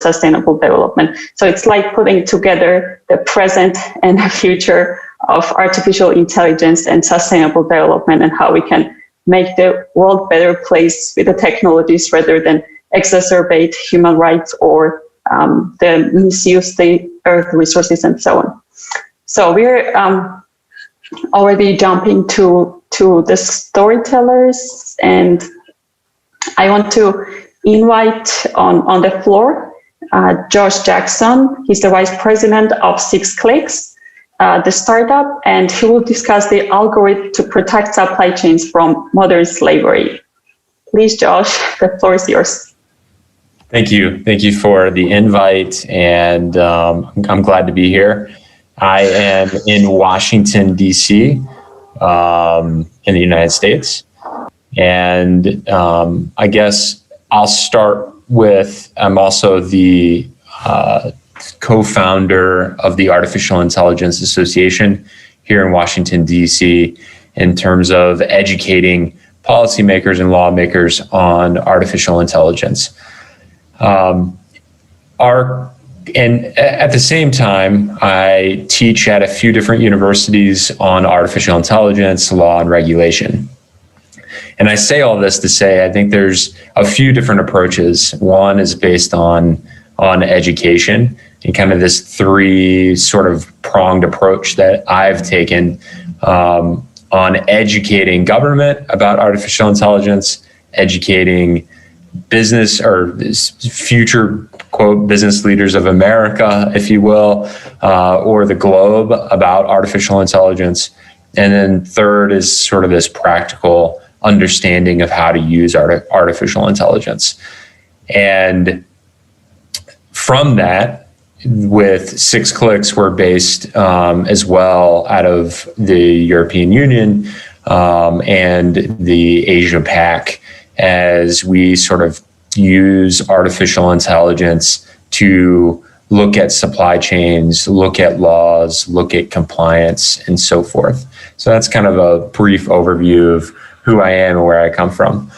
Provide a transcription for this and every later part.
sustainable development. So it's like putting together the present and the future of artificial intelligence and sustainable development, and how we can make the world better place with the technologies rather than exacerbate human rights or the misuse the earth resources and so on. So we're already jumping to the storytellers, and I want to invite on the floor Josh Jackson. He's the vice president of 6 Clicks, the startup, and he will discuss the algorithm to protect supply chains from modern slavery. Please, Josh, the floor is yours. Thank you. Thank you for the invite, and I'm glad to be here. I am in Washington, D.C., in the United States. And I guess I'll start with, I'm also the co-founder of the Artificial Intelligence Association here in Washington, D.C., in terms of educating policymakers and lawmakers on artificial intelligence. And at the same time, I teach at a few different universities on artificial intelligence, law, and regulation. And I say all this to say, I think there's a few different approaches. One is based on education, and kind of this 3 sort of pronged approach that I've taken on educating government about artificial intelligence, educating business or future, quote, business leaders of America, if you will, or the globe about artificial intelligence. And then third is sort of this practical understanding of how to use artificial intelligence. And from that, with 6 Clicks, we're based as well out of the European Union and the Asia Pac, as we sort of use artificial intelligence to look at supply chains, look at laws, look at compliance, and so forth. So that's kind of a brief overview of who I am and where I come from.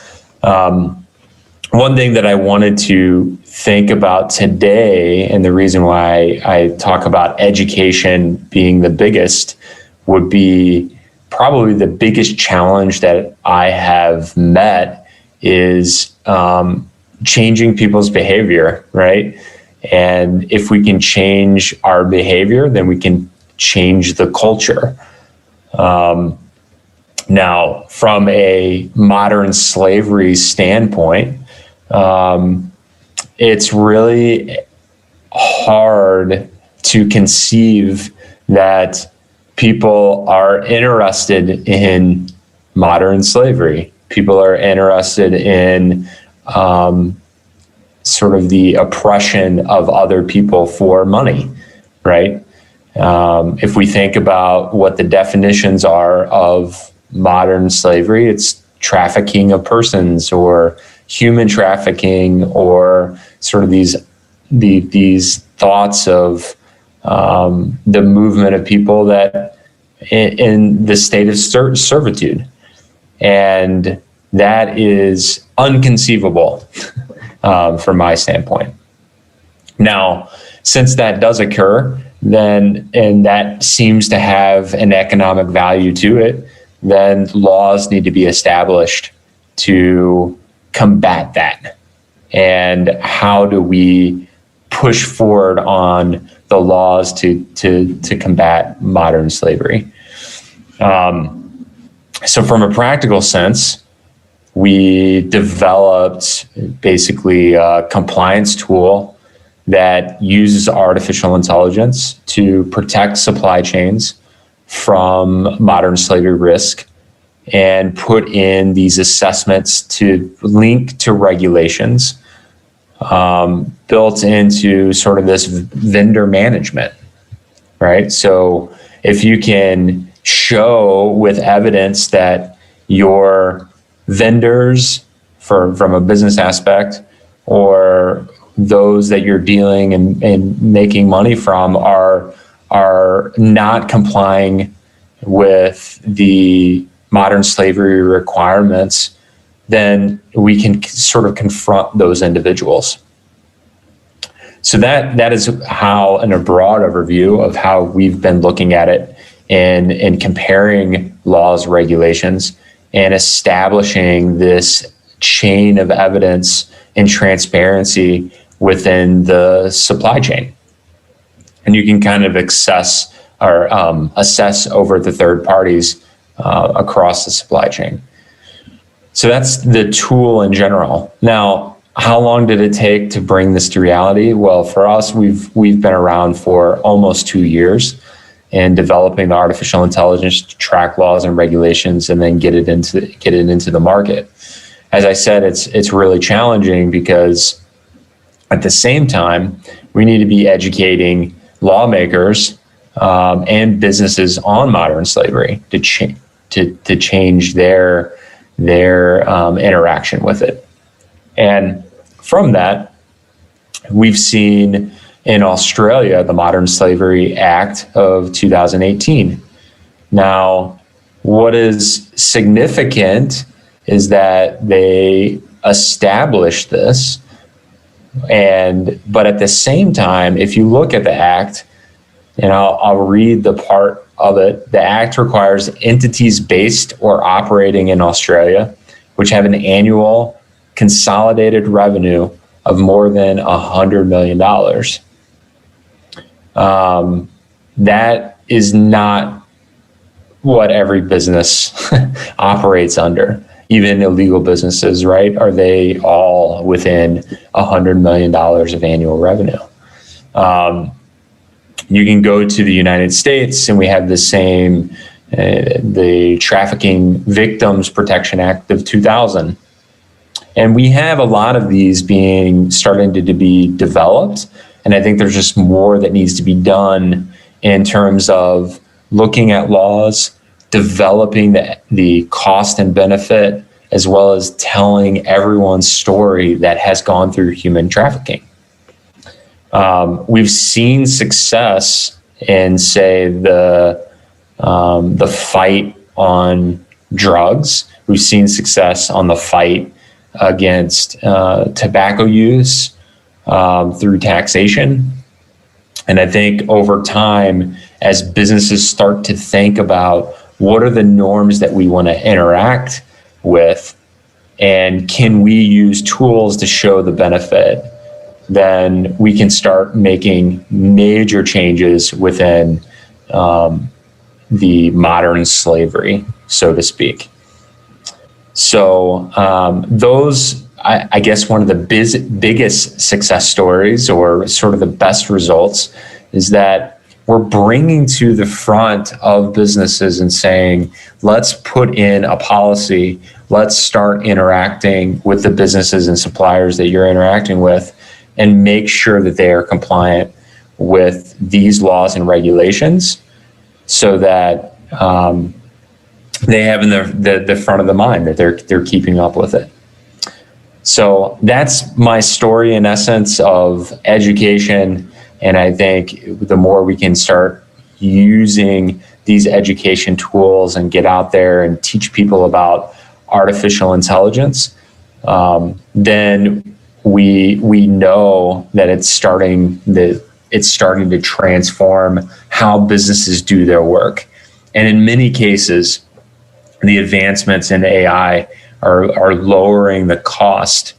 One thing that I wanted to think about today, and the reason why I talk about education being the biggest, would be probably the biggest challenge that I have met is changing people's behavior, right? And if we can change our behavior, then we can change the culture. Now, from a modern slavery standpoint, it's really hard to conceive that people are interested in modern slavery. People are interested in sort of the oppression of other people for money, right? If we think about what the definitions are of modern slavery, it's trafficking of persons or human trafficking, or sort of these thoughts of the movement of people that in the state of servitude. And that is unconceivable from my standpoint. Now, since that does occur, then, and that seems to have an economic value to it, then laws need to be established to combat that. And how do we push forward on the laws to combat modern slavery? So from a practical sense, we developed basically a compliance tool that uses artificial intelligence to protect supply chains from modern slavery risk, and put in these assessments to link to regulations built into sort of this vendor management, right? So if you can show with evidence that your vendors, from a business aspect, or those that you're dealing and making money from are not complying with the modern slavery requirements, then we can sort of confront those individuals. So that is how, in a broad overview of how we've been looking at it in comparing laws, regulations, and establishing this chain of evidence and transparency within the supply chain. And you can kind of assess over the third parties across the supply chain. So that's the tool in general. Now, how long did it take to bring this to reality? Well, for us, we've been around for almost 2 years in developing the artificial intelligence to track laws and regulations and then get it into the market. As I said, it's really challenging because at the same time, we need to be educating lawmakers and businesses on modern slavery to change their interaction with it. And from that, we've seen in Australia the Modern Slavery Act of 2018. Now, what is significant is that they established this, but at the same time, if you look at the act, and I'll read the part of it, the act requires entities based or operating in Australia, which have an annual consolidated revenue of more than $100 million. That is not what every business operates under. Even illegal businesses, right? Are they all within $100 million of annual revenue? You can go to the United States and we have the same, the Trafficking Victims Protection Act of 2000. And we have a lot of these starting to be developed. And I think there's just more that needs to be done in terms of looking at laws, developing the cost and benefit, as well as telling everyone's story that has gone through human trafficking. We've seen success in, say, the fight on drugs. We've seen success on the fight against tobacco use through taxation. And I think over time, as businesses start to think about what are the norms that we want to interact with, and can we use tools to show the benefit, then we can start making major changes within the modern slavery, so to speak. So those, I guess one of the biggest success stories, or sort of the best results, is that we're bringing to the front of businesses and saying, let's put in a policy, let's start interacting with the businesses and suppliers that you're interacting with, and make sure that they are compliant with these laws and regulations, so that they have in the front of the mind that they're keeping up with it. So that's my story in essence of education. And I think the more we can start using these education tools and get out there and teach people about artificial intelligence, then we know that it's starting to transform how businesses do their work. And in many cases, the advancements in AI are lowering the cost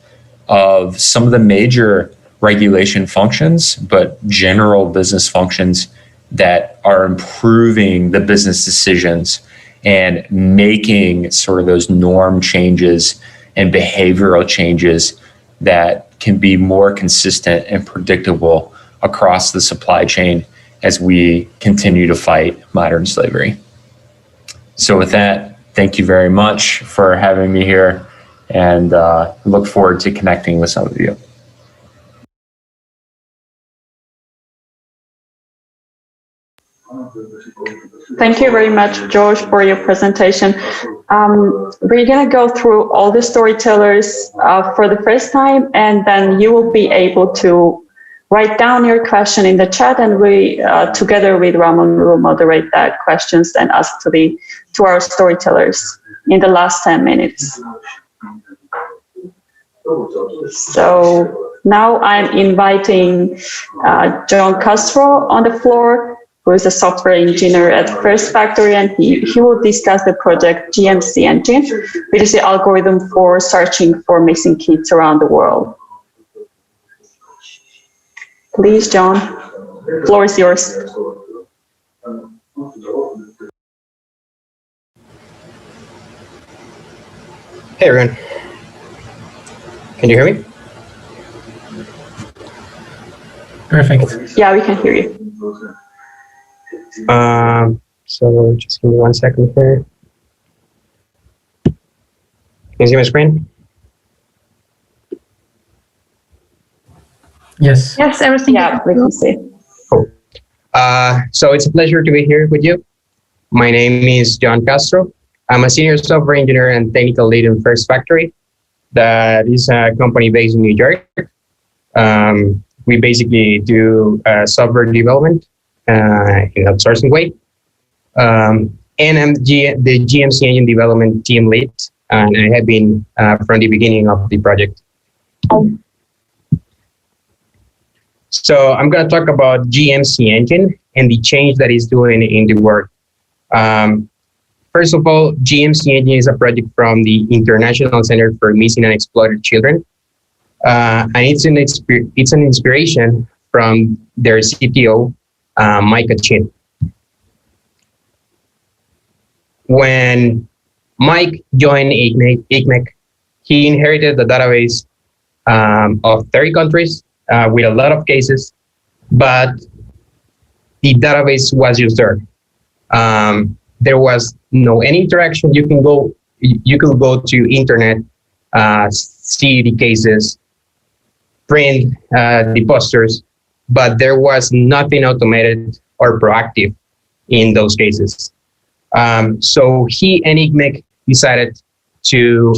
of some of the major regulation functions, but general business functions that are improving the business decisions and making sort of those norm changes and behavioral changes that can be more consistent and predictable across the supply chain as we continue to fight modern slavery. So with that, thank you very much for having me here, and look forward to connecting with some of you. Thank you very much, George, for your presentation. We're going to go through all the storytellers for the first time, and then you will be able to write down your question in the chat, and we, together with Ramon, will moderate that questions and ask to our storytellers in the last 10 minutes. So now I'm inviting John Castro on the floor, who is a software engineer at First Factory, and he will discuss the project GMC Engine, which is the algorithm for searching for missing kids around the world. Please, John, the floor is yours. Hey everyone, can you hear me? Perfect. Yeah, we can hear you. So just give me 1 second here. Can you see my screen? Yes. Yes, everything. Yeah, we can see. Cool. So it's a pleasure to be here with you. My name is John Castro. I'm a senior software engineer and technical lead in First Factory. That is a company based in New York. We basically do software development in an outsourcing way. And I'm the GMC engine development team lead, and I have been from the beginning of the project. So I'm going to talk about GMC engine and the change that it's doing in the world. First of all, GMC engine is a project from the International Center for Missing and Exploited Children. And it's an inspiration from their CTO, Mike Acute. When Mike joined ICMEC, he inherited the database of 30 countries with a lot of cases, but the database was just there. There was no any interaction. You could go to internet, see the cases, print the posters, but there was nothing automated or proactive in those cases. So he and ICMEC decided to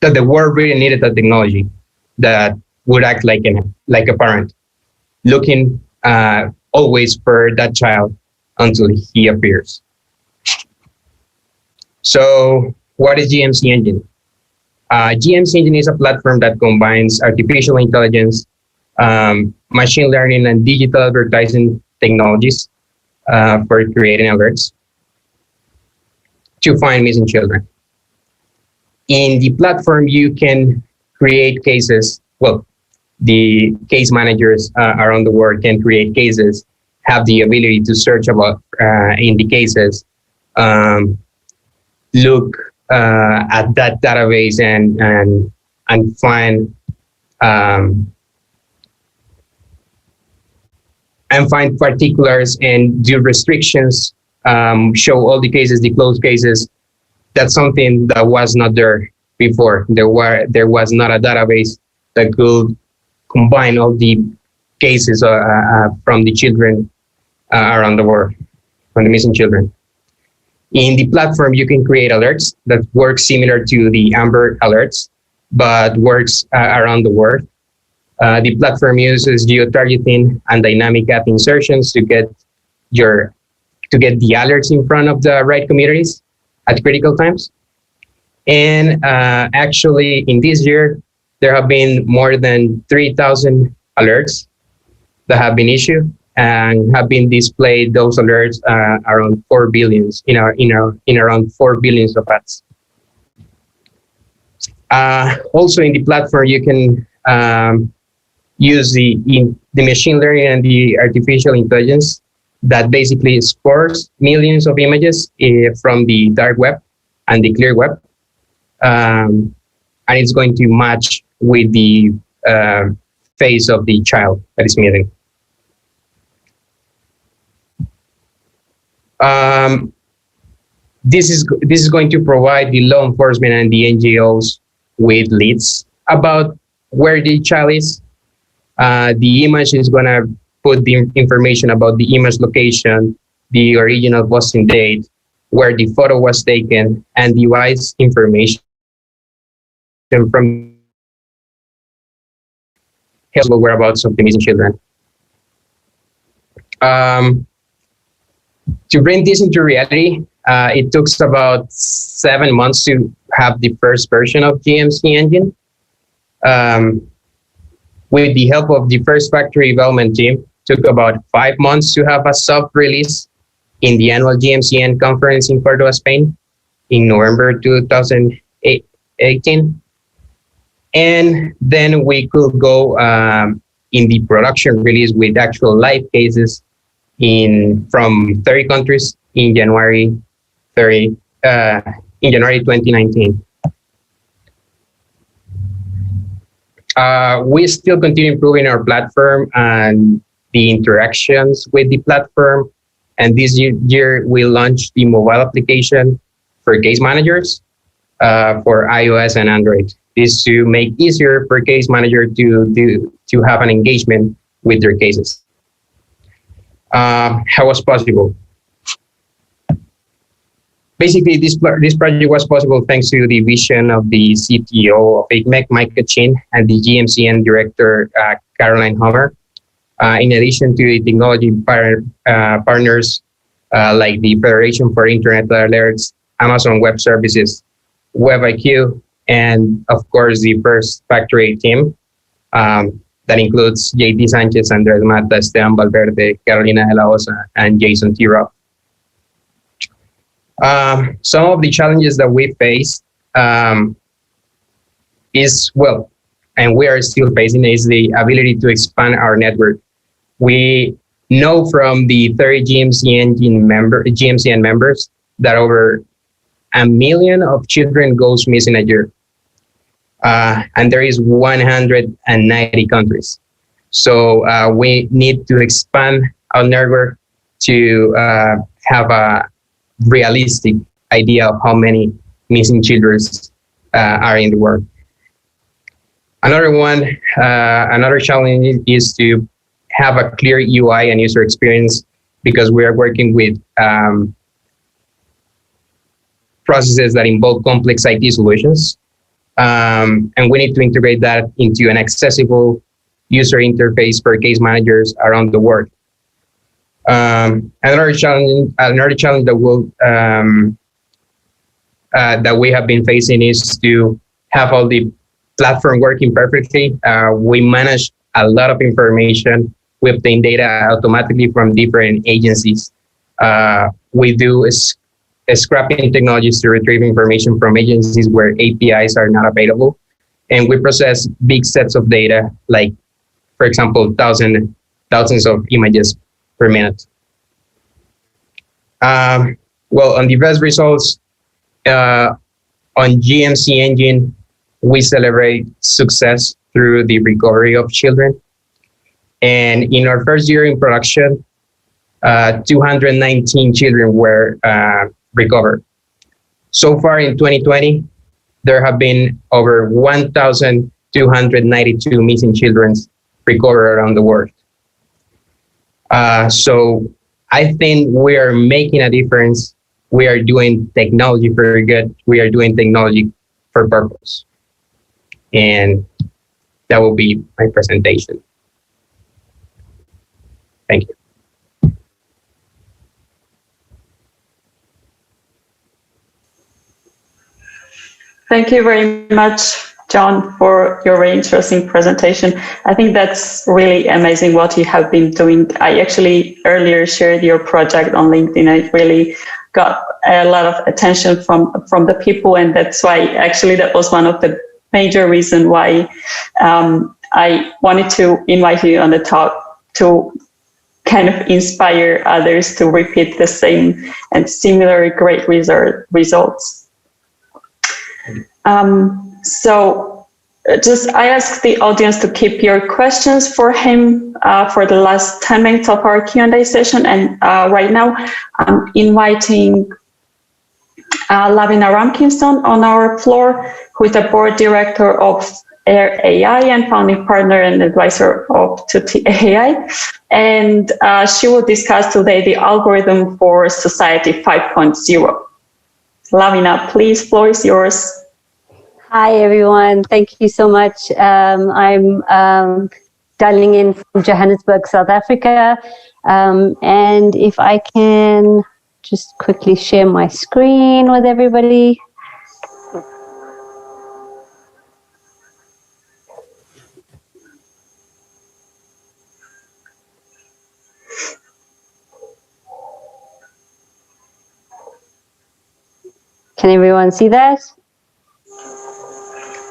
that the world really needed a technology that would act like a parent, looking always for that child until he appears. So what is GMC Engine? GMC Engine is a platform that combines artificial intelligence, machine learning, and digital advertising technologies for creating alerts to find missing children. In the platform, you can create cases. Well, the case managers around the world can create cases, have the ability to search about in the cases, look at that database and find particulars and do restrictions, show all the cases, the closed cases. That's something that was not there before. There was not a database that could combine all the cases from the children around the world, from the missing children. In the platform, you can create alerts that work similar to the Amber alerts, but works around the world. The platform uses geo-targeting and dynamic app insertions to get the alerts in front of the right communities at critical times. And actually, in this year, there have been more than 3,000 alerts that have been issued and have been displayed. Those alerts around 4 billion in around 4 billion of ads. Also, in the platform, you can use the machine learning and the artificial intelligence that basically scores millions of images from the dark web and the clear web. And it's going to match with the face of the child that is missing. This is going to provide the law enforcement and the NGOs with leads about where the child is. The image is going to put the information about the image location, the original posting date, where the photo was taken, and device information from the whereabouts of the missing children. To bring this into reality, It took about 7 months to have the first version of GMC engine. With the help of the first factory development team, took about 5 months to have a soft release in the annual GMCN conference in Córdoba, Spain, in November 2018. And then we could go in the production release with actual live cases from 30 countries in January 2019. We still continue improving our platform and the interactions with the platform. And this year we launched the mobile application for case managers for iOS and Android. This to make easier for case manager to have an engagement with their cases. How was possible? Basically, this project was possible thanks to the vision of the CTO of ICMEC, Mike Kachin, and the GMCN director, Caroline Homer. In addition to the technology partners like the Federation for Internet Alerts, Amazon Web Services, WebIQ, and of course the first factory team that includes JT Sanchez, Andres Mata, Esteban Valverde, Carolina de la Osa, and Jason Tiro. Some of the challenges that we face and we are still facing, is the ability to expand our network. We know from the 30 GMCN members that over 1 million of children goes missing a year. And there is 190 countries. So we need to expand our network to have a realistic idea of how many missing children are in the world. Another challenge is to have a clear UI and user experience, because we are working with processes that involve complex IT solutions. And we need to integrate that into an accessible user interface for case managers around the world. Another challenge that we have been facing is to have all the platform working perfectly. We manage a lot of information. We obtain data automatically from different agencies. We do scrapping technologies to retrieve information from agencies where APIs are not available. And we process big sets of data, like, for example, thousands of images per minute. On the best results, on GMC Engine, we celebrate success through the recovery of children. And in our first year in production, 219 children were recovered. So far in 2020, there have been over 1,292 missing children recovered around the world. So I think we are making a difference. We are doing technology very good. We are doing technology for purpose. And that will be my presentation. Thank you. Thank you very much, John, for your very interesting presentation. I think that's really amazing what you have been doing. I actually earlier shared your project on LinkedIn. It really got a lot of attention from the people, and that's why actually that was one of the major reasons why I wanted to invite you on the talk, to kind of inspire others to repeat the same and similar great results. So just I ask the audience to keep your questions for him for the last 10 minutes of our Q&A session. And right now I'm inviting Lavina Ramkinston on our floor, who is the board director of Air AI and founding partner and advisor of Tutti AI. And she will discuss today the algorithm for Society 5.0. Lavina, please, floor is yours. Hi, everyone. Thank you so much. I'm dialing in from Johannesburg, South Africa. And if I can just quickly share my screen with everybody. Can everyone see that?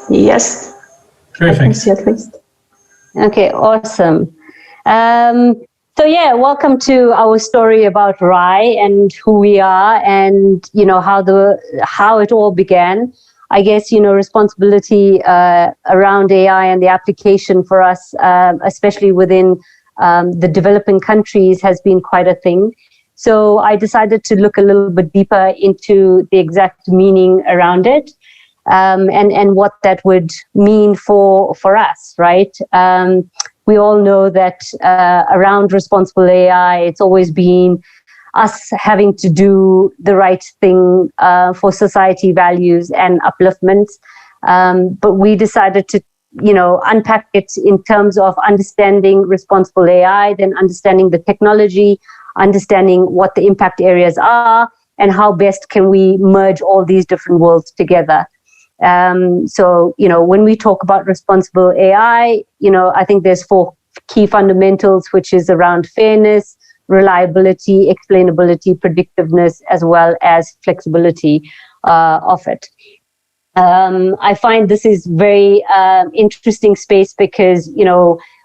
Yes. Perfect. I can see at least. Okay, awesome. So yeah, welcome to our story about RAI and who we are, and how it all began. I guess responsibility around AI and the application for us, especially within the developing countries, has been quite a thing. So I decided to look a little bit deeper into the exact meaning around it, and what that would mean for us, right? We all know that around responsible AI, it's always been us having to do the right thing for society values and upliftment. But we decided to, unpack it in terms of understanding responsible AI, then understanding the technology, understanding what the impact areas are, and how best can we merge all these different worlds together. So, when we talk about responsible AI, I think there's 4 key fundamentals, which is around fairness, reliability, explainability, predictiveness, as well as flexibility of it. I find this is very interesting space because,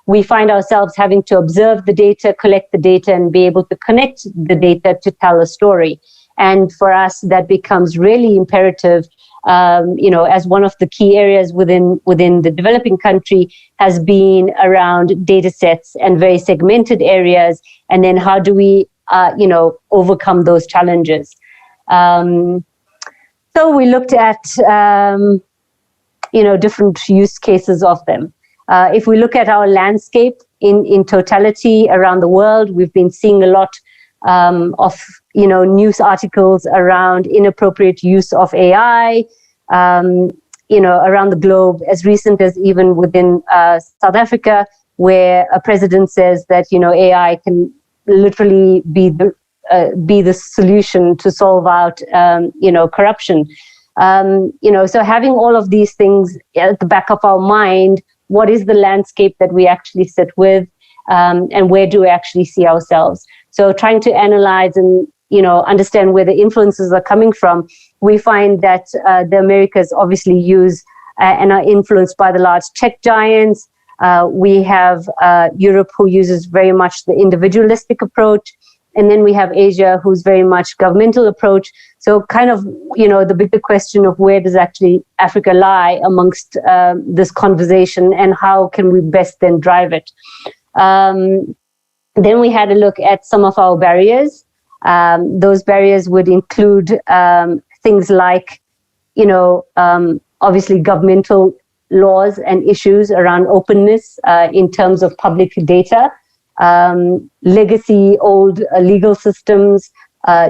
we find ourselves having to observe the data, collect the data, and be able to connect the data to tell a story. And for us, that becomes really imperative, as one of the key areas within the developing country has been around data sets and very segmented areas. And then how do we, overcome those challenges? So we looked at, different use cases of them. If we look at our landscape in totality around the world, we've been seeing a lot of news articles around inappropriate use of AI, around the globe, as recent as even within South Africa, where a president says that AI can literally be the solution to solve out corruption. So having all of these things at the back of our mind, what is the landscape that we actually sit with, and where do we actually see ourselves? So trying to analyze and understand where the influences are coming from, we find that the Americas obviously use and are influenced by the large tech giants. We have Europe, who uses very much the individualistic approach. And then we have Asia, who's very much governmental approach. So kind of, the bigger question of where does actually Africa lie amongst this conversation, and how can we best then drive it? Then we had a look at some of our barriers. Those barriers would include things like, obviously governmental laws and issues around openness in terms of public data, legacy old legal systems,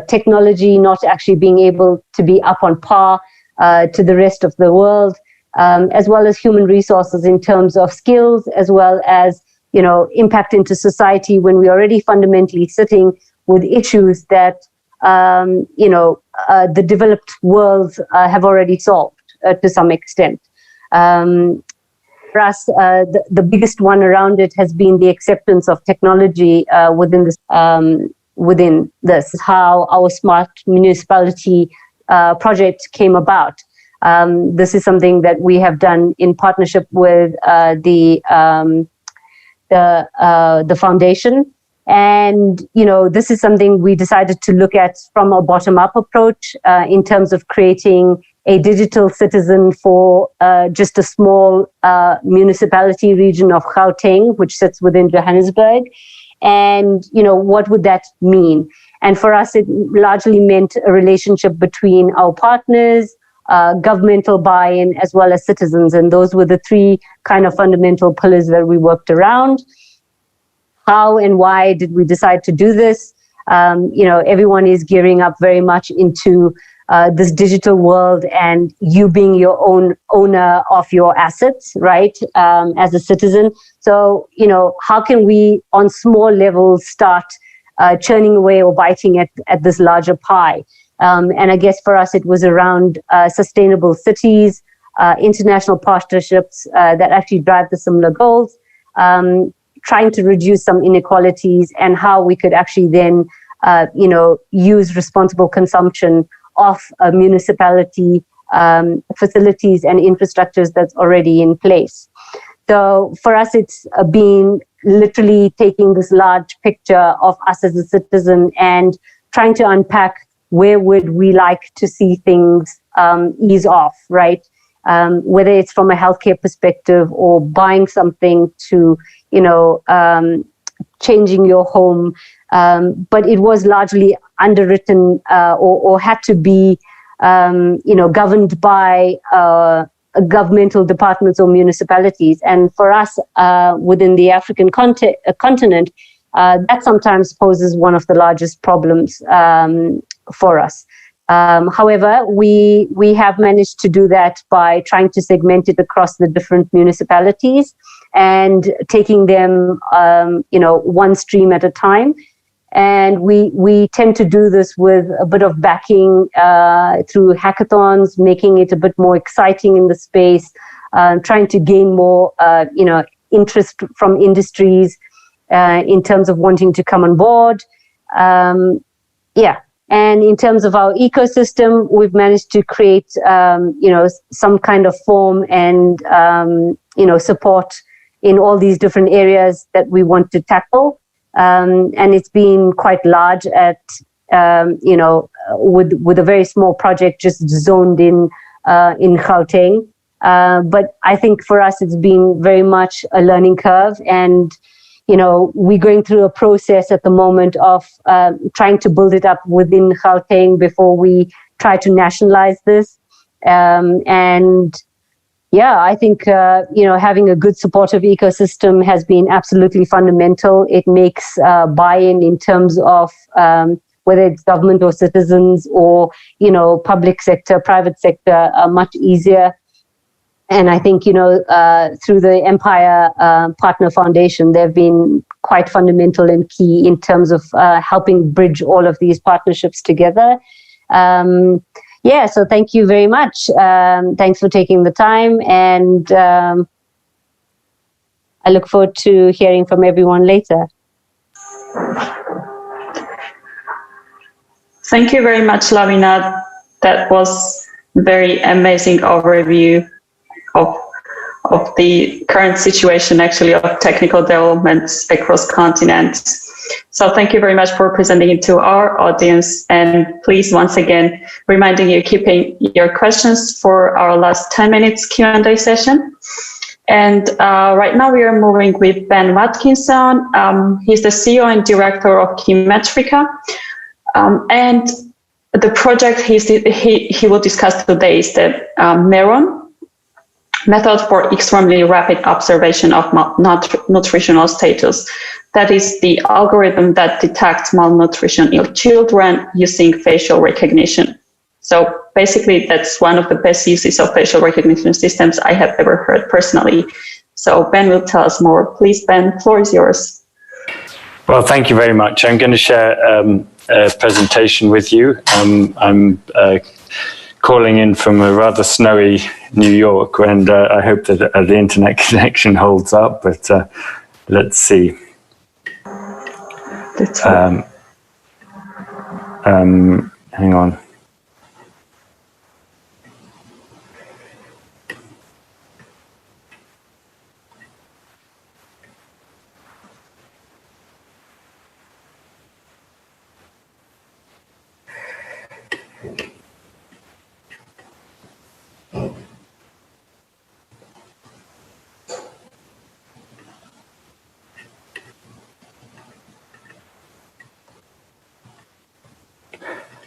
technology not actually being able to be up on par to the rest of the world, as well as human resources in terms of skills, as well as impact into society, when we're already fundamentally sitting with issues that the developed worlds have already solved to some extent. For us, the biggest one around it has been the acceptance of technology within this. This is how our smart municipality project came about. This is something that we have done in partnership with the foundation. And, this is something we decided to look at from a bottom-up approach in terms of creating a digital citizen for just a small municipality region of Gauteng, which sits within Johannesburg. And, what would that mean? And for us, it largely meant a relationship between our partners, governmental buy-in, as well as citizens. And those were the 3 kind of fundamental pillars that we worked around. How and why did we decide to do this? Everyone is gearing up very much into this digital world, and you being your own owner of your assets, right, as a citizen. So, how can we on small levels start churning away or biting at this larger pie. And I guess for us, it was around sustainable cities, international partnerships that actually drive the similar goals, trying to reduce some inequalities, and how we could actually then, use responsible consumption of a municipality facilities and infrastructures that's already in place. So for us, it's been literally taking this large picture of us as a citizen and trying to unpack where would we like to see things ease off, right? Whether it's from a healthcare perspective or buying something to, changing your home. But it was largely underwritten or had to be, governed by governmental departments or municipalities. And for us, within the African continent, that sometimes poses one of the largest problems for us. However, we have managed to do that by trying to segment it across the different municipalities and taking them, one stream at a time. And we tend to do this with a bit of backing through hackathons, making it a bit more exciting in the space, trying to gain more, interest from industries in terms of wanting to come on board. And in terms of our ecosystem, we've managed to create, some kind of form and, support in all these different areas that we want to tackle. And it's been quite large at, with a very small project just zoned in Gauteng. But I think for us, it's been very much a learning curve. And, we're going through a process at the moment of trying to build it up within Gauteng before we try to nationalize this. I think, having a good supportive ecosystem has been absolutely fundamental. It makes buy-in in terms of whether it's government or citizens or, public sector, private sector, much easier. And I think, through the Empire Partner Foundation, they've been quite fundamental and key in terms of helping bridge all of these partnerships together. So thank you very much. Thanks for taking the time. And I look forward to hearing from everyone later. Thank you very much, Lavina. That was very amazing overview of the current situation, actually, of technical developments across continents. So thank you very much for presenting it to our audience. And please, once again, reminding you, keeping your questions for our last 10 minutes Q&A session. And right now we are moving with Ben Watkinson. He's the CEO and director of Metrica. And the project he will discuss today is the MERON method for extremely rapid observation of nutritional status. That is the algorithm that detects malnutrition in children using facial recognition. So basically, that's one of the best uses of facial recognition systems I have ever heard personally. So Ben will tell us more. Please, Ben, the floor is yours. Well, thank you very much. I'm going to share a presentation with you. I'm calling in from a rather snowy New York, and I hope that the internet connection holds up, but let's see. Hang on.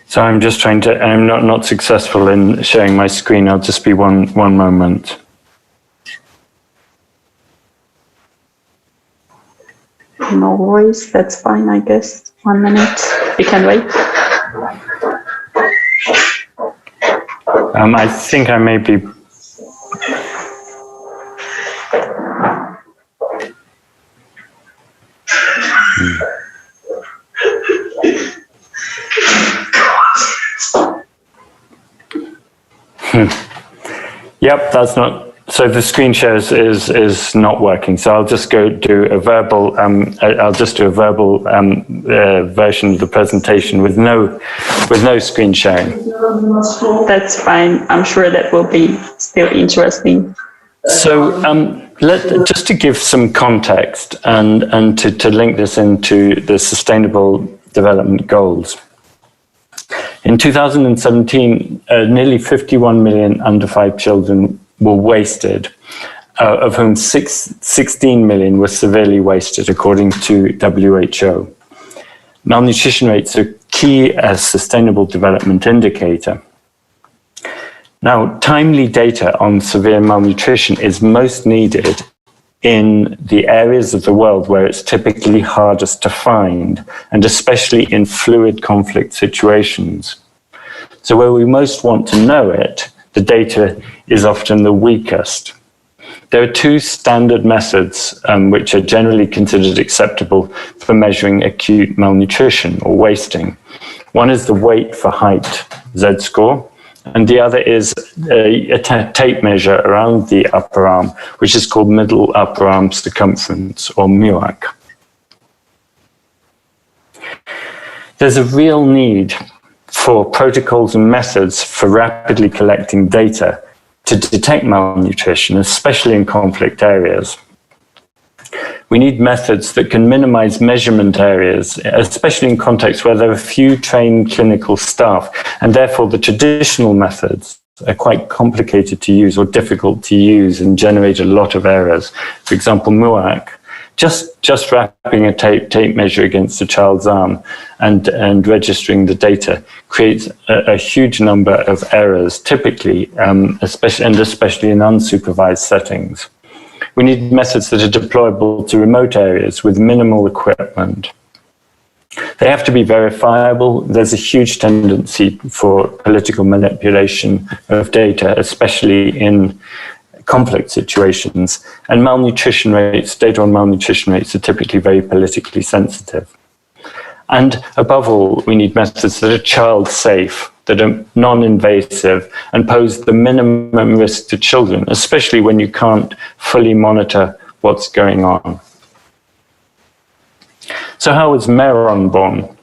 So I'm just trying to, I'm not successful in sharing my screen. I'll just be one moment. No worries, that's fine, I guess. 1 minute, we can wait. I think I may be. Yep, that's not. So the screen share is not working. So I'll just go do a verbal. I'll just do a verbal version of the presentation with no screen sharing. That's fine. I'm sure that will be still interesting. So just to give some context and to link this into the Sustainable Development Goals. In 2017, nearly 51 million under 5 children were wasted, of whom 16 million were severely wasted, according to WHO. Malnutrition rates are key as sustainable development indicator. Now, timely data on severe malnutrition is most needed in the areas of the world where it's typically hardest to find, and especially in fluid conflict situations. So where we most want to know it, the data is often the weakest. There are two standard methods which are generally considered acceptable for measuring acute malnutrition or wasting. One is the weight for height, Z-score, and the other is a tape measure around the upper arm, which is called middle upper arm circumference, or MUAC. There's a real need for protocols and methods for rapidly collecting data to detect malnutrition, especially in conflict areas. We need methods that can minimize measurement areas, especially in contexts where there are few trained clinical staff, and therefore the traditional methods are quite complicated to use or difficult to use and generate a lot of errors. For example, MUAC, just wrapping a tape measure against a child's arm and registering the data creates a huge number of errors, typically, especially in unsupervised settings. We need methods that are deployable to remote areas with minimal equipment. They have to be verifiable. There's a huge tendency for political manipulation of data, especially in conflict situations. And malnutrition rates, data on malnutrition rates are typically very politically sensitive. And above all, we need methods that are child safe, that are non-invasive and pose the minimum risk to children, especially when you can't fully monitor what's going on. So how was Meron born?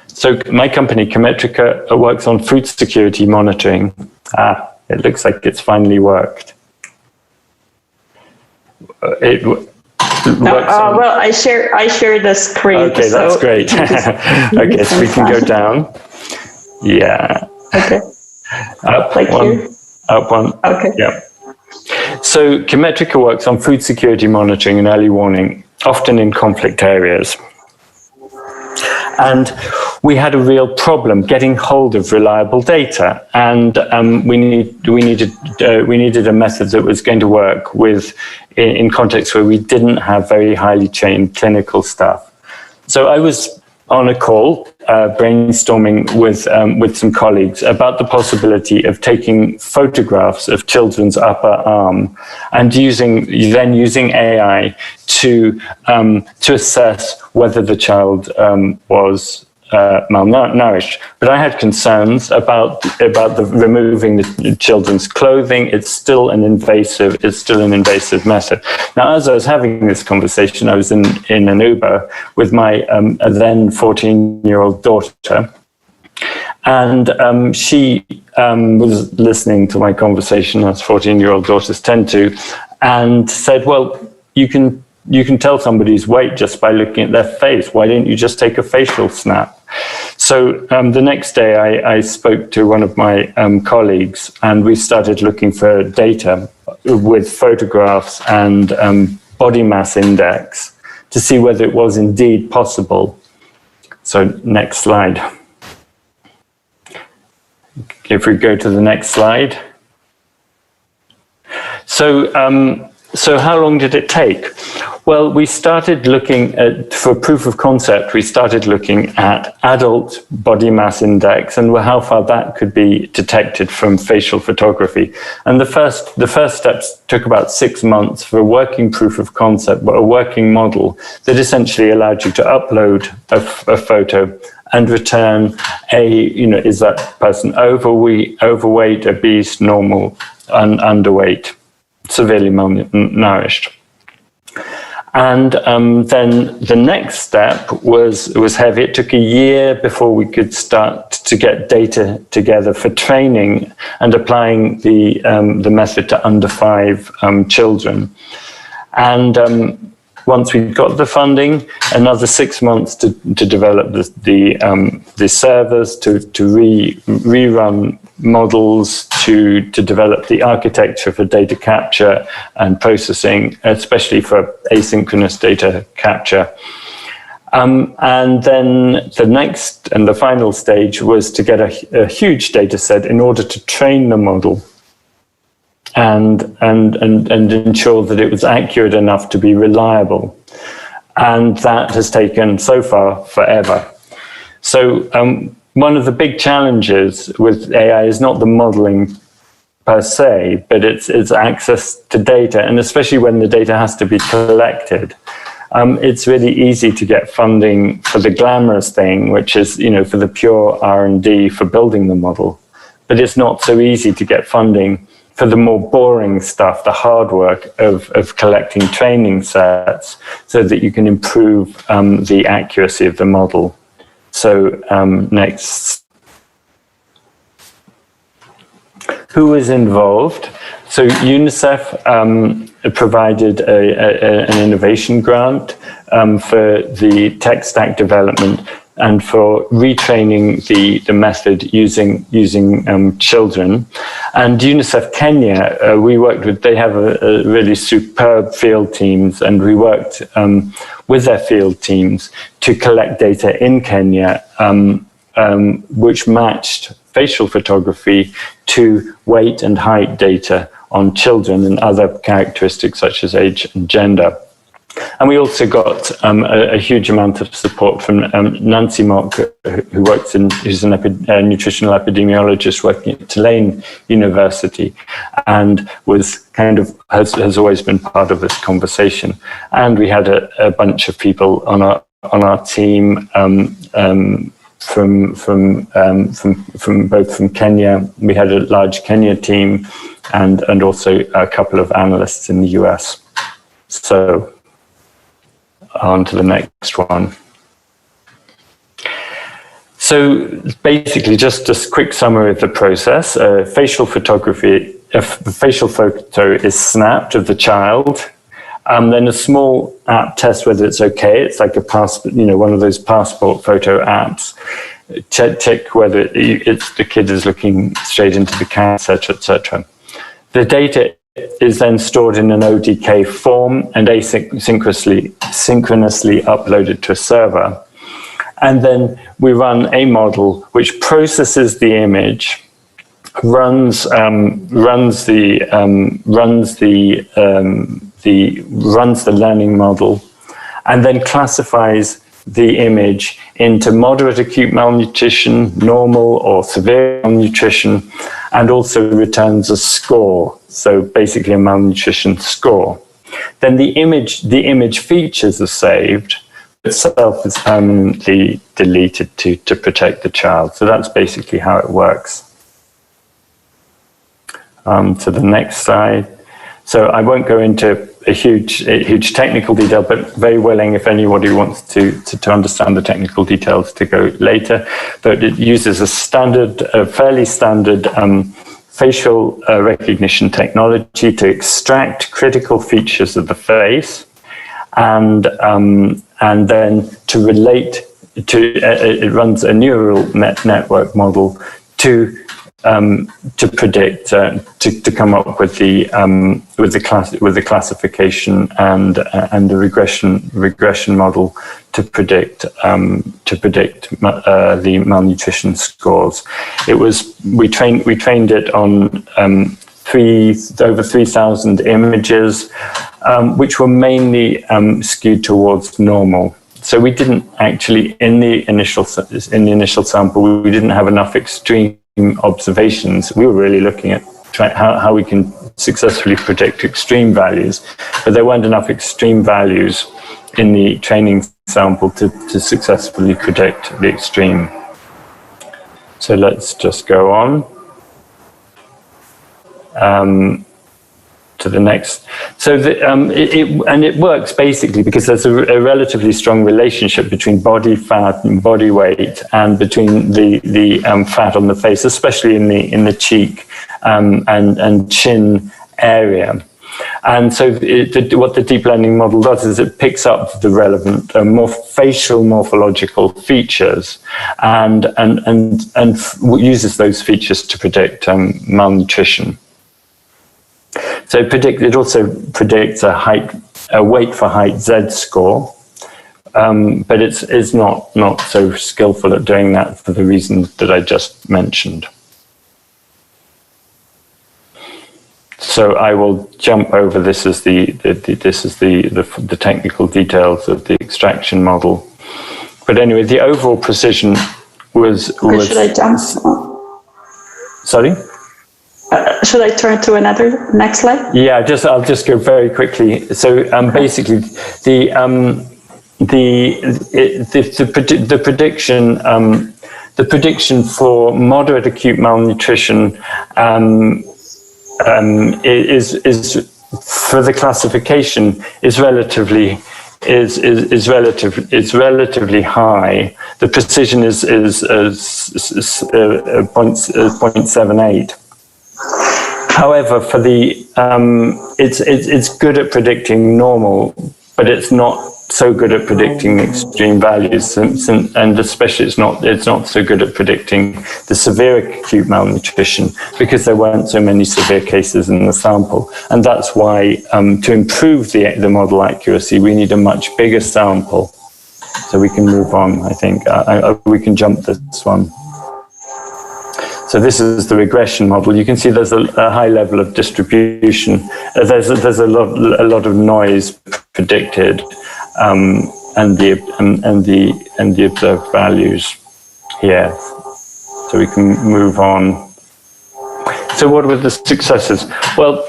So my company, Chemetrica, works on food security monitoring. It looks like it's finally worked. Well, I share the screen. Okay, so that's great. Okay, so we can go down. Yeah. Okay. Up like one. Here? Up one. Okay. Yeah. So Chemetrica works on food security monitoring and early warning, often in conflict areas. And we had a real problem getting hold of reliable data, and we needed a method that was going to work in contexts where we didn't have very highly trained clinical staff. So I was on a call brainstorming with some colleagues about the possibility of taking photographs of children's upper arm and using AI to assess whether the child was malnourished. But I had concerns about the removing the children's clothing. It's still an invasive method. Now, as I was having this conversation, I was in an Uber with my then 14-year-old daughter, and she was listening to my conversation, as 14-year-old daughters tend to, and said, "Well, you can tell somebody's weight just by looking at their face. Why don't you just take a facial snap?" So the next day I spoke to one of my colleagues, and we started looking for data with photographs and body mass index to see whether it was indeed possible. So next slide. If we go to the next slide. So how long did it take? Well, we started looking at, for proof of concept, we started looking at adult body mass index and how far that could be detected from facial photography. And the first steps took about 6 months for a working proof of concept, but a working model that essentially allowed you to upload a photo and return is that person overweight, obese, normal, underweight, severely malnourished. And then the next step was heavy. It took a year before we could start to get data together for training and applying the method to under 5 children. And once we got the funding, another 6 months to develop the servers, to rerun models, to develop the architecture for data capture and processing, especially for asynchronous data capture. And then the next and the final stage was to get a huge data set in order to train the model and ensure that it was accurate enough to be reliable. And that has taken so far forever. So one of the big challenges with AI is not the modeling per se, but it's access to data, and especially when the data has to be collected. It's really easy to get funding for the glamorous thing, which is, for the pure R&D for building the model. But it's not so easy to get funding for the more boring stuff, the hard work of collecting training sets so that you can improve the accuracy of the model. So next. Who was involved? So UNICEF provided an innovation grant for the tech stack development and for retraining the method using children. And UNICEF Kenya, we worked with, they have a really superb field teams, and we worked with their field teams to collect data in Kenya, which matched facial photography to weight and height data on children and other characteristics such as age and gender. And we also got a huge amount of support from Nancy Mock, who's a nutritional epidemiologist working at Tulane University, and was has always been part of this conversation. And we had a bunch of people on our team from both from Kenya. We had a large Kenya team, and also a couple of analysts in the US. So on to the next one. So basically, just a quick summary of the process. Facial photography, a facial photo is snapped of the child. Then a small app tests whether it's okay. It's like a passport, one of those passport photo apps. Check whether the kid is looking straight into the camera, etc., etc. The data is then stored in an ODK form and asynchronously uploaded to a server. And then we run a model which processes the image, runs the learning model, and then classifies the image into moderate acute malnutrition, normal or severe malnutrition, and also returns a score. So basically a malnutrition score. Then the image features are saved, but itself is permanently deleted to protect the child. So that's basically how it works. To the next slide. So I won't go into a huge technical detail, but very willing if anybody wants to understand the technical details to go later. But it uses a fairly standard facial recognition technology to extract critical features of the face, and then to relate to it runs a neural network model to predict, to come up with the classification and the regression model to predict the malnutrition scores. We trained it on over 3,000 images, which were mainly skewed towards normal. So we didn't actually in the initial sample we didn't have enough extreme observations. We were really looking at how we can successfully predict extreme values, but there weren't enough extreme values in the training sample to successfully predict the extreme. So let's just go on to the next. So it works basically because there's a relatively strong relationship between body fat and body weight, and between the fat on the face, especially in the cheek and chin area. And so what the deep learning model does is it picks up the relevant more facial morphological features and uses those features to predict malnutrition. So it also predicts a weight for height Z score, but it's not so skillful at doing that for the reasons that I just mentioned. So I will jump over. This is the technical details of the extraction model. But anyway, the overall precision was. Should I jump? Sorry. Should I turn to next slide? Yeah, I'll just go very quickly. So basically, the prediction for moderate acute malnutrition is for the classification is relatively high. The precision is 0.78. However, for the it's good at predicting normal, but it's not so good at predicting extreme values, and especially it's not so good at predicting the severe acute malnutrition, because there weren't so many severe cases in the sample. And that's why to improve the model accuracy, we need a much bigger sample. So we can move on, I think. We can jump this one. So this is the regression model. You can see there's a high level of distribution. There's a lot of noise predicted, and the observed values here. So we can move on. So what were the successes? Well,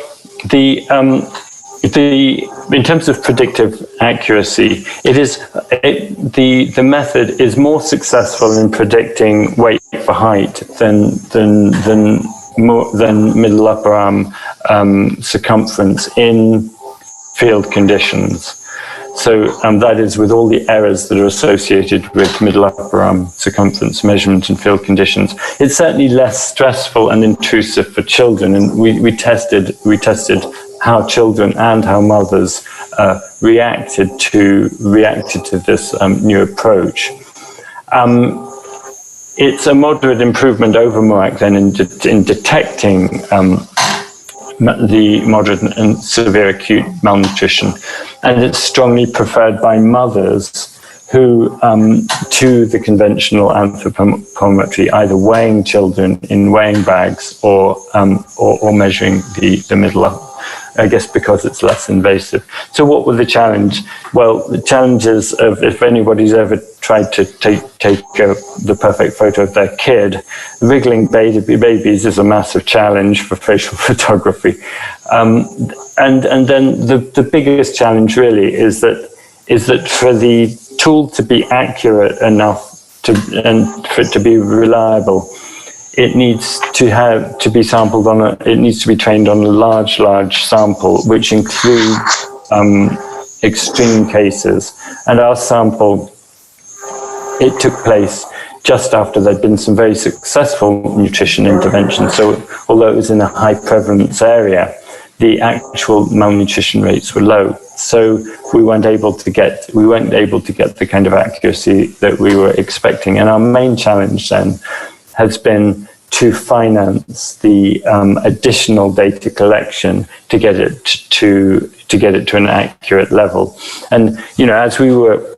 in terms of predictive accuracy, the method is more successful in predicting weight for height than middle upper arm circumference in field conditions. So that is with all the errors that are associated with middle upper arm circumference measurement in field conditions. It's certainly less stressful and intrusive for children, and we tested how children and how mothers reacted to this new approach. It's a moderate improvement over MOAC then in detecting the moderate and severe acute malnutrition, and it's strongly preferred by mothers who, to the conventional anthropometry, either weighing children in weighing bags or measuring the middle up. I guess because it's less invasive. So what were the challenge? Well, the challenges of, if anybody's ever tried to take the perfect photo of their kid, wriggling babies is a massive challenge for facial photography. And then the biggest challenge really is that for the tool to be accurate enough and for it to be reliable, it needs to be sampled it needs to be trained on a large sample, which includes extreme cases. And our sample, it took place just after there'd been some very successful nutrition interventions. So although it was in a high prevalence area, the actual malnutrition rates were low. So we weren't able to get the kind of accuracy that we were expecting. And our main challenge then has been to finance the additional data collection to get it to an accurate level. And as we were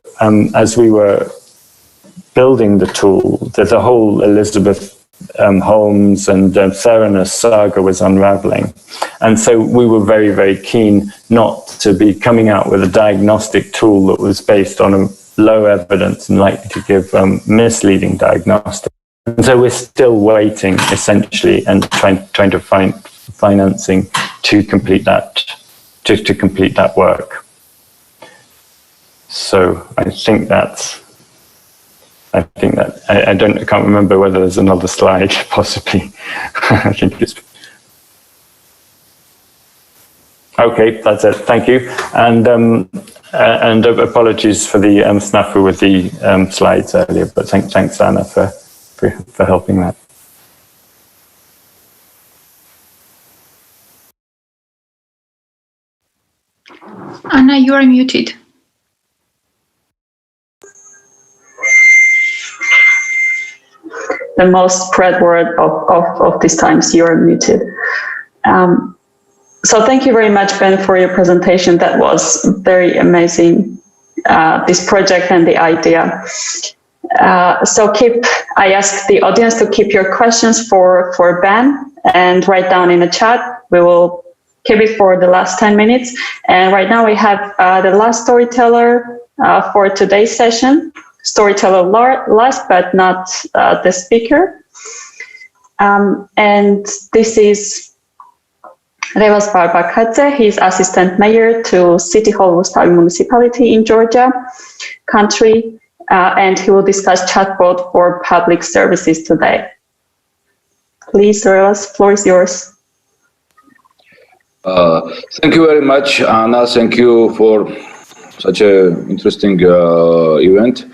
building the tool, the whole Elizabeth Holmes and Theranos saga was unraveling, and so we were very, very keen not to be coming out with a diagnostic tool that was based on a low evidence and likely to give misleading diagnostics. And so we're still waiting, essentially, and trying to financing to complete that work. So I can't remember whether there's another slide, possibly. I think it's okay. That's it. Thank you, and apologies for the snafu with the slides earlier. But thanks, Anna, for helping that. Anna, you are muted. The most spread word of these times, you are muted. So thank you very much, Ben, for your presentation. That was very amazing, this project and the idea. So I ask the audience to keep your questions for Ben and write down in the chat. We will keep it for the last 10 minutes. And right now we have the last storyteller for today's session. Storyteller last, but not the speaker. And this is Revas Barbakadze. He's assistant mayor to City Hall Rustavi Municipality in Georgia country. And he will discuss chatbot for public services today. Please, Revas, floor is yours. Thank you very much, Anna. Thank you for such an interesting event.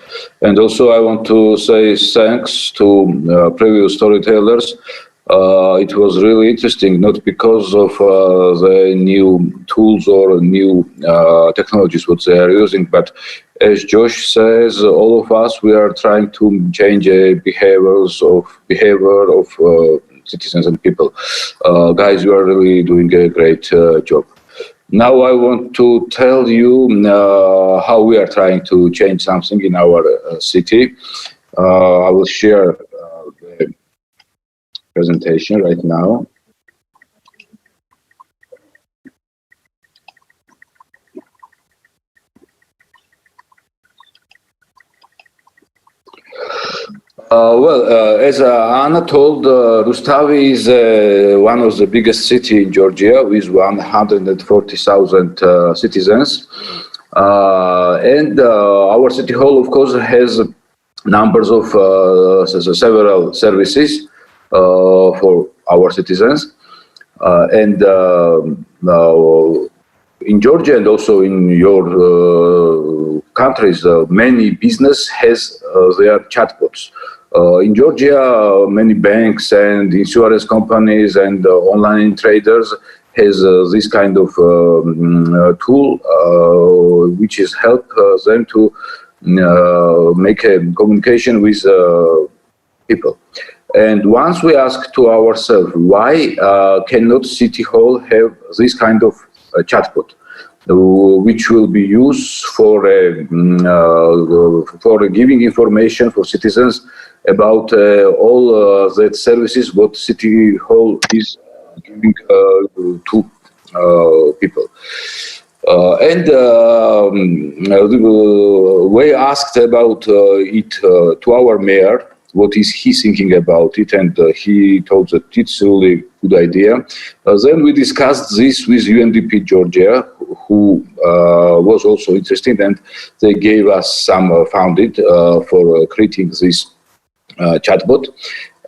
And also I want to say thanks to previous storytellers. It was really interesting, not because of the new tools or new technologies what they are using, but as Josh says, all of us, we are trying to change behavior of citizens and people. Guys, you are really doing a great job. Now I want to tell you how we are trying to change something in our city. I will share the presentation right now. As Anna told, Rustavi is one of the biggest cities in Georgia with 140,000 citizens. And our city hall, of course, has numbers of several services for our citizens. And in Georgia and also in your countries, many business has their chatbots. In Georgia, many banks and insurance companies and online traders has this kind of tool, which is help them to make a communication with people. And once we ask to ourselves, why cannot City Hall have this kind of chatbot, which will be used for giving information for citizens about all the services what City Hall is giving to people. We asked about it to our mayor, what is he thinking about it, and he told that it's a really good idea. Then we discussed this with UNDP Georgia, who was also interested, and they gave us some funding for creating this chatbot,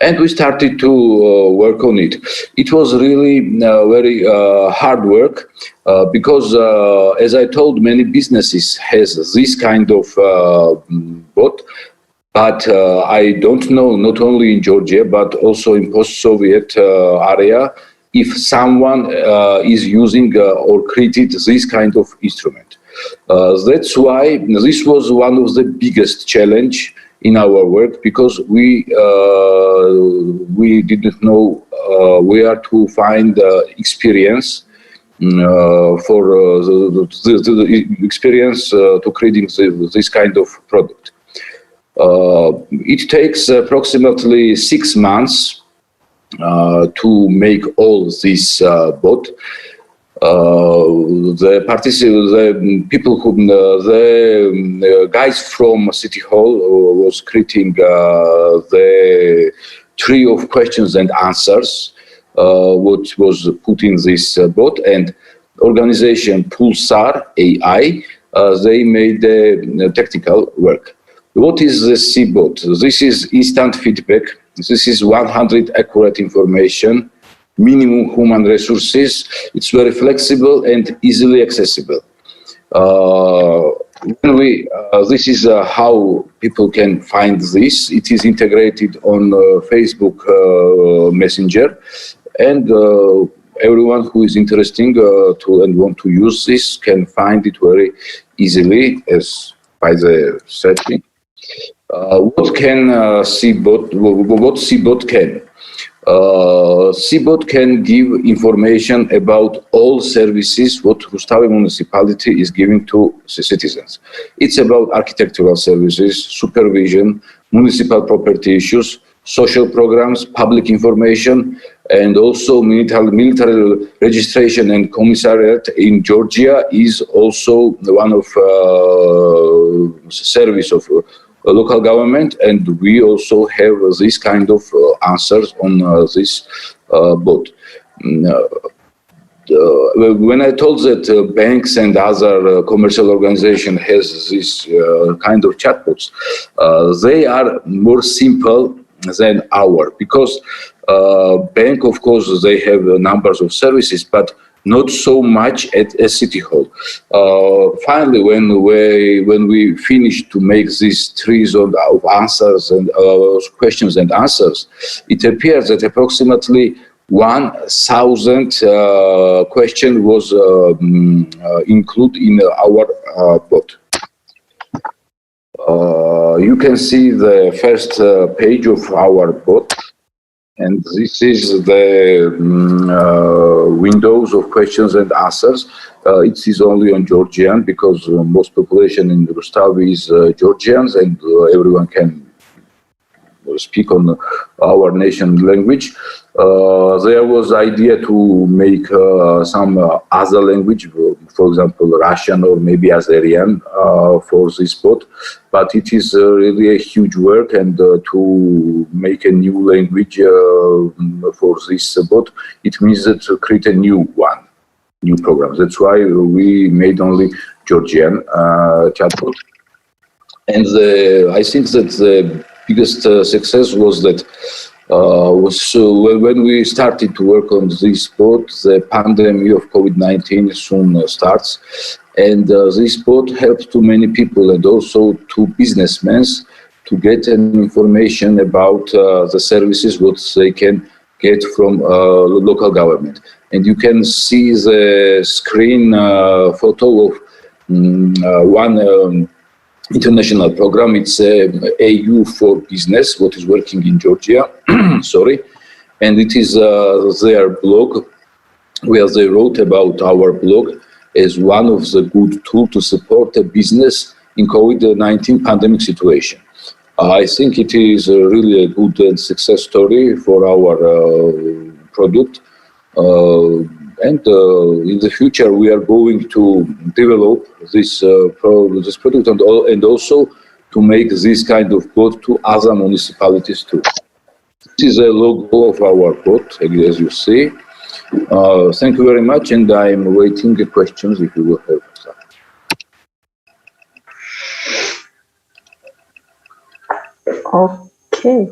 and we started to work on it. It was really very hard work because, as I told, many businesses has this kind of bot. But I don't know, not only in Georgia, but also in post-Soviet area, if someone is using or created this kind of instrument. That's why this was one of the biggest challenge in our work, because we didn't know where to find experience for the experience to creating this kind of product. It takes approximately 6 months to make all this bot. The guys from City Hall was creating the tree of questions and answers. what was put in this bot, and organization Pulsar AI, they made the technical work. What is the C-bot? This is instant feedback. This is 100 accurate information, minimum human resources. It's very flexible and easily accessible. This is how people can find this. It is integrated on Facebook Messenger, and everyone who is interested and want to use this can find it very easily as by the searching. What can C-bot? What C-bot can? C-bot can give information about all services what Rustavi municipality is giving to citizens. It's about architectural services, supervision, municipal property issues, social programs, public information, and also military registration and commissariat in Georgia is also one of service of local government, and we also have this kind of answers on this bot. When I told that banks and other commercial organization has this kind of chatbots, they are more simple than our, because bank, of course, they have numbers of services, but not so much at a city hall. Finally, when we finished to make these trees of answers and questions and answers, it appears that approximately 1,000 question was included in our bot. You can see the first page of our bot, and this is the windows of questions and answers. It is only on Georgian because most population in Rustavi is Georgians, and everyone can speak on our nation language. There was idea to make some other language, for example, Russian or maybe Azerian for this bot, but it is really a huge work, and to make a new language for this bot, it means that to create a new program. That's why we made only Georgian chatbot. And I think that the biggest success was that when we started to work on this bot, the pandemic of COVID-19 soon starts, and this bot helps to many people and also to businessmen to get information about the services what they can get from local government. And you can see the screen photo of one international program. It's AU for Business, what is working in Georgia, sorry. And it is their blog, where they wrote about our blog as one of the good tools to support a business in COVID-19 pandemic situation. I think it is really a good and success story for our product. And in the future, we are going to develop this product and also to make this kind of bot to other municipalities too. This is a logo of our bot, as you see. Thank you very much, and I am waiting the questions if you will have some. Okay.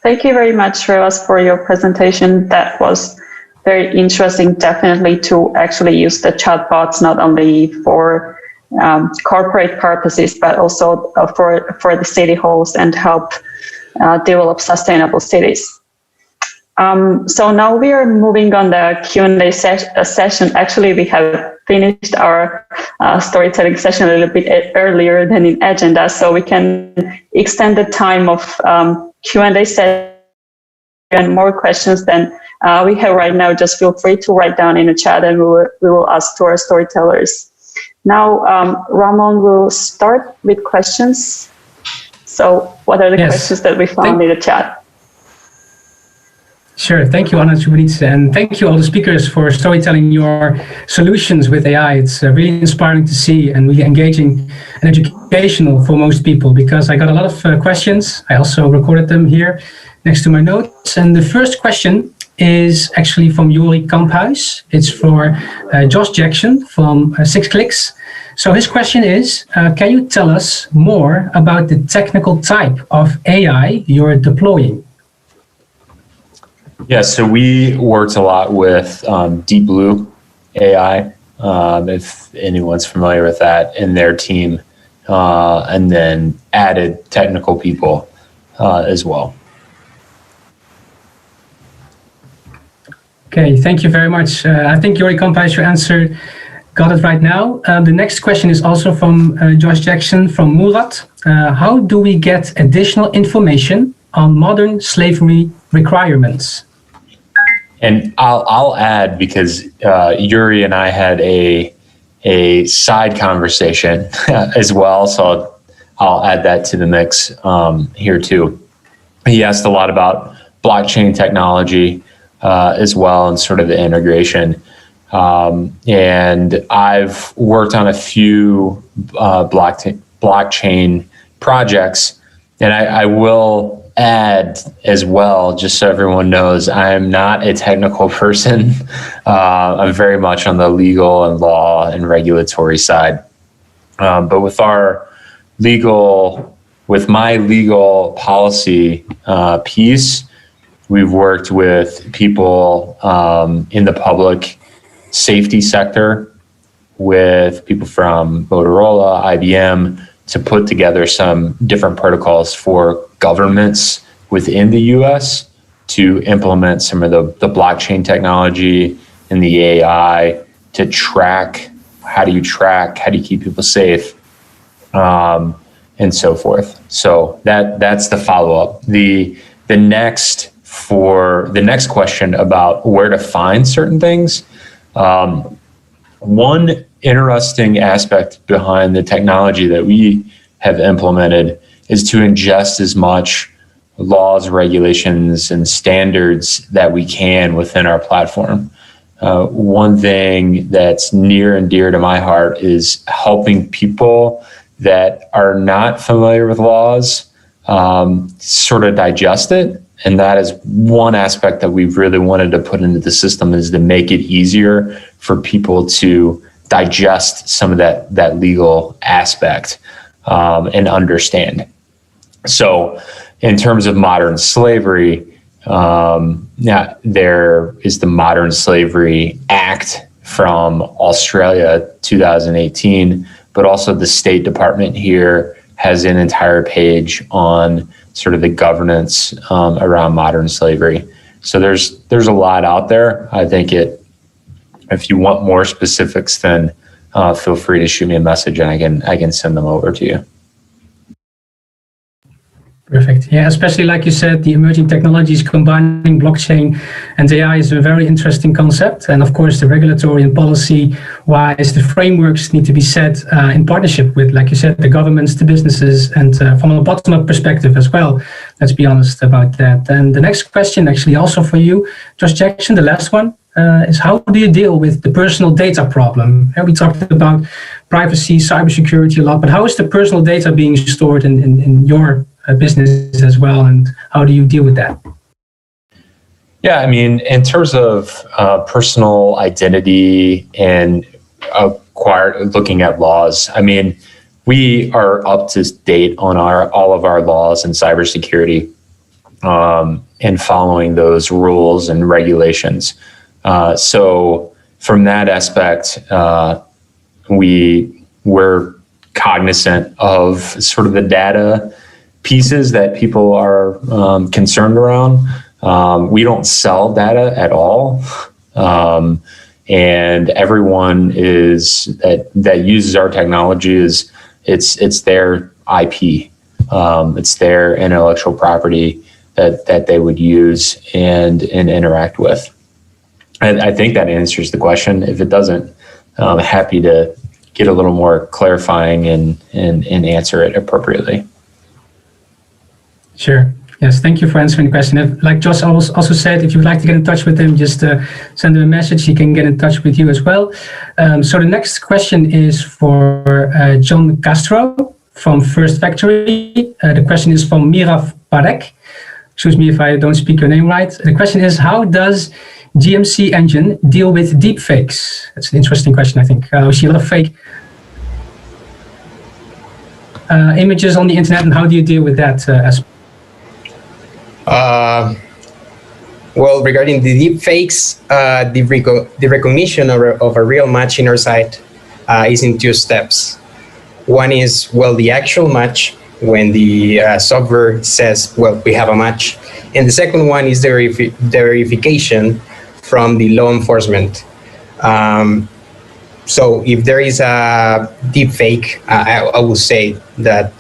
Thank you very much, Revas, for your presentation. That was very interesting, definitely, to actually use the chatbots not only for corporate purposes, but also for the city halls and help develop sustainable cities. So now we are moving on the Q&A session. Actually, we have finished our storytelling session a little bit earlier than in agenda, so we can extend the time of Q&A session and more questions than we have right now. Just feel free to write down in the chat, and we will ask to our storytellers. Now, Ramon will start with questions. So what are the questions that we found in the chat? Sure. Thank you, Anna Čubrica, and thank you all the speakers for storytelling your solutions with AI. It's really inspiring to see and really engaging and educational for most people, because I got a lot of questions. I also recorded them here next to my notes. And the first question is actually from Yuri Kamphuis. It's for Josh Jackson from 6 Clicks. So his question is, can you tell us more about the technical type of AI you're deploying? Yeah, so we worked a lot with Deep Blue AI, if anyone's familiar with that, in their team, and then added technical people as well. Okay, thank you very much. I think Yuri Kamphuis, your answer got it right now. The next question is also from Josh Jackson from Murat. How do we get additional information on modern slavery requirements? And I'll add, because Yuri and I had a side conversation as well, so I'll add that to the mix here too. He asked a lot about blockchain technology as well, and sort of the integration. And I've worked on a few blockchain projects, and I will add as well, just so everyone knows, I am not a technical person. I'm very much on the legal and law and regulatory side. But with my legal policy piece, we've worked with people in the public safety sector, with people from Motorola, IBM, to put together some different protocols for governments within the US to implement some of the blockchain technology and the AI to track, how do you keep people safe, and so forth. So that's the follow-up. The next question about where to find certain things, one interesting aspect behind the technology that we have implemented is to ingest as much laws, regulations, and standards that we can within our platform. One thing that's near and dear to my heart is helping people that are not familiar with laws sort of digest it. And that is one aspect that we've really wanted to put into the system, is to make it easier for people to digest some of that legal aspect and understand. So in terms of modern slavery, there is the Modern Slavery Act from Australia, 2018, but also the State Department here has an entire page on sort of the governance around modern slavery. So there's a lot out there. I think if you want more specifics, then feel free to shoot me a message and I can send them over to you. Perfect. Yeah, especially like you said, the emerging technologies combining blockchain and AI is a very interesting concept. And of course, the regulatory and policy-wise, the frameworks need to be set in partnership with, like you said, the governments, the businesses, and from a bottom-up perspective as well. Let's be honest about that. And the next question, actually also for you, Josh Jackson, the last one, is how do you deal with the personal data problem? We talked about privacy, cybersecurity a lot, but how is the personal data being stored in your business as well, and how do you deal with that? Yeah, I mean, in terms of personal identity and looking at laws, I mean, we are up to date on all of our laws and cybersecurity, and following those rules and regulations. So from that aspect, we're cognizant of sort of the data pieces that people are concerned around. We don't sell data at all. And everyone that uses our technology it's their IP. It's their intellectual property that they would use and interact with. And I think that answers the question. If it doesn't, I'm happy to get a little more clarifying and answer it appropriately. Sure. Yes, thank you for answering the question. Like Josh also said, if you'd like to get in touch with him, just send him a message. He can get in touch with you as well. So the next question is for John Castro from First Factory. The question is from Mirav Parek. excuse me if I don't speak your name right. The question is, how does GMC engine deal with deepfakes? That's an interesting question, I think. We see a lot of fake images on the internet, and how do you deal with that aspect? Well, regarding the deepfakes, the recognition of a real match in our site is in 2 steps. One is, well, the actual match, when the software says, well, we have a match. And the second one is the verification from the law enforcement. So if there is a deepfake, I would say that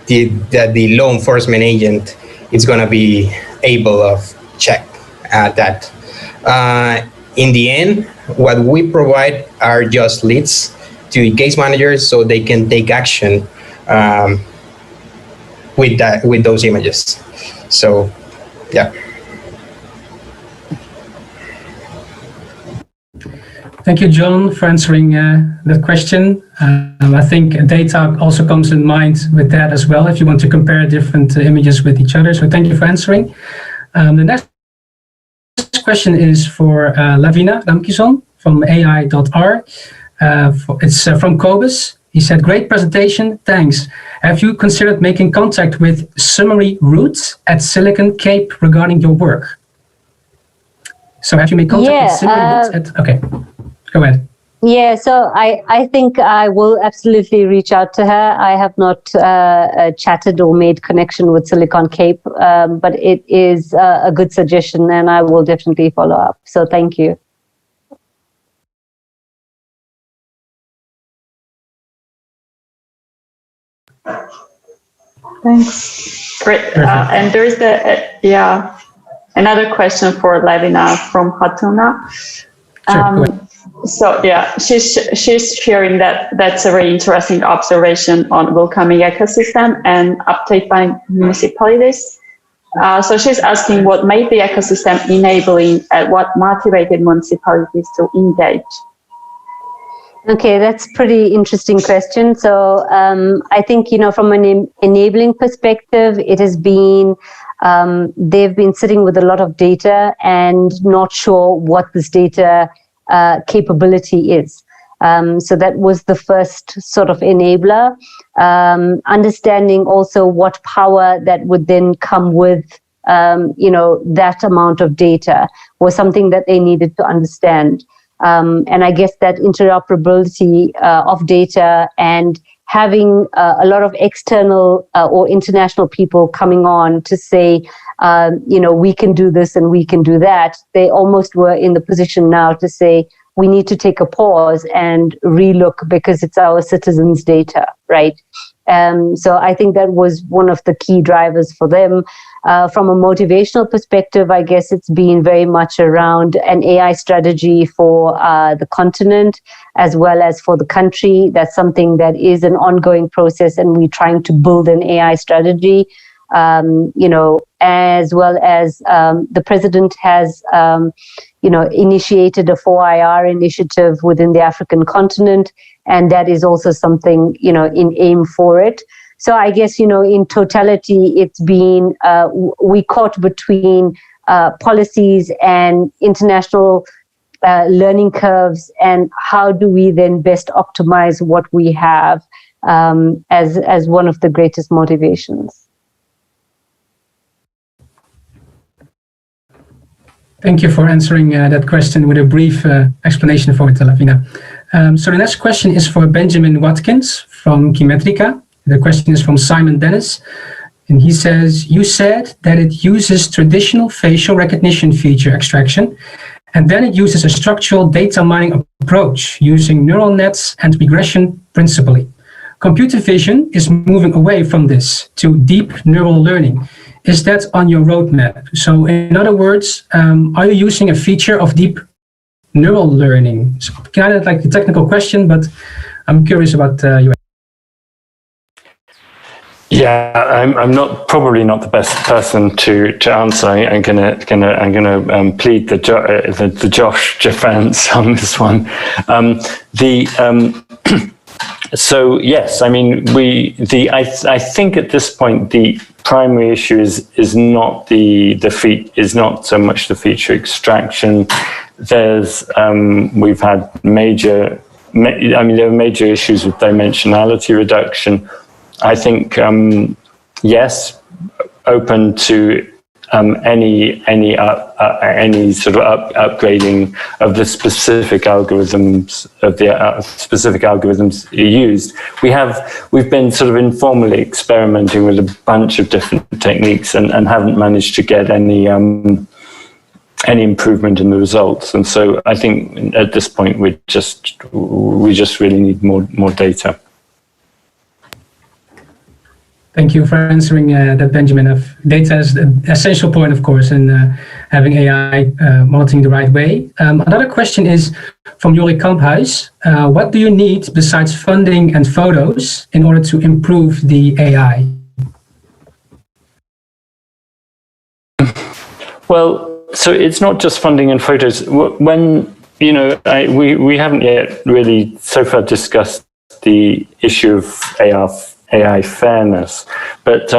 the law enforcement agent is going to be able of check that. In the end, what we provide are just leads to the case managers so they can take action with those images. So, yeah. Thank you, John, for answering that question. I think data also comes in mind with that as well, if you want to compare different images with each other. So thank you for answering. The next question is for Lavina Ramkison from AI.R. It's from Cobus. He said, great presentation, thanks. Have you considered making contact with Summary Roots at Silicon Cape regarding your work? So have you made contact with Summary Roots at... Okay. Go ahead. Yeah, so I think I will absolutely reach out to her. I have not chatted or made connection with Silicon Cape, but it is a good suggestion and I will definitely follow up. So thank you. Thanks. Great. And there is another question for Lavina from Hatuna. Sure, so yeah, she's sharing that that's a very interesting observation on welcoming ecosystem and uptake by municipalities. So she's asking what made the ecosystem enabling and what motivated municipalities to engage. Okay, that's pretty interesting question. So I think, from an enabling perspective, it has been, they've been sitting with a lot of data and not sure what this data capability is. So that was the first sort of enabler. Understanding also what power that would then come with, that amount of data was something that they needed to understand. And I guess that interoperability of data and having a lot of external or international people coming on to say, we can do this and we can do that. They almost were in the position now to say, we need to take a pause and relook because it's our citizens' data, right? So I think that was one of the key drivers for them. From a motivational perspective, I guess it's been very much around an AI strategy for the continent as well as for the country. That's something that is an ongoing process, and we're trying to build an AI strategy, as well as the president has, initiated a 4IR initiative within the African continent, and that is also something, in aim for it. So I guess, in totality, it's been, we caught between policies and international learning curves, and how do we then best optimize what we have as one of the greatest motivations. Thank you for answering that question with a brief explanation for it, Lavina. So the next question is for Benjamin Watkins from Chemetrica. The question is from Simon Dennis, and he says, you said that it uses traditional facial recognition feature extraction, and then it uses a structural data mining approach using neural nets and regression principally. Computer vision is moving away from this to deep neural learning. Is that on your roadmap? So in other words, are you using a feature of deep neural learning? So kind of like a technical question, but I'm curious about your. Yeah, I'm probably not the best person to answer. I'm gonna plead the Josh defense on this one. So yes, I mean, I think at this point the primary issue is not is not so much the feature extraction. There's we've had there are major issues with dimensionality reduction. I think yes, open to any sort of upgrading of the specific algorithms used. We've been sort of informally experimenting with a bunch of different techniques and haven't managed to get any improvement in the results. And so I think at this point we just really need more data. Thank you for answering that, Benjamin. Data is the essential point, of course, in having AI monitoring the right way. Another question is from Jori Kamphuis. What do you need besides funding and photos in order to improve the AI? Well, so it's not just funding and photos. When, we haven't yet really so far discussed the issue of AI fairness, but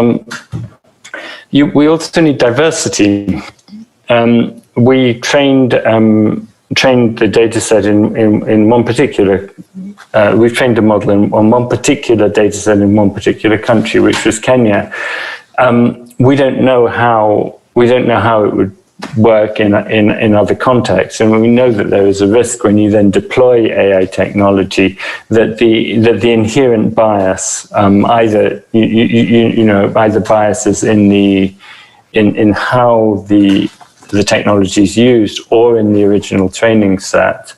we also need diversity. We trained the data set in one particular. We've trained a model on one particular data set in one particular country, which was Kenya. We don't know how it would work in other contexts, and we know that there is a risk when you then deploy AI technology that the inherent bias, either biases in how the technology is used or in the original training set,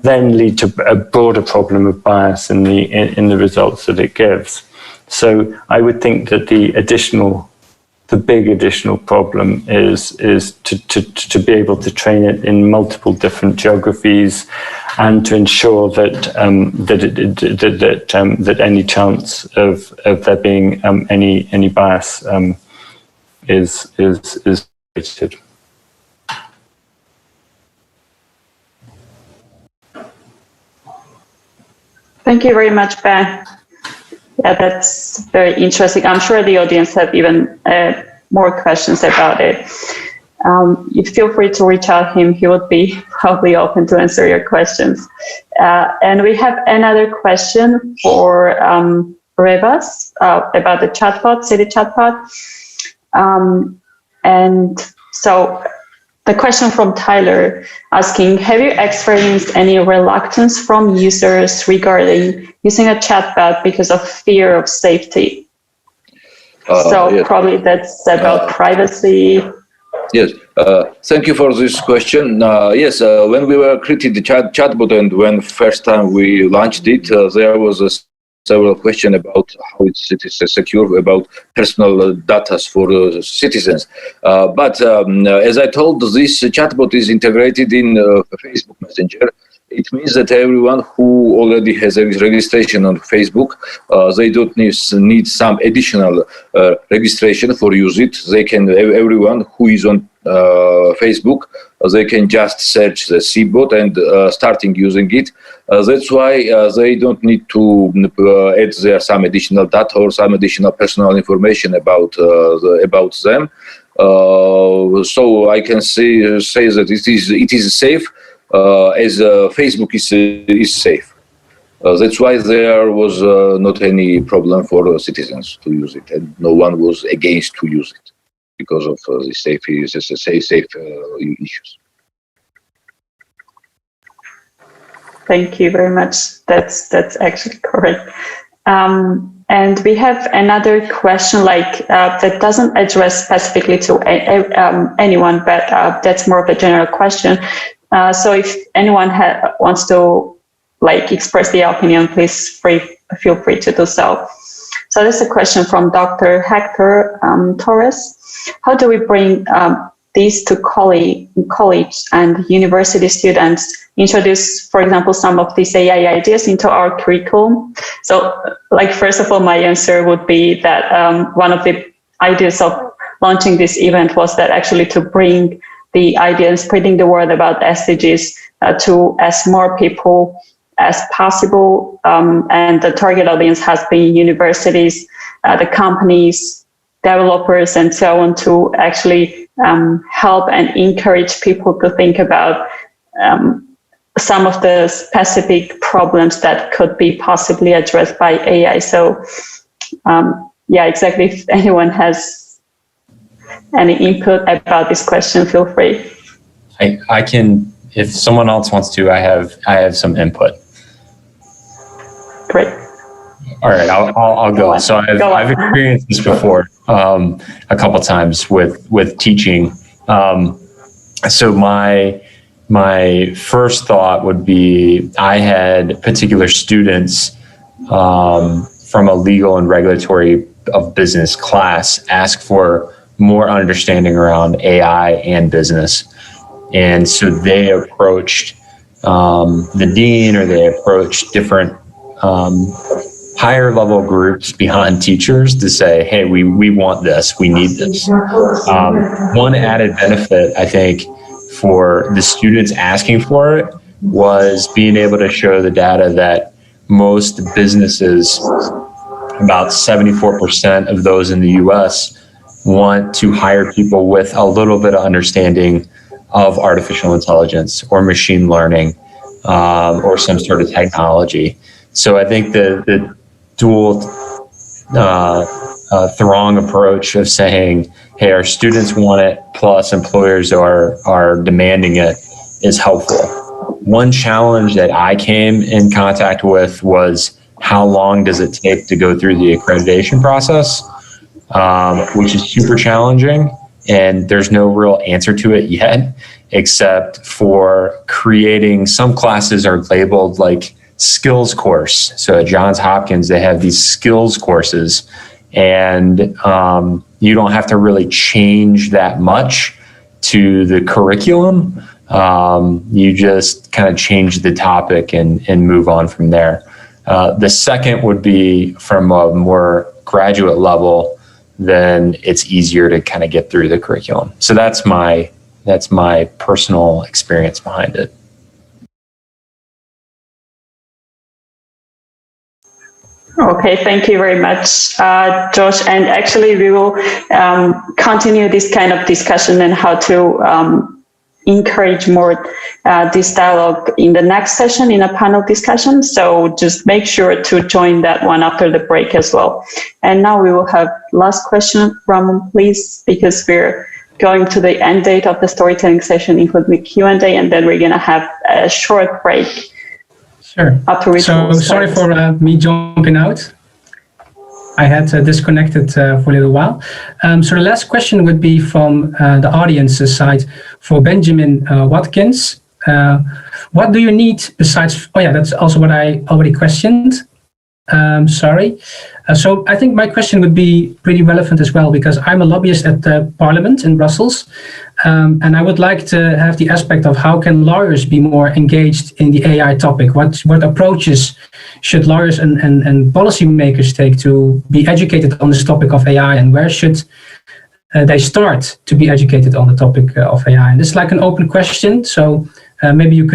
then lead to a broader problem of bias in the results that it gives. So I would think that the big additional problem is to be able to train it in multiple different geographies, and to ensure that any chance of there being any bias is limited. Thank you very much, Ben. Yeah, that's very interesting. I'm sure the audience have even more questions about it. You feel free to reach out to him. He would be probably open to answer your questions. And we have another question for Revas about the chatbot, city chatbot. And so the question from Tyler asking, have you experienced any reluctance from users regarding using a chatbot because of fear of safety? Yes. Probably that's about privacy. Yes, thank you for this question. Yes, when we were creating the chatbot and when first time we launched it, there was several questions about how it is secure about personal data for citizens. But as I told, this chatbot is integrated in Facebook Messenger. It means that everyone who already has a registration on Facebook, they don't need some additional registration for use it. They can, everyone who is on Facebook, they can just search the cBot and starting using it. That's why they don't need to add there some additional data or some additional personal information about them. So I can say that it is safe. As Facebook is safe. That's why there was not any problem for citizens to use it, and no one was against to use it because of the safe issues. Thank you very much. That's actually correct. And we have another question that doesn't address specifically to anyone, but that's more of a general question. So if anyone wants to express their opinion, please feel free to do so. So this is a question from Dr. Hector Torres. How do we bring these to college and university students, introduce, for example, some of these AI ideas into our curriculum? So first of all, my answer would be that one of the ideas of launching this event was that actually to bring the idea and spreading the word about SDGs to as more people as possible. And the target audience has been universities, the companies, developers, and so on, to actually help and encourage people to think about some of the specific problems that could be possibly addressed by AI. So yeah, exactly. If anyone has any input about this question, feel free. I can, if someone else wants to, I have some input. Great. All right, I'll go. So I've experienced this before a couple times with teaching. So my first thought would be, I had particular students from a legal and regulatory of business class ask for more understanding around AI and business. And so they approached the dean, or they approached different higher level groups beyond teachers to say, hey, we want this, we need this. One added benefit, I think, for the students asking for it was being able to show the data that most businesses, about 74% of those in the US, want to hire people with a little bit of understanding of artificial intelligence or machine learning or some sort of technology. So I think the dual throng approach of saying, hey, our students want it, plus employers are demanding it, is helpful. One challenge that I came in contact with was, how long does it take to go through the accreditation process, which is super challenging. And there's no real answer to it yet, except for creating, some classes are labeled like skills course. So at Johns Hopkins, they have these skills courses, and you don't have to really change that much to the curriculum. You just kind of change the topic and move on from there. The second would be from a more graduate level, then it's easier to kind of get through the curriculum. So that's my personal experience behind it. Okay, thank you very much, Josh. And actually, we will continue this kind of discussion and how to encourage more this dialogue in the next session, in a panel discussion. So just make sure to join that one after the break as well. And now we will have last question, Ramon, please, because we're going to the end date of the storytelling session, including the Q&A, and then we're going to have a short break. Sure. After which so sorry for me jumping out. I had disconnected for a little while. So the last question would be from the audience's side for Benjamin Watkins. What do you need besides, oh yeah, that's also what I already questioned. Sorry. So I think my question would be pretty relevant as well, because I'm a lobbyist at the Parliament in Brussels. And I would like to have the aspect of how can lawyers be more engaged in the AI topic? What approaches should lawyers and policymakers take to be educated on this topic of AI, and where should they start to be educated on the topic of AI? And it's like an open question, so maybe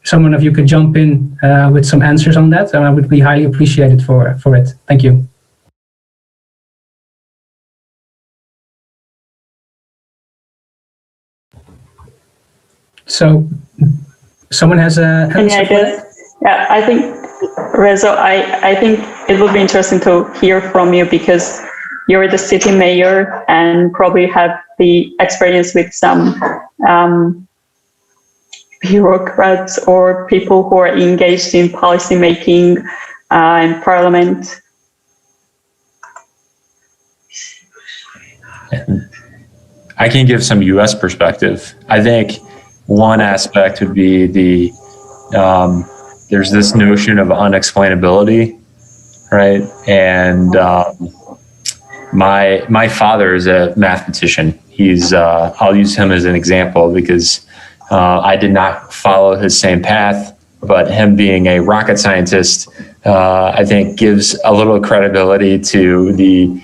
someone of you could jump in with some answers on that, and I would be highly appreciated for it. Thank you. So, someone has a answer? Yeah, I think, Rezo, I think it would be interesting to hear from you, because you're the city mayor and probably have the experience with some bureaucrats or people who are engaged in policy making in Parliament. I can give some U.S. perspective. I think one aspect would be there's this notion of unexplainability, right? And my father is a mathematician. He's I'll use him as an example because I did not follow his same path, but him being a rocket scientist, I think gives a little credibility to the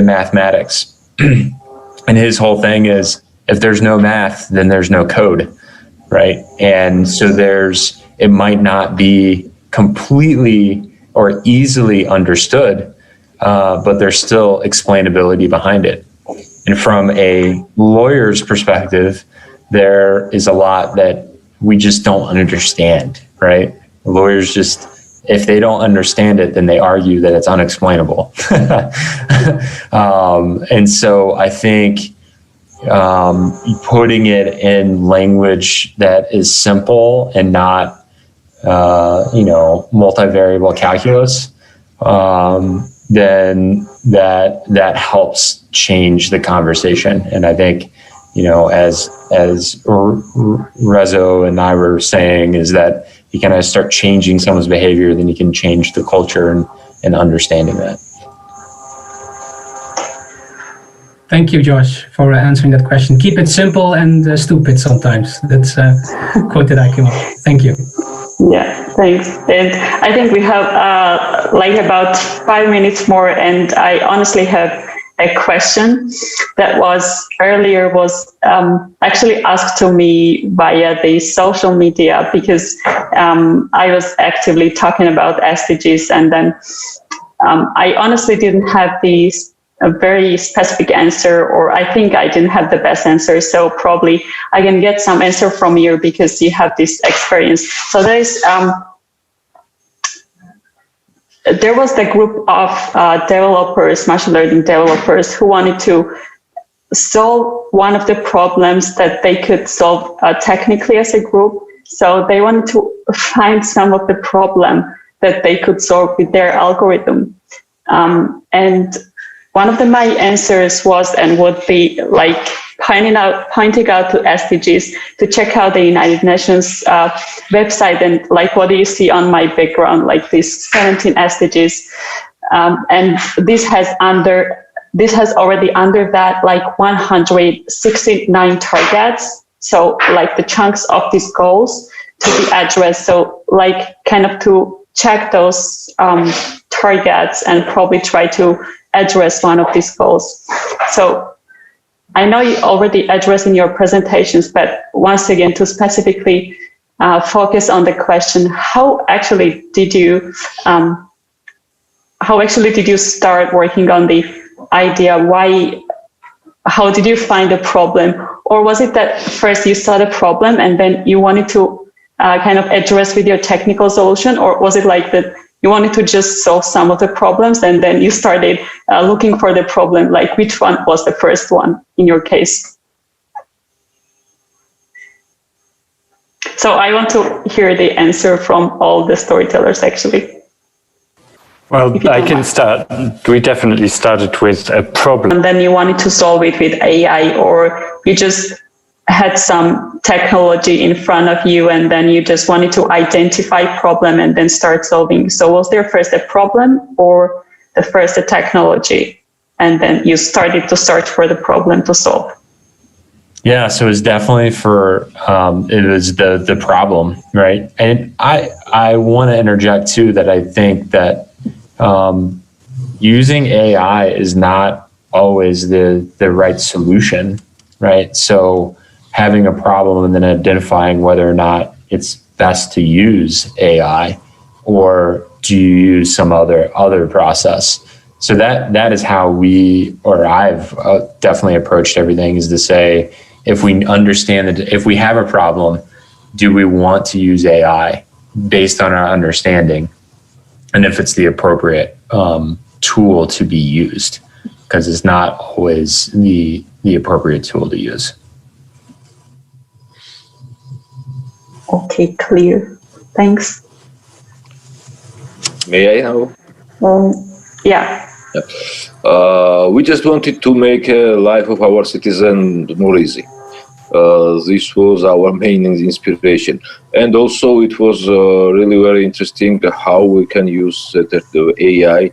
mathematics. And his whole thing is, if there's no math, then there's no code, right? And so there's it might not be completely or easily understood, but there's still explainability behind it. And from a lawyer's perspective, there is a lot that we just don't understand, right? Lawyers just, if they don't understand it, then they argue that it's unexplainable. And so I think putting it in language that is simple and not, multivariable calculus, then that helps change the conversation. And I think, as Rezo and I were saying, is that you kind of start changing someone's behavior, then you can change the culture and understanding that. Thank you, Josh, for answering that question. Keep it simple and stupid sometimes. That's a quote that I came up with. Thank you. Yeah, thanks. And I think we have about 5 minutes more, and I honestly have a question that was actually asked to me via the social media, because I was actively talking about SDGs, and then I honestly didn't have a very specific answer, or I think I didn't have the best answer. So probably I can get some answer from you because you have this experience. So there was the group of developers, machine learning developers, who wanted to solve one of the problems that they could solve technically as a group. So they wanted to find some of the problem that they could solve with their algorithm. And one of my answers was and would be like pointing out to SDGs to check out the United Nations website, and like what do you see on my background, like these 17 SDGs, and this has already under that like 169 targets. So like the chunks of these goals to be addressed. So like kind of to check those targets and probably try to address one of these goals. So I know you already addressed in your presentations, but once again, to specifically focus on the question, how actually did you start working on the idea? How did you find the problem? Or was it that first you saw the problem and then you wanted to kind of address with your technical solution? Or was it like that you wanted to just solve some of the problems and then you started looking for the problem? Like which one was the first one in your case? So I want to hear the answer from all the storytellers actually. Well, I can start. We definitely started with a problem. And then you wanted to solve it with AI, or you just had some technology in front of you and then you just wanted to identify problem and then start solving. So was there first a problem or the first a technology and then you started to search for the problem to solve? Yeah, so it was definitely it was the problem, right? And I want to interject too that I think that using AI is not always the right solution, right? So having a problem and then identifying whether or not it's best to use AI or do you use some other process. So that is how I've definitely approached everything, is to say, if we understand that if we have a problem, do we want to use AI based on our understanding? And if it's the appropriate tool to be used, because it's not always the appropriate tool to use. Okay, clear. Thanks. May I now? Yeah. We just wanted to make a life of our citizens more easy. This was our main inspiration. And also it was really very interesting how we can use the AI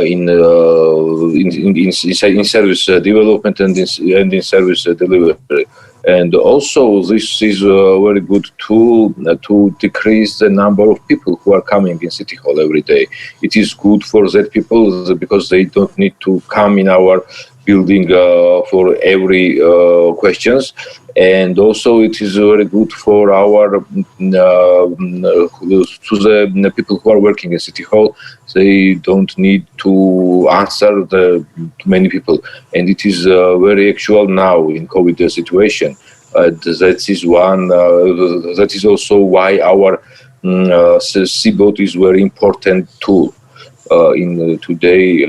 in service development and in service delivery. And also this is a very good tool to decrease the number of people who are coming in City Hall every day. It is good for that people because they don't need to come in our building for every questions, and also it is very good for our to the people who are working in city hall. They don't need to answer to many people, and it is very actual now in COVID situation. That is one. That is also why our CBOT is very important tool in today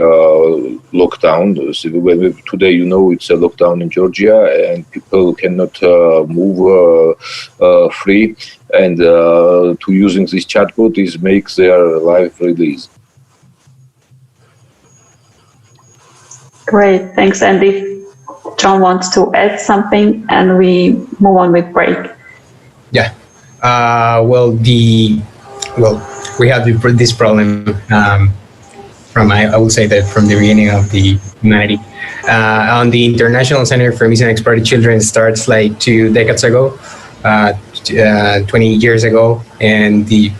lockdown. So today, it's a lockdown in Georgia, and people cannot move free. And to using this chatbot is makes their life really easy. Great, thanks. And if John wants to add something, and we move on with break. Yeah. We have this problem I would say that from the beginning of the humanity. On the International Center for Missing and Exploited Children starts like 2 decades ago, 20 years ago, and the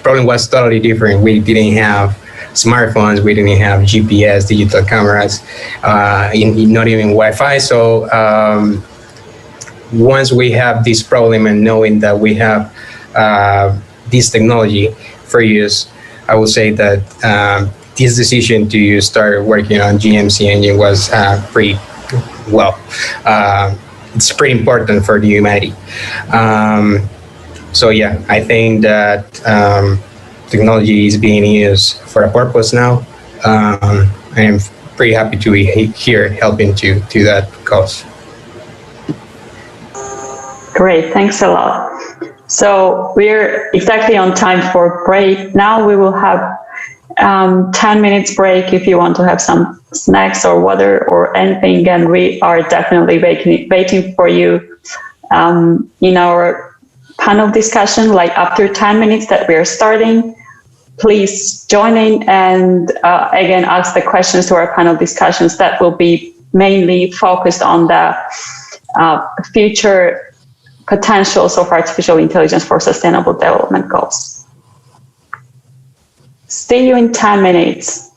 problem was totally different. We didn't have smartphones, we didn't have GPS, digital cameras, not even Wi-Fi. So once we have this problem and knowing that we have this technology for use, I would say that this decision to start working on GMC engine was pretty well. It's pretty important for the humanity. So yeah, I think that technology is being used for a purpose now. I am pretty happy to be here helping to that cause. Great, thanks a lot. So we're exactly on time for break. Now we will have 10 minutes break if you want to have some snacks or water or anything, and we are definitely waiting for you in our panel discussion, like after 10 minutes that we are starting. Please join in and again ask the questions to our panel discussions that will be mainly focused on the future potentials of artificial intelligence for sustainable development goals. See you in 10 minutes.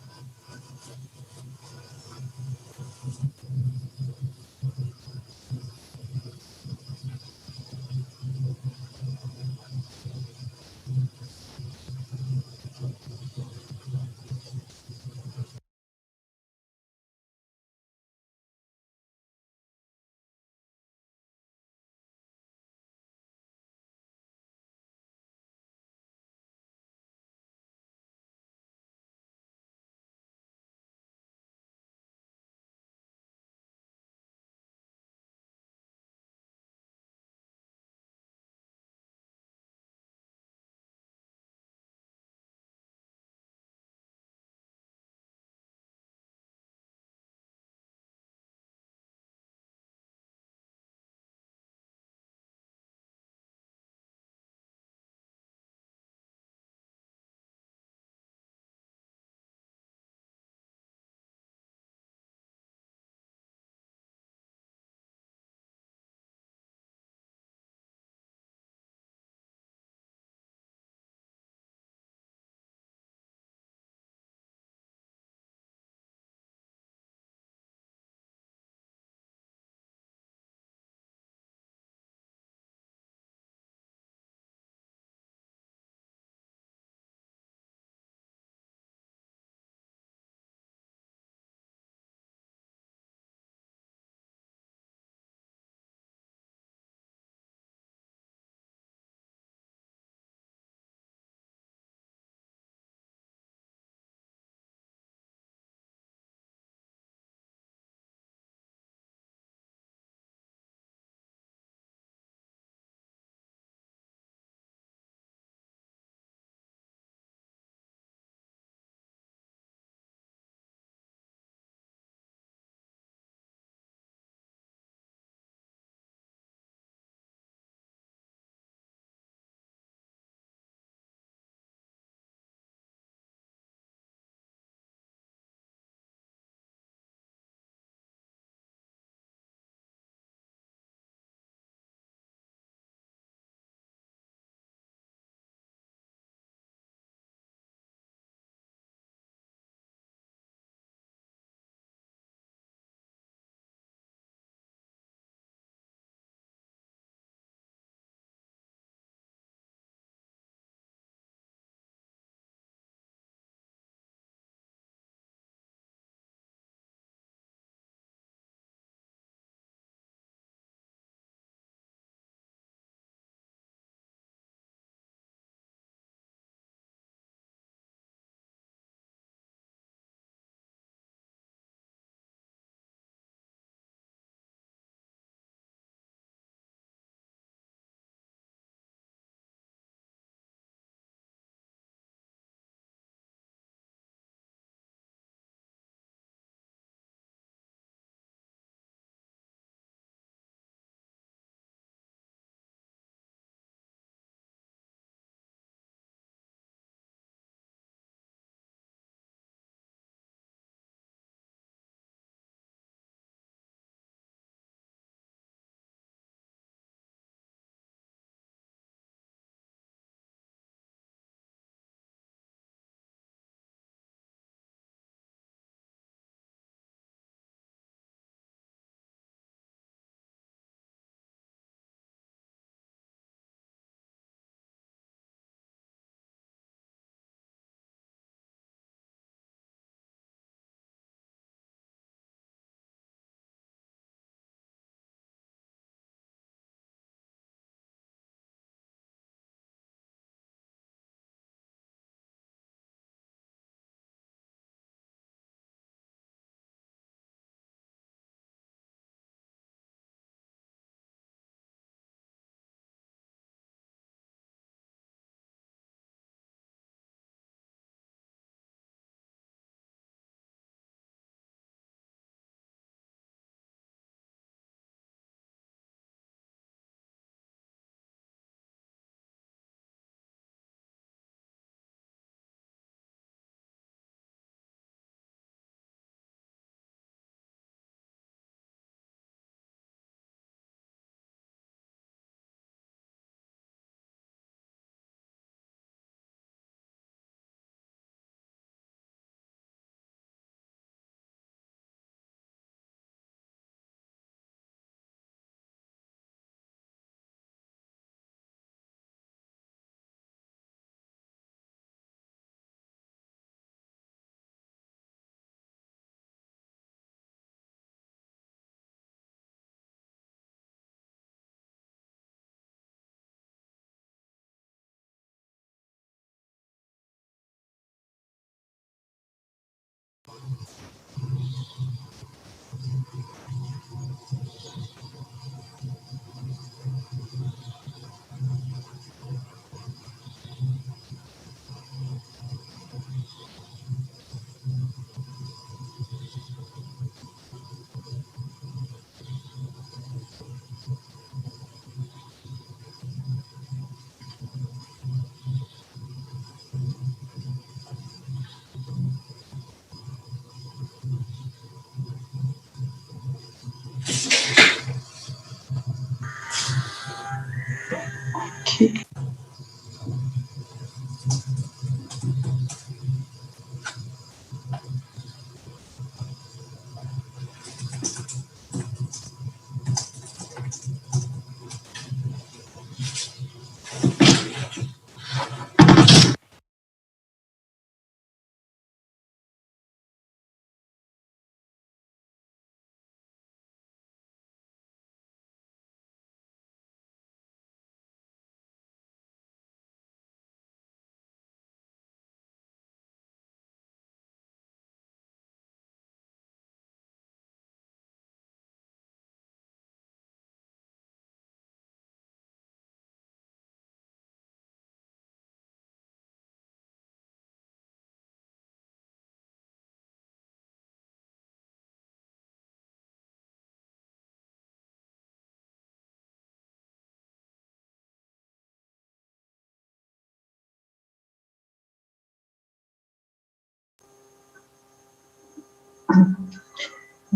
speak.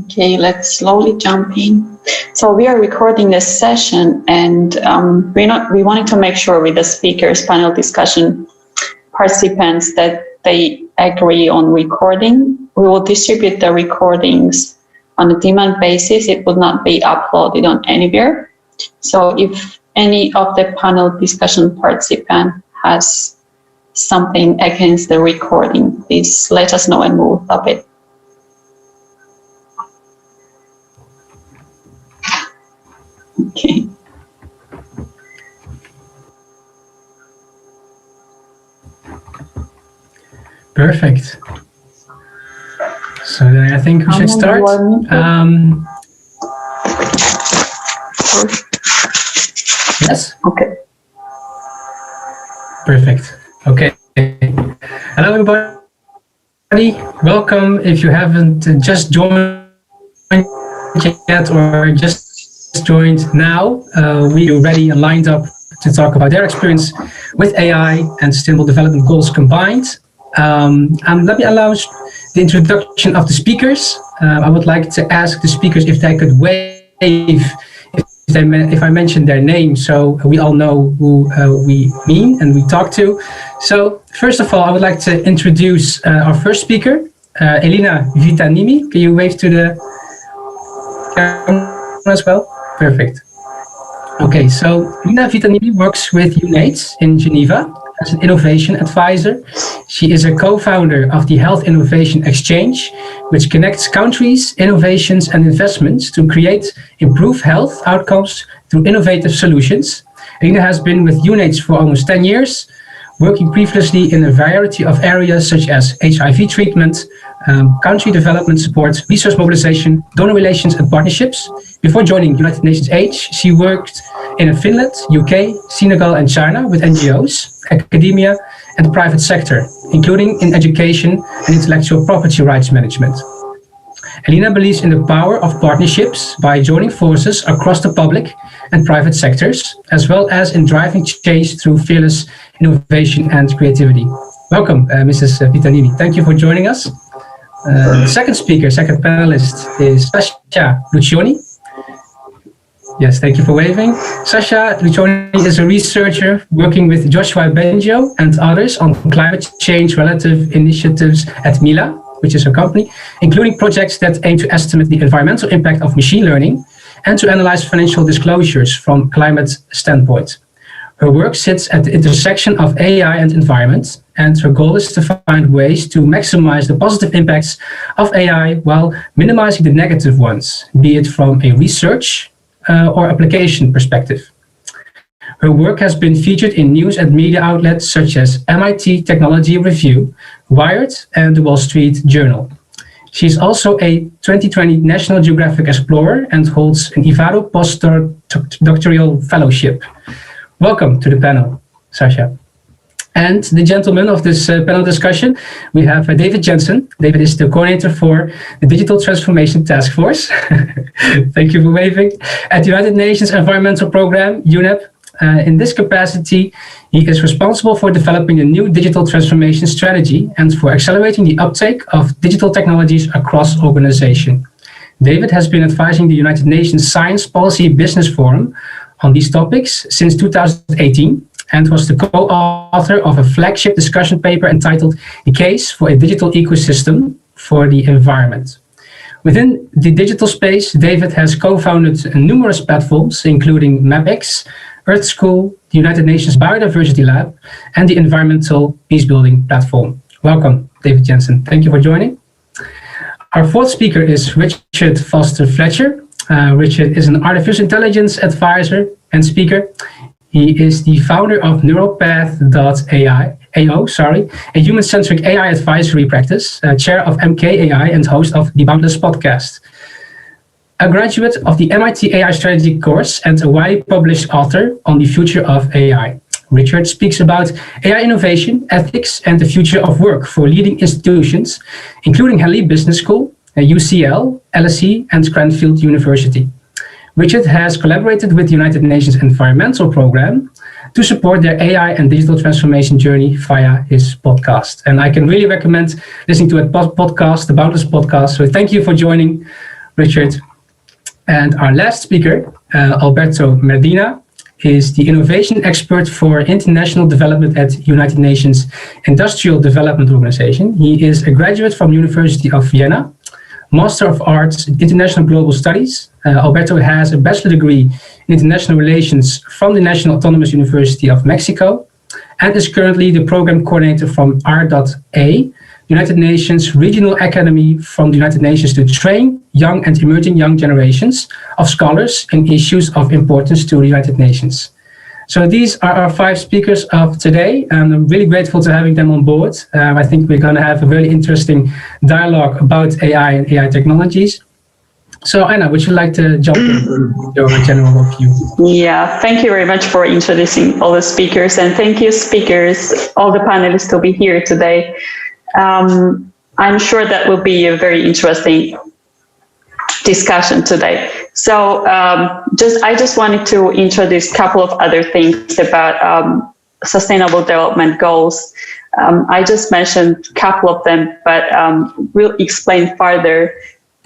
Okay, let's slowly jump in. So we are recording this session, and we wanted to make sure with the speakers, panel discussion participants, that they agree on recording. We will distribute the recordings on a demand basis. It will not be uploaded on anywhere. So if any of the panel discussion participant has something against the recording, please let us know and we'll stop it. Okay. Perfect. So then I think we should start. Yes? Okay. Perfect. Okay. Hello, everybody. Welcome. If you haven't just joined yet or just joined now, we are ready and lined up to talk about their experience with AI and Sustainable Development Goals combined. And let me allow the introduction of the speakers. I would like to ask the speakers if they could wave if I mention their name, so we all know who we mean and we talk to. So first of all, I would like to introduce our first speaker, Elina Vitoni. Can you wave to the camera as well? Perfect. Okay, so Elina Vitoni works with UNAIDS in Geneva as an innovation advisor. She is a co-founder of the Health Innovation Exchange, which connects countries, innovations and investments to create improved health outcomes through innovative solutions. Elina has been with UNAIDS for almost 10 years, working previously in a variety of areas such as HIV treatment, country development support, resource mobilization, donor relations and partnerships. Before joining United Nations AIDS, she worked in Finland, UK, Senegal and China with NGOs, academia and the private sector, including in education and intellectual property rights management. Elina believes in the power of partnerships by joining forces across the public and private sectors, as well as in driving change through fearless innovation and creativity. Welcome, Mrs. Vitoni. Thank you for joining us. The second speaker, second panelist is Sasha Lucioni. Yes, thank you for waving. Sasha Lucioni is a researcher working with Joshua Benjo and others on climate change relative initiatives at Mila, which is her company, including projects that aim to estimate the environmental impact of machine learning and to analyze financial disclosures from climate standpoint. Her work sits at the intersection of AI and environment, and her goal is to find ways to maximize the positive impacts of AI while minimizing the negative ones, be it from a research or application perspective. Her work has been featured in news and media outlets such as MIT Technology Review, Wired, and the Wall Street Journal. She is also a 2020 National Geographic Explorer and holds an Ivado postdoctoral fellowship. Welcome to the panel, Sasha. And the gentleman of this panel discussion, we have David Jensen. David is the coordinator for the Digital Transformation Task Force. Thank you for waving. At the United Nations Environmental Programme, UNEP. In this capacity, he is responsible for developing a new digital transformation strategy and for accelerating the uptake of digital technologies across organization. David has been advising the United Nations Science Policy Business Forum on these topics since 2018 and was the co-author of a flagship discussion paper entitled The Case for a Digital Ecosystem for the Environment. Within the digital space, David has co-founded numerous platforms, including MapX, Earth School, the United Nations Biodiversity Lab, and the Environmental Peacebuilding Platform. Welcome, David Jensen. Thank you for joining. Our fourth speaker is Richard Foster Fletcher. Richard is an artificial intelligence advisor and speaker. He is the founder of Neuropath.ai, a human-centric AI advisory practice, chair of MKAI, and host of the Boundless podcast. A graduate of the MIT AI Strategy course and a widely published author on the future of AI. Richard speaks about AI innovation, ethics, and the future of work for leading institutions, including Henley Business School, UCL, LSE, and Cranfield University. Richard has collaborated with the United Nations Environmental Programme to support their AI and digital transformation journey via his podcast. And I can really recommend listening to a podcast, the Boundless podcast. So thank you for joining, Richard. And our last speaker, Alberto Medina, is the innovation expert for international development at United Nations Industrial Development Organization. He is a graduate from University of Vienna, Master of Arts, International Global Studies. Alberto has a bachelor degree in International Relations from the National Autonomous University of Mexico and is currently the program coordinator from R.A, United Nations Regional Academy from the United Nations to train young and emerging young generations of scholars in issues of importance to the United Nations. So these are our five speakers of today, and I'm really grateful to having them on board. I think we're going to have a very interesting dialogue about AI and AI technologies. So Anna, would you like to jump in your general view? Yeah, thank you very much for introducing all the speakers, and thank you speakers, all the panelists to be here today. I'm sure that will be a very interesting discussion today. So I just wanted to introduce a couple of other things about sustainable development goals. I just mentioned a couple of them, but we'll explain further.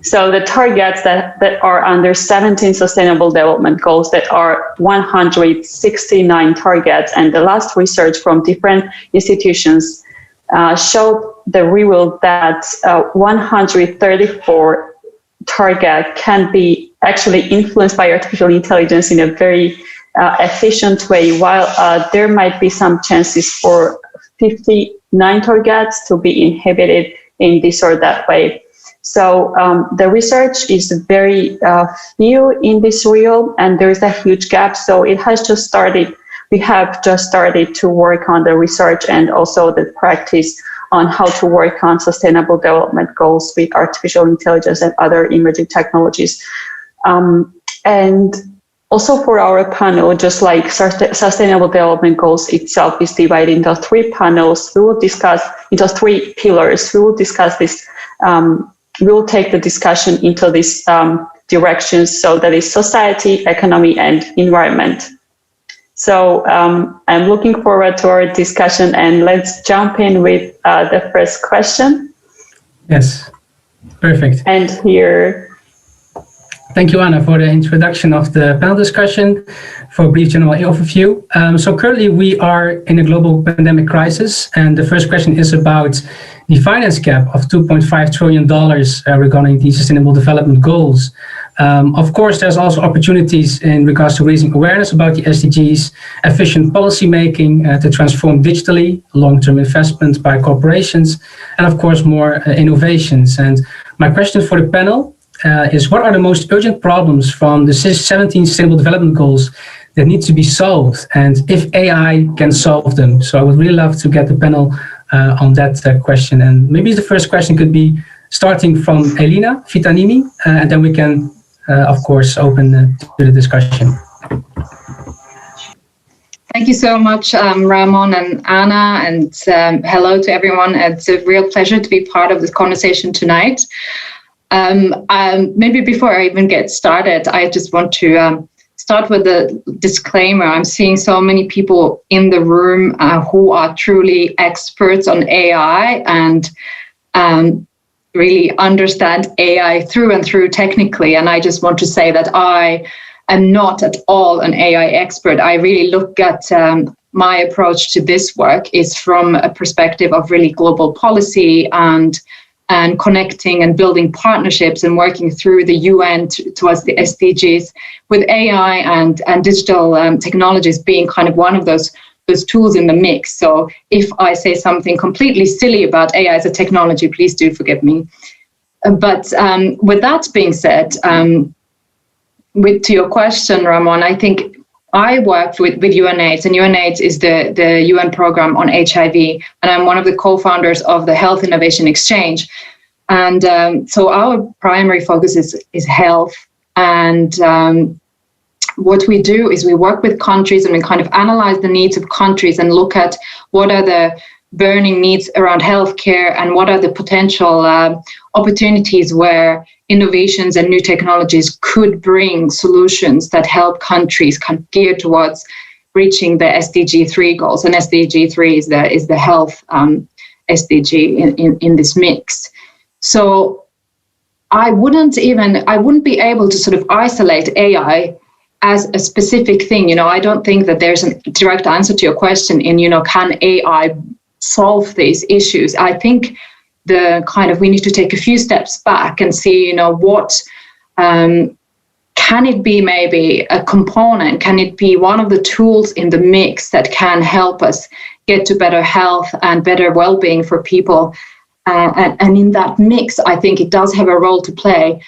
So the targets that are under 17 sustainable development goals, that are 169 targets, and the last research from different institutions showed the reveal that 134 target can be actually influenced by artificial intelligence in a very efficient way, while there might be some chances for 59 targets to be inhibited in this or that way. So the research is very few in this realm, and there is a huge gap. So it has just started. We have just started to work on the research and also the practice on how to work on sustainable development goals with artificial intelligence and other emerging technologies. And also for our panel, just like sustainable development goals itself is divided into three panels. We will discuss into three pillars. We will discuss this. We will take the discussion into these directions. So that is society, economy, and environment. So I'm looking forward to our discussion, and let's jump in with the first question. Yes, perfect. And here. Thank you, Anna, for the introduction of the panel discussion, for a brief general overview. So currently we are in a global pandemic crisis, and the first question is about the finance gap of $2.5 trillion regarding the Sustainable Development Goals. Of course, there's also opportunities in regards to raising awareness about the SDGs, efficient policy making to transform digitally, long-term investment by corporations, and of course, more innovations. And my question for the panel is, what are the most urgent problems from the 17 Sustainable Development Goals that need to be solved, and if AI can solve them? So I would really love to get the panel on that question. And maybe the first question could be starting from Elina Vitoni, and then we can, of course, open to the discussion. Thank you so much, Ramon and Anna, and hello to everyone. It's a real pleasure to be part of this conversation tonight. Maybe before I even get started, I just want to start with a disclaimer. I'm seeing so many people in the room who are truly experts on AI and really understand AI through and through technically. And I just want to say that I am not at all an AI expert. I really look at my approach to this work is from a perspective of really global policy and connecting and building partnerships and working through the UN towards the SDGs, with AI and digital technologies being kind of one of those tools in the mix. So if I say something completely silly about AI as a technology, please do forgive me. But with that being said, to your question, Ramon, I think I worked with UNAIDS, and UNAIDS is the UN program on HIV, and I'm one of the co-founders of the Health Innovation Exchange. And so our primary focus is health. And what we do is we work with countries and we kind of analyze the needs of countries and look at what are the burning needs around healthcare and what are the potential opportunities where innovations and new technologies could bring solutions that help countries kind of gear towards reaching the SDG 3 goals. And SDG 3 is the health SDG in this mix. So I wouldn't be able to sort of isolate AI as a specific thing. I don't think that there's a direct answer to your question in, can AI solve these issues? I think we need to take a few steps back and see, what can it be maybe a component? Can it be one of the tools in the mix that can help us get to better health and better well-being for people? And in that mix, I think it does have a role to play.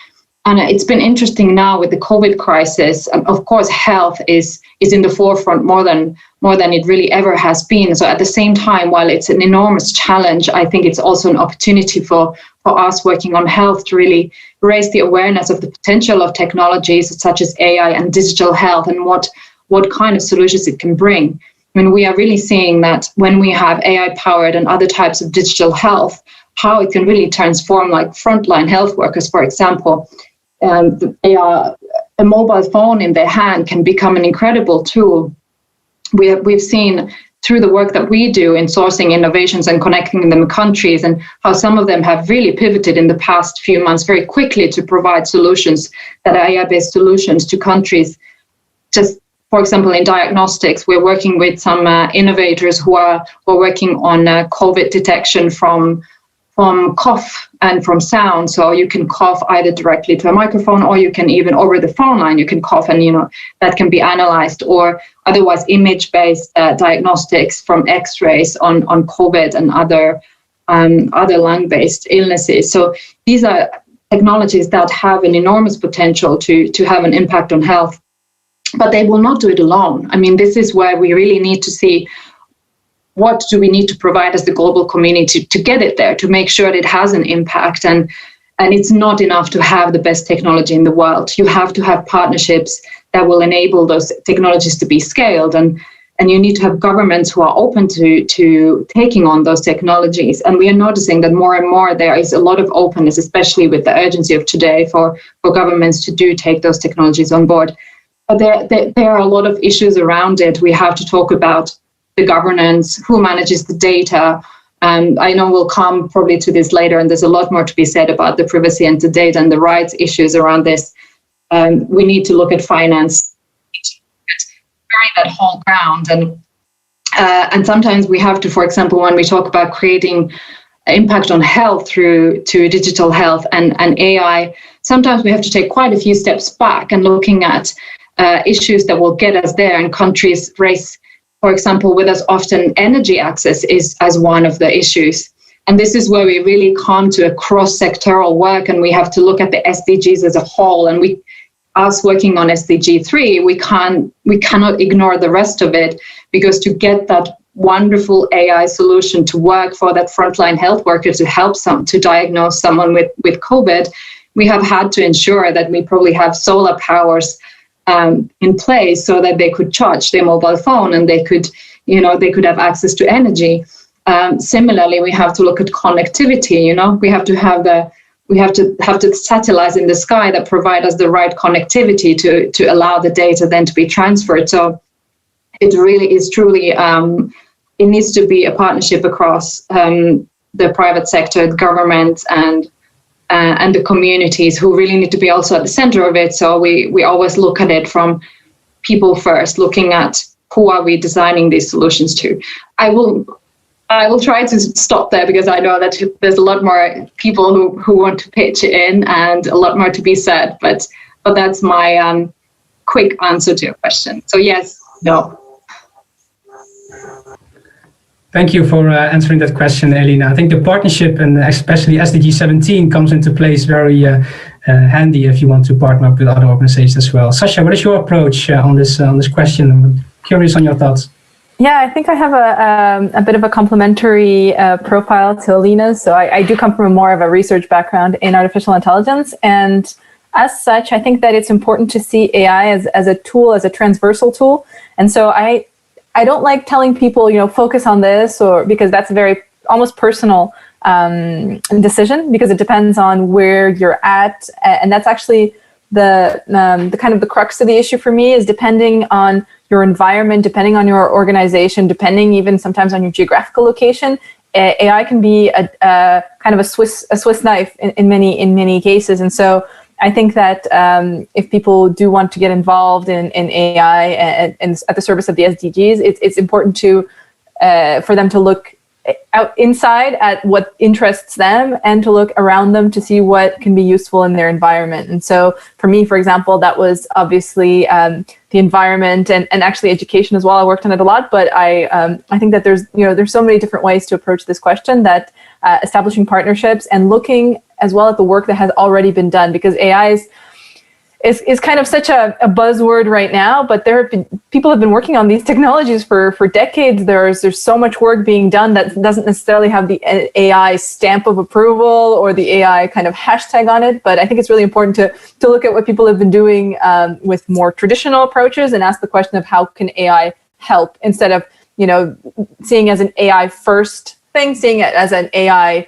And it's been interesting now with the COVID crisis. Of course, health is in the forefront more than it really ever has been. So at the same time, while it's an enormous challenge, I think it's also an opportunity for us working on health to really raise the awareness of the potential of technologies such as AI and digital health and what kind of solutions it can bring. I mean, we are really seeing that when we have AI-powered and other types of digital health, how it can really transform like frontline health workers, for example. A mobile phone in their hand can become an incredible tool. We've seen through the work that we do in sourcing innovations and connecting them in countries, and how some of them have really pivoted in the past few months very quickly to provide solutions that are AI-based solutions to countries. Just for example, in diagnostics, we're working with some innovators who are working on COVID detection from cough and from sound. So you can cough either directly to a microphone, or you can even over the phone line, you can cough and, that can be analyzed, or otherwise image-based diagnostics from x-rays on COVID and other lung-based illnesses. So these are technologies that have an enormous potential to have an impact on health, but they will not do it alone. I mean, this is where we really need to see what do we need to provide as the global community to get it there, to make sure that it has an impact. And it's not enough to have the best technology in the world. You have to have partnerships that will enable those technologies to be scaled. And you need to have governments who are open to taking on those technologies. And we are noticing that more and more there is a lot of openness, especially with the urgency of today, for governments to take those technologies on board. But there are a lot of issues around it. We have to talk about the governance, who manages the data. I know we'll come probably to this later, and there's a lot more to be said about the privacy and the data and the rights issues around this. We need to look at finance, carry that whole ground. And sometimes we have to, for example, when we talk about creating impact on health through digital health and AI, sometimes we have to take quite a few steps back and looking at issues that will get us there, and countries race. For example, with us often energy access is as one of the issues. And this is where we really come to a cross-sectoral work, and we have to look at the SDGs as a whole. And us working on SDG 3, we cannot ignore the rest of it, because to get that wonderful AI solution to work for that frontline health worker to help to diagnose someone with COVID, we have had to ensure that we probably have solar powers in place so that they could charge their mobile phone and they could have access to energy. Similarly, we have to look at connectivity. We have to have the satellites in the sky that provide us the right connectivity to allow the data then to be transferred. So it really is truly it needs to be a partnership across the private sector, the government, and the communities, who really need to be also at the center of it. So we always look at it from people first, looking at who are we designing these solutions to? I will try to stop there because I know that there's a lot more people who want to pitch in and a lot more to be said, but that's my quick answer to your question. So yes, no. Thank you for answering that question, Elina. I think the partnership and especially SDG 17 comes into place very handy if you want to partner up with other organizations as well. Sasha, what is your approach on this question? I'm curious on your thoughts. Yeah, I think I have a bit of a complementary profile to Alina's. So I do come from more of a research background in artificial intelligence. And as such, I think that it's important to see AI as a tool, as a transversal tool. And so I don't like telling people, focus on this, or because that's a very almost personal decision, because it depends on where you're at. And that's actually the kind of the crux of the issue for me, is depending on your environment, depending on your organization, depending even sometimes on your geographical location, AI can be a kind of a Swiss knife in many cases. And so I think that if people do want to get involved in AI and at the service of the SDGs, it's important for them to look out inside at what interests them and to look around them to see what can be useful in their environment. And so for me, for example, that was obviously the environment and actually education as well. I worked on it a lot, but I think that there's so many different ways to approach this question, that establishing partnerships and looking as well at the work that has already been done, because AI is kind of such a buzzword right now, but people have been working on these technologies for decades. There's so much work being done that doesn't necessarily have the AI stamp of approval or the AI kind of hashtag on it. But I think it's really important to look at what people have been doing with more traditional approaches and ask the question of how can AI help, instead of seeing as an AI first thing, seeing it as an AI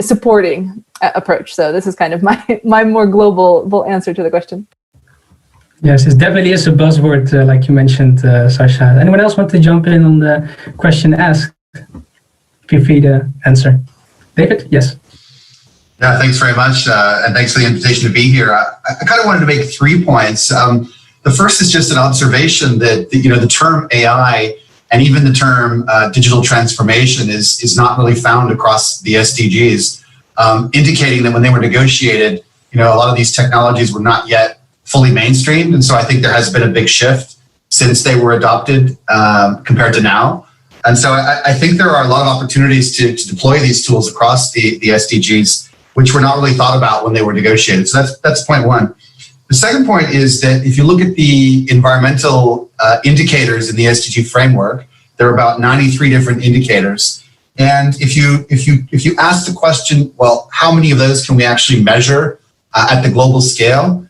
supporting approach. So this is kind of my more global answer to the question. Yes, it definitely is a buzzword, like you mentioned, Sasha. Anyone else want to jump in on the question asked? Feel free to answer. David, yes. Yeah, thanks very much, and thanks for the invitation to be here. I kind of wanted to make 3 points. The first is just an observation that the term AI and even the term digital transformation is not really found across the SDGs, indicating that when they were negotiated, a lot of these technologies were not yet fully mainstreamed. And so I think there has been a big shift since they were adopted compared to now. And so I think there are a lot of opportunities to deploy these tools across the SDGs, which were not really thought about when they were negotiated. So that's point one. The second point is that if you look at the environmental indicators in the SDG framework, there are about 93 different indicators. And if you ask the question, well, how many of those can we actually measure at the global scale?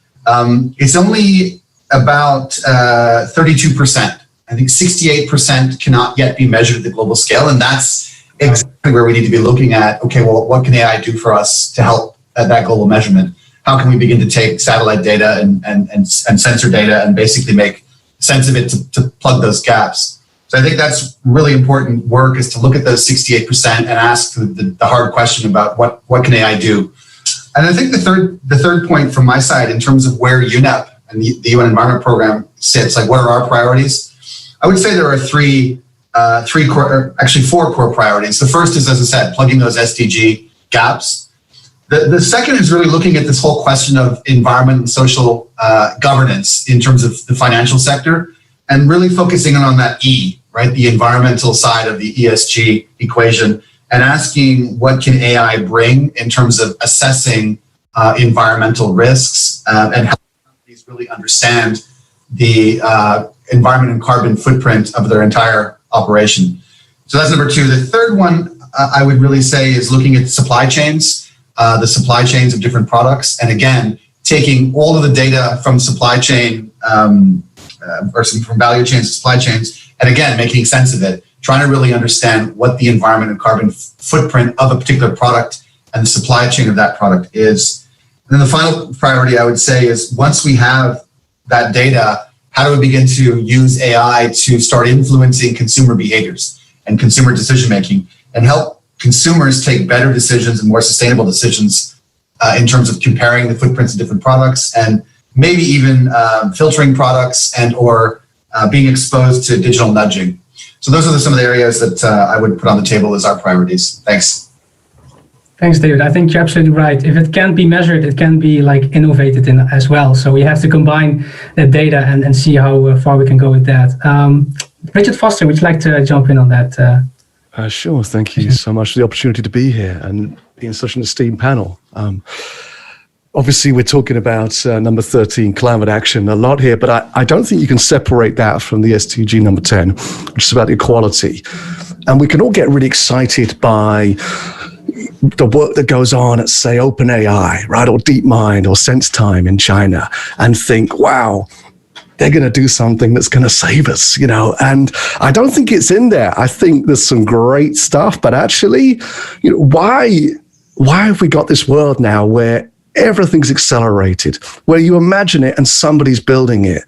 It's only about 32%. I think 68% cannot yet be measured at the global scale. And that's exactly where we need to be looking at, okay, well, what can AI do for us to help at that global measurement? How can we begin to take satellite data and sensor data and basically make sense of it to plug those gaps? So I think that's really important work, is to look at those 68% and ask the hard question about what can AI do? And I think the third point from my side, in terms of where UNEP and the UN Environment Program sits, like what are our priorities? I would say there are four core priorities. The first is, as I said, plugging those SDG gaps. The second is really looking at this whole question of environment and social governance in terms of the financial sector, and really focusing on that E, right? The environmental side of the ESG equation, and asking what can AI bring in terms of assessing environmental risks and helping companies really understand the environment and carbon footprint of their entire operation. So that's number two. The third one I would really say is looking at supply chains, the supply chains of different products. And again, taking all of the data from supply chain or from value chains to supply chains, and again, making sense of it, trying to really understand what the environment and carbon footprint of a particular product and the supply chain of that product is. And then the final priority I would say is, once we have that data, how do we begin to use AI to start influencing consumer behaviors and consumer decision-making, and help consumers take better decisions and more sustainable decisions in terms of comparing the footprints of different products, and maybe even filtering products and or being exposed to digital nudging. So those are some of the areas that I would put on the table as our priorities. Thanks. Thanks, David. I think you're absolutely right. If it can't be measured, it can be like innovated in as well. So we have to combine that data and see how far we can go with that. Richard Foster, would you like to jump in on that? Sure. Thank you so much for the opportunity to be here and be in such an esteemed panel. Obviously, we're talking about number 13, climate action, a lot here, but I don't think you can separate that from the SDG number 10, which is about equality. And we can all get really excited by the work that goes on at, say, OpenAI, right, or DeepMind or SenseTime in China, and think, wow, they're going to do something that's going to save us, you know. And I don't think it's in there. I think there's some great stuff, but actually, you know, why have we got this world now where everything's accelerated, where you imagine it and somebody's building it?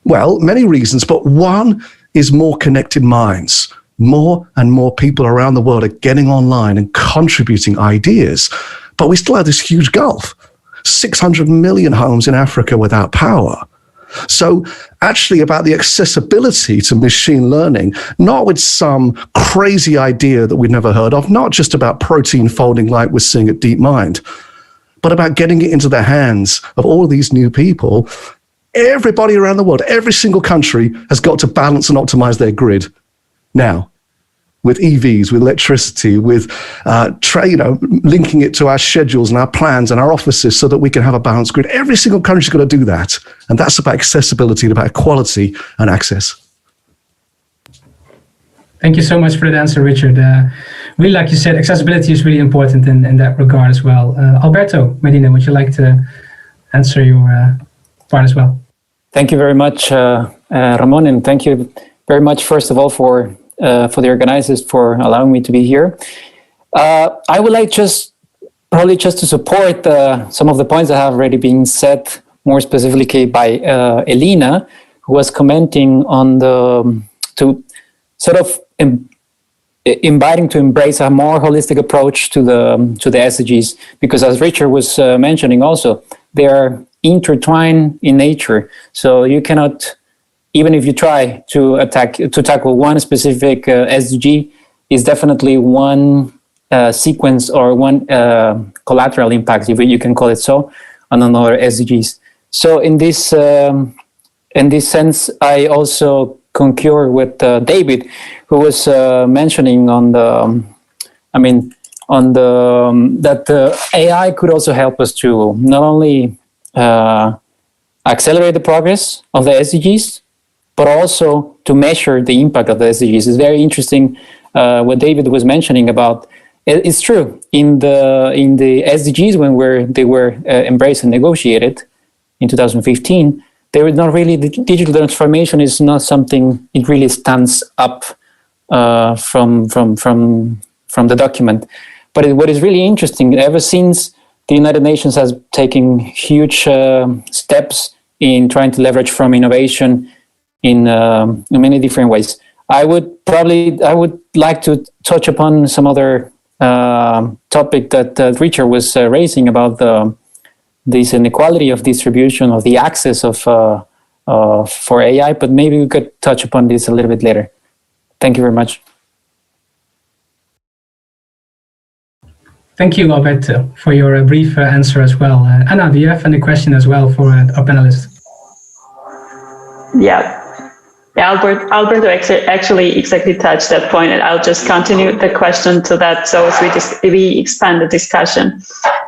Well, many reasons, but one is more connected minds. More and more people around the world are getting online and contributing ideas, but we still have this huge gulf. 600 million homes in Africa without power. So actually about the accessibility to machine learning, not with some crazy idea that we've never heard of, not just about protein folding like we're seeing at DeepMind, but about getting it into the hands of all these new people. Everybody around the world, every single country has got to balance and optimize their grid now, with EVs, with electricity, with linking it to our schedules and our plans and our offices so that we can have a balanced grid. Every single country's got to do that. And that's about accessibility, about equality and access. Thank you so much for that answer, Richard. Really, like you said, accessibility is really important in that regard as well. Alberto Medina, would you like to answer your part as well? Thank you very much, Ramon, and thank you very much, first of all, for the organizers for allowing me to be here. I would like probably just to support some of the points that have already been said, more specifically by Elena, who was commenting on to sort of inviting to embrace a more holistic approach to the SDGs, because as Richard was mentioning also, they are intertwined in nature. So you cannot, even if you try to tackle one specific SDG, is definitely one sequence or one collateral impact, if you can call it so, on another SDGs. So in this sense, I also concur with David, who was mentioning that AI could also help us to not only accelerate the progress of the SDGs, but also to measure the impact of the SDGs. It's very interesting what David was mentioning about. It's true in the SDGs when they were embraced and negotiated in 2015. There was not really, the digital transformation is not something it really stands up from the document. But what is really interesting, ever since the United Nations has taken huge steps in trying to leverage from innovation in many different ways. I would like to touch upon some other topic that Richard was raising about this inequality of distribution of the access for AI, but maybe we could touch upon this a little bit later. Thank you very much. Thank you, Alberto, for your brief answer as well. Anna, do you have any question as well for our panelists? Yeah, Alberto actually exactly touched that point, and I'll just continue the question to that. So as we expand the discussion.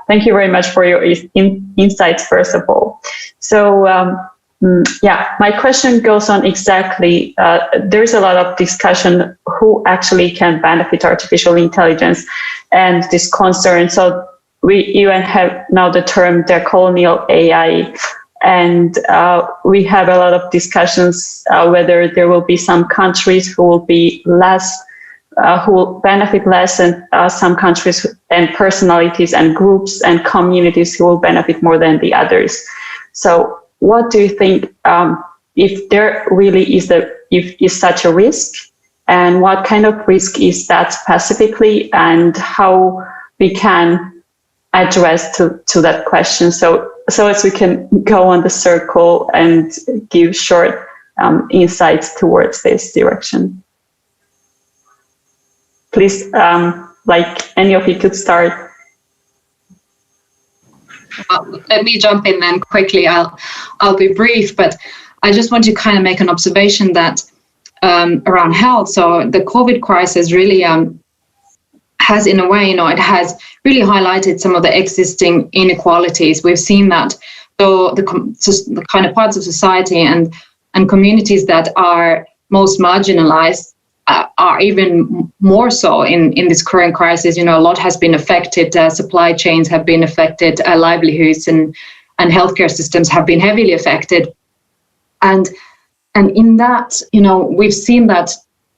Thank you very much for your insights, first of all. So my question goes on exactly, there's a lot of discussion who actually can benefit artificial intelligence and this concern. So we even have now the term decolonial AI, and we have a lot of discussions whether there will be some countries who will be who will benefit less, and some countries and personalities and groups and communities who will benefit more than the others. So what do you think, if there really is such a risk, and what kind of risk is that specifically, and how we can address to that question? So as we can go on the circle and give short insights towards this direction. Please, like any of you could start. Let me jump in then quickly. I'll be brief, but I just want to kind of make an observation that around health. So the COVID crisis really has, in a way, it has really highlighted some of the existing inequalities. We've seen that though the kind of parts of society and communities that are most marginalized are even more so in this current crisis. A lot has been affected. Supply chains have been affected. Livelihoods and healthcare systems have been heavily affected. And in that, we've seen that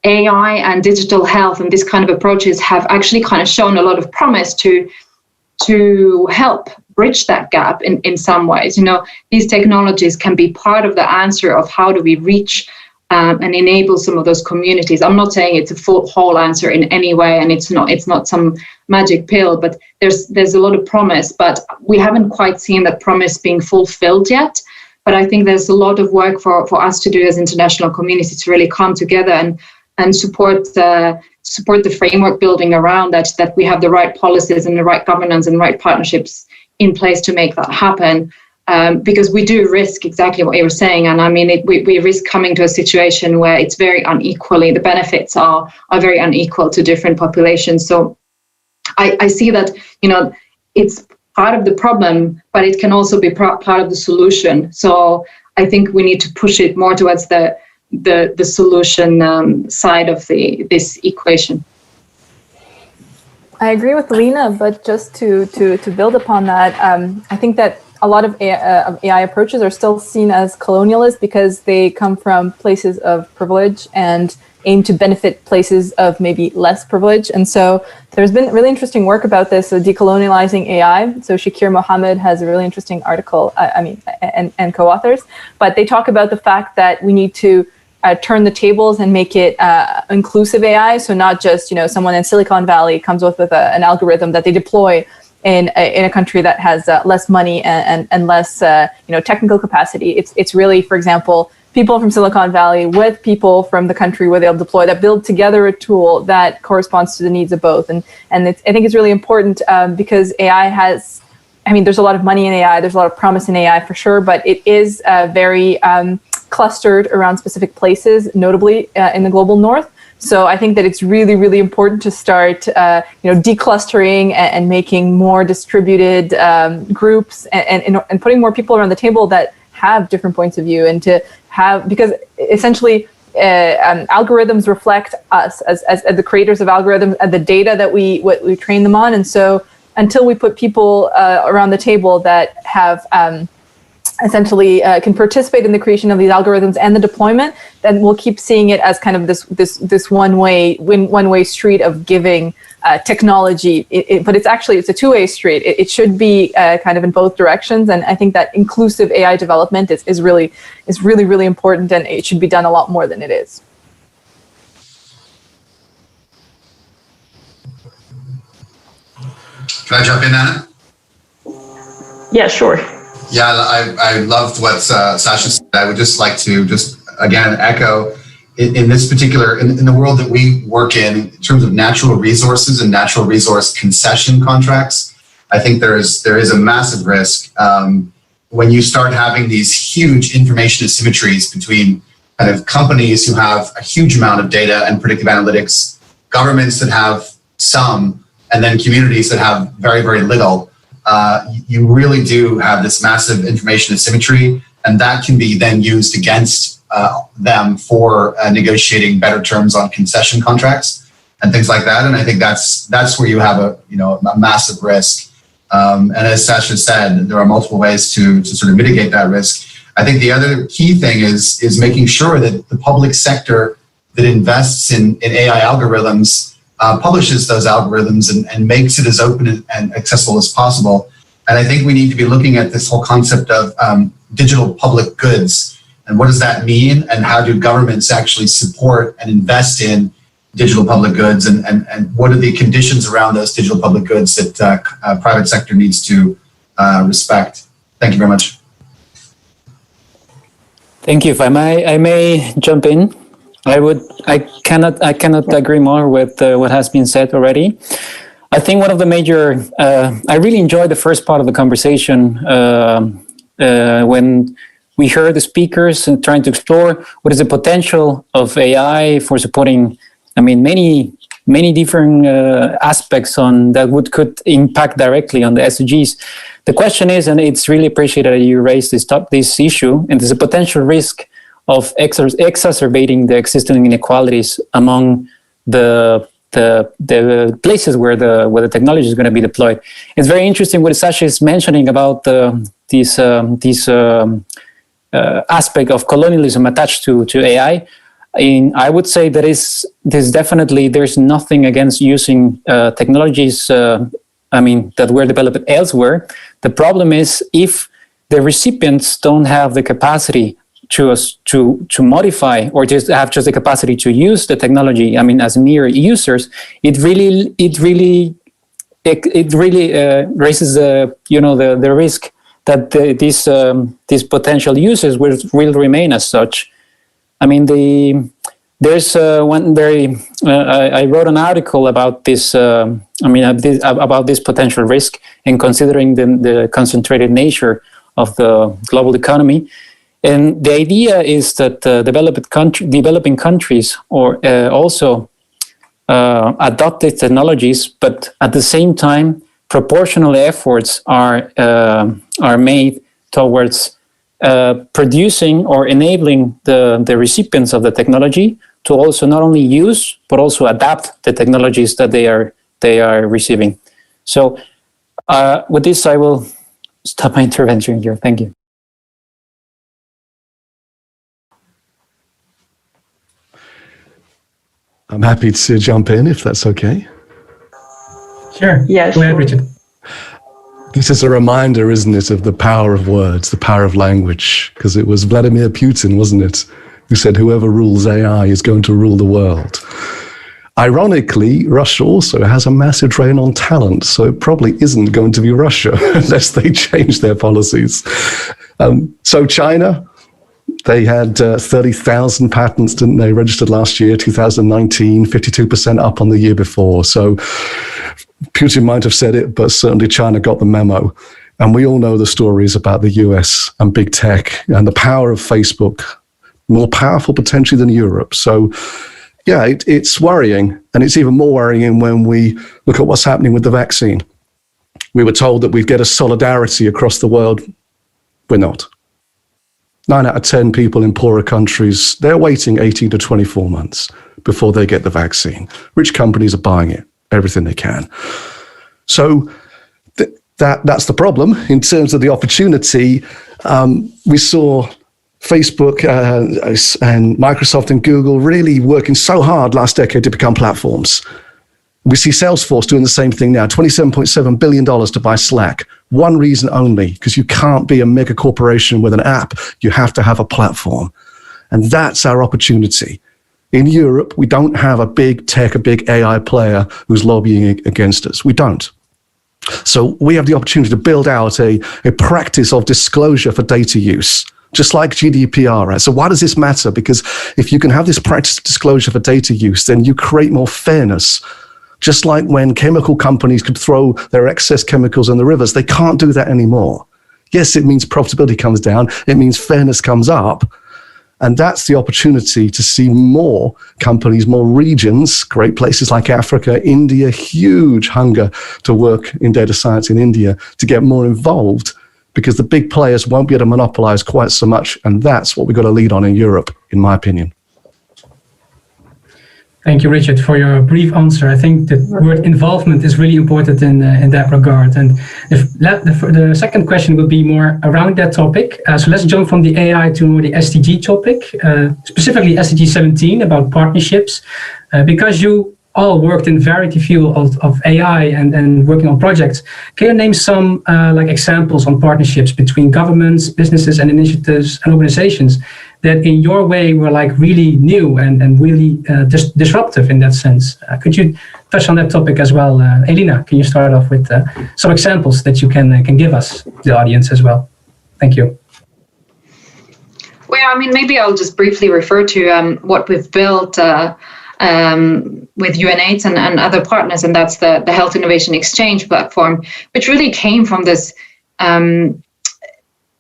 AI and digital health and this kind of approaches have actually kind of shown a lot of promise to help bridge that gap in some ways. These technologies can be part of the answer of how do we reach and enable some of those communities. I'm not saying it's a whole answer in any way, and it's not some magic pill, but there's a lot of promise, but we haven't quite seen that promise being fulfilled yet. But I think there's a lot of work for us to do as international community to really come together and support the framework building around that we have the right policies and the right governance and the right partnerships in place to make that happen. Because we do risk exactly what you were saying. And I mean, we risk coming to a situation where it's very unequally, the benefits are very unequal to different populations. So I see that, it's part of the problem, but it can also be part of the solution. So I think we need to push it more towards the solution side of this equation. I agree with Lena, but just to build upon that, I think that a lot of AI approaches are still seen as colonialist because they come from places of privilege and aim to benefit places of maybe less privilege. And so there's been really interesting work about this, decolonializing AI. So Shakir Mohammed has a really interesting article, and co-authors, but they talk about the fact that we need to turn the tables and make it inclusive AI. So not just, someone in Silicon Valley comes up with an algorithm that they deploy in a country that has less money and less technical capacity. It's really, for example, people from Silicon Valley with people from the country where they'll deploy that build together a tool that corresponds to the needs of both. And I think it's really important because AI has, there's a lot of money in AI, there's a lot of promise in AI for sure, but it is very clustered around specific places, notably in the global north. So I think that it's really, really important to start, declustering and making more distributed groups and putting more people around the table that have different points of view, and to have, because essentially algorithms reflect us as the creators of algorithms and the data that we train them on. And so until we put people around the table that have essentially can participate in the creation of these algorithms and the deployment, then we'll keep seeing it as kind of this one-way street of giving technology. But it's a two-way street. It should be kind of in both directions. And I think that inclusive AI development is really, really important, and it should be done a lot more than it is. Can I jump in, Anna? Yeah, sure. Yeah, I loved what Sasha said. I would just like to again echo in this particular, in the world that we work in terms of natural resources and natural resource concession contracts. I think there is a massive risk when you start having these huge information asymmetries between kind of companies who have a huge amount of data and predictive analytics, governments that have some, and then communities that have very, very little. You really do have this massive information asymmetry, and that can be then used against them for negotiating better terms on concession contracts and things like that. And I think that's where you have a massive risk. And as Sasha said, there are multiple ways to sort of mitigate that risk. I think the other key thing is making sure that the public sector that invests in AI algorithms publishes those algorithms and makes it as open and accessible as possible. And I think we need to be looking at this whole concept of digital public goods. And what does that mean? And how do governments actually support and invest in digital public goods? And what are the conditions around those digital public goods that private sector needs to respect? Thank you very much. Thank you. If I may jump in. I cannot agree more with what has been said already. I think one of the major, I really enjoyed the first part of the conversation when we heard the speakers and trying to explore what is the potential of AI for supporting, many different aspects on that could impact directly on the SDGs. The question is, and it's really appreciated that you raised this issue, and there's a potential risk of exacerbating the existing inequalities among the places where the technology is going to be deployed. It's very interesting what Sasha is mentioning about this aspect of colonialism attached to AI. I would say that there's nothing against using technologies that were developed elsewhere. The problem is if the recipients don't have the capacity to modify or just have the capacity to use the technology, as mere users, it really raises the risk that these potential users will remain as such. There's one very. I wrote an article about this. About this potential risk and considering the concentrated nature of the global economy. And the idea is that developing countries or also adopted technologies, but at the same time, proportional efforts are made towards producing or enabling the recipients of the technology to also not only use but also adapt the technologies that they are receiving. So, with this, I will stop my intervention here. Thank you. I'm happy to jump in if that's okay. Sure. Yes. Go ahead, Richard. This is a reminder, isn't it, of the power of words, the power of language, because it was Vladimir Putin, wasn't it, who said whoever rules AI is going to rule the world. Ironically, Russia also has a massive drain on talent, so it probably isn't going to be Russia unless they change their policies. So China, they had 30,000 patents, didn't they, registered last year, 2019, 52% up on the year before. So Putin might have said it, but certainly China got the memo. And we all know the stories about the US and big tech and the power of Facebook, more powerful potentially than Europe. So yeah, it's worrying. And it's even more worrying when we look at what's happening with the vaccine. We were told that we'd get a solidarity across the world. We're not. 9 out of 10 people in poorer countries, they're waiting 18 to 24 months before they get the vaccine. Rich companies are buying it, everything they can. So that's the problem. In terms of the opportunity, we saw Facebook and Microsoft and Google really working so hard last decade to become platforms. We see Salesforce doing the same thing now, $27.7 billion to buy Slack. One reason only, because you can't be a mega corporation with an app. You have to have a platform. And that's our opportunity. In Europe, we don't have a big tech, a big AI player who's lobbying against us. We don't. So we have the opportunity to build out a practice of disclosure for data use, just like GDPR. Right? So why does this matter? Because if you can have this practice of disclosure for data use, then you create more fairness. Just like when chemical companies could throw their excess chemicals in the rivers, they can't do that anymore. Yes, it means profitability comes down. It means fairness comes up. And that's the opportunity to see more companies, more regions, great places like Africa, India, huge hunger to work in data science in India, to get more involved, because the big players won't be able to monopolize quite so much. And that's what we've got to lead on in Europe, in my opinion. Thank you, Richard, for your brief answer. I think the word involvement is really important in that regard. And the second question will be more around that topic. So let's jump from the AI to the SDG topic, specifically SDG 17 about partnerships. Because you all worked in variety field of AI and working on projects, can you name some examples on partnerships between governments, businesses, and initiatives and organizations that in your way were really new and really disruptive in that sense? Could you touch on that topic as well? Elina, can you start off with some examples that you can give us, the audience as well? Thank you. I mean, maybe I'll just briefly refer to what we've built with UNAIDS and other partners, and that's the Health Innovation Exchange platform, which really came from this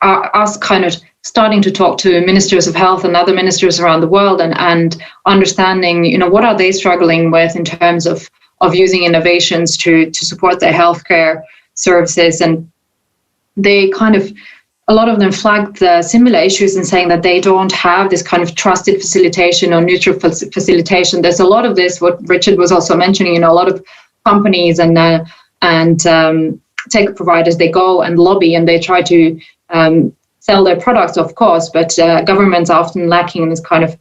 us kind of starting to talk to ministers of health and other ministers around the world and understanding, what are they struggling with in terms of using innovations to support their healthcare services. And they a lot of them flagged the similar issues in saying that they don't have this kind of trusted facilitation or neutral facilitation. There's a lot of this, what Richard was also mentioning, a lot of companies and tech providers, they go and lobby and they try to sell their products, of course, but governments are often lacking in this kind of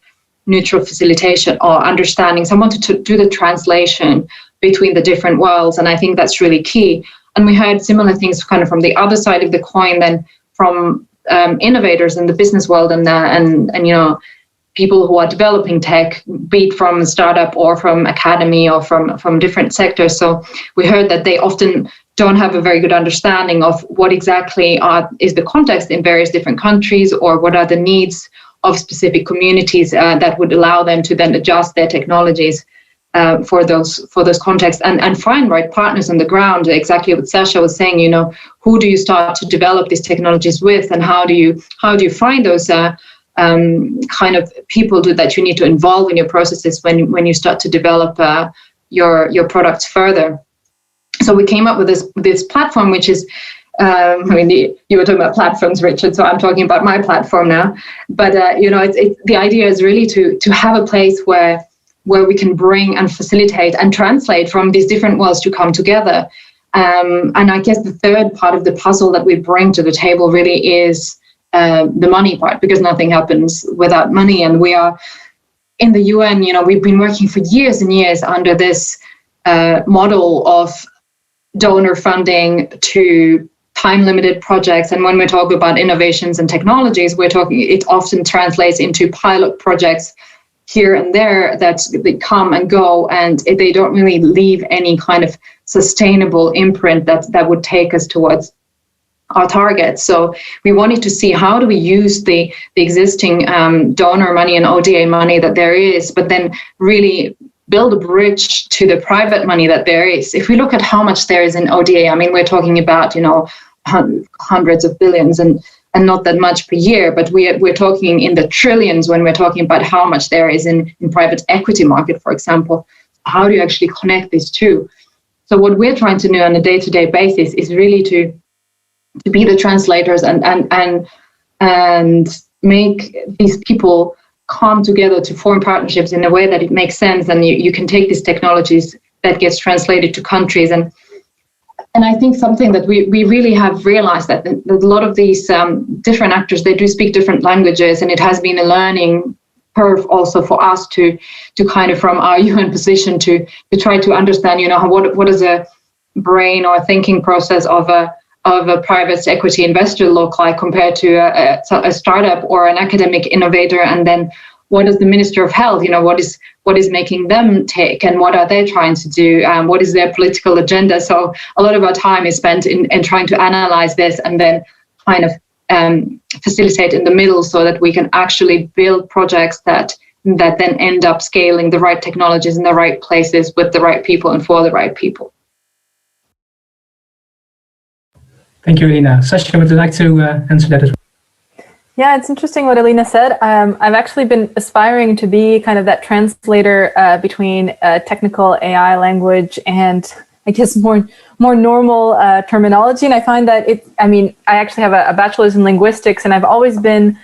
neutral facilitation or understanding, someone to do the translation between the different worlds. And I think that's really key. And we heard similar things kind of from the other side of the coin then from innovators in the business world and people who are developing tech, be it from a startup or from academy or from different sectors. So we heard that they often don't have a very good understanding of what exactly is the context in various different countries, or what are the needs of specific communities that would allow them to then adjust their technologies for those contexts and find right partners on the ground. Exactly what Sasha was saying, who do you start to develop these technologies with, and how do you find those kind of people that you need to involve in your processes when you start to develop your products further. So we came up with this platform, which is, you were talking about platforms, Richard, so I'm talking about my platform now. But the idea is really to have a place where we can bring and facilitate and translate from these different worlds to come together. And I guess the third part of the puzzle that we bring to the table really is the money part, because nothing happens without money. And we are in the UN, we've been working for years and years under this model of donor funding to time-limited projects. And when we talk about innovations and technologies, it often translates into pilot projects here and there that they come and go, and they don't really leave any kind of sustainable imprint that would take us towards our targets. So we wanted to see how do we use the existing donor money and ODA money that there is, but then really build a bridge to the private money that there is. If we look at how much there is in ODA, I mean, we're talking about, hundreds of billions and not that much per year, but we're talking in the trillions when we're talking about how much there is in private equity market, for example. How do you actually connect these two? So what we're trying to do on a day-to-day basis is really to be the translators and make these people come together to form partnerships in a way that it makes sense, and you can take these technologies that gets translated to countries. And I think something that we really have realized that a lot of these different actors, they do speak different languages, and it has been a learning curve also for us to kind of, from our UN position, to try to understand, what is a brain or a thinking process of a private equity investor look like compared to a startup or an academic innovator, and then what is the Minister of Health, what is making them tick, and what are they trying to do, what is their political agenda. So a lot of our time is spent in trying to analyze this and then kind of facilitate in the middle so that we can actually build projects that then end up scaling the right technologies in the right places with the right people and for the right people. Thank you, Elina. Sasha, would you like to answer that as well? Yeah, it's interesting what Elina said. I've actually been aspiring to be kind of that translator between technical AI language and, I guess, more normal terminology. And I find that I actually have a bachelor's in linguistics, and I've always been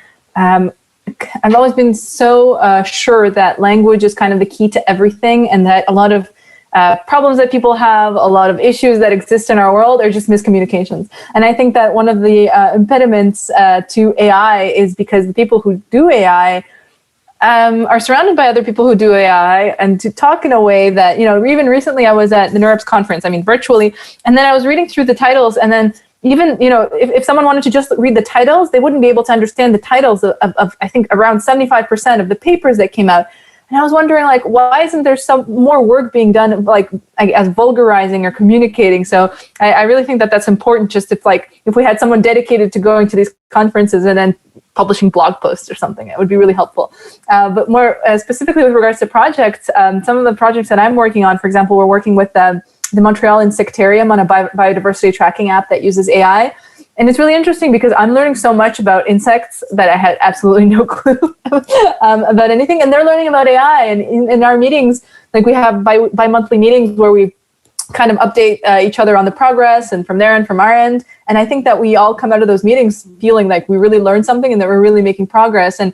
so sure that language is kind of the key to everything, and that a lot of problems that people have, a lot of issues that exist in our world are just miscommunications. And I think that one of the impediments to AI is because the people who do AI are surrounded by other people who do AI, and to talk in a way that, even recently I was at the NeurIPS conference, virtually, and then I was reading through the titles, and then even, if someone wanted to just read the titles, they wouldn't be able to understand the titles of I think, around 75% of the papers that came out. And I was wondering, why isn't there some more work being done, as vulgarizing or communicating? So I really think that that's important. Just if we had someone dedicated to going to these conferences and then publishing blog posts or something. It would be really helpful. But more specifically with regards to projects, some of the projects that I'm working on, for example, we're working with the Montreal Insectarium on a biodiversity tracking app that uses AI. And it's really interesting because I'm learning so much about insects that I had absolutely no clue about anything. And they're learning about AI. And in our meetings, like we have bi-monthly meetings where we kind of update each other on the progress and from their end, from our end. And I think that we all come out of those meetings feeling like we really learned something and that we're really making progress. And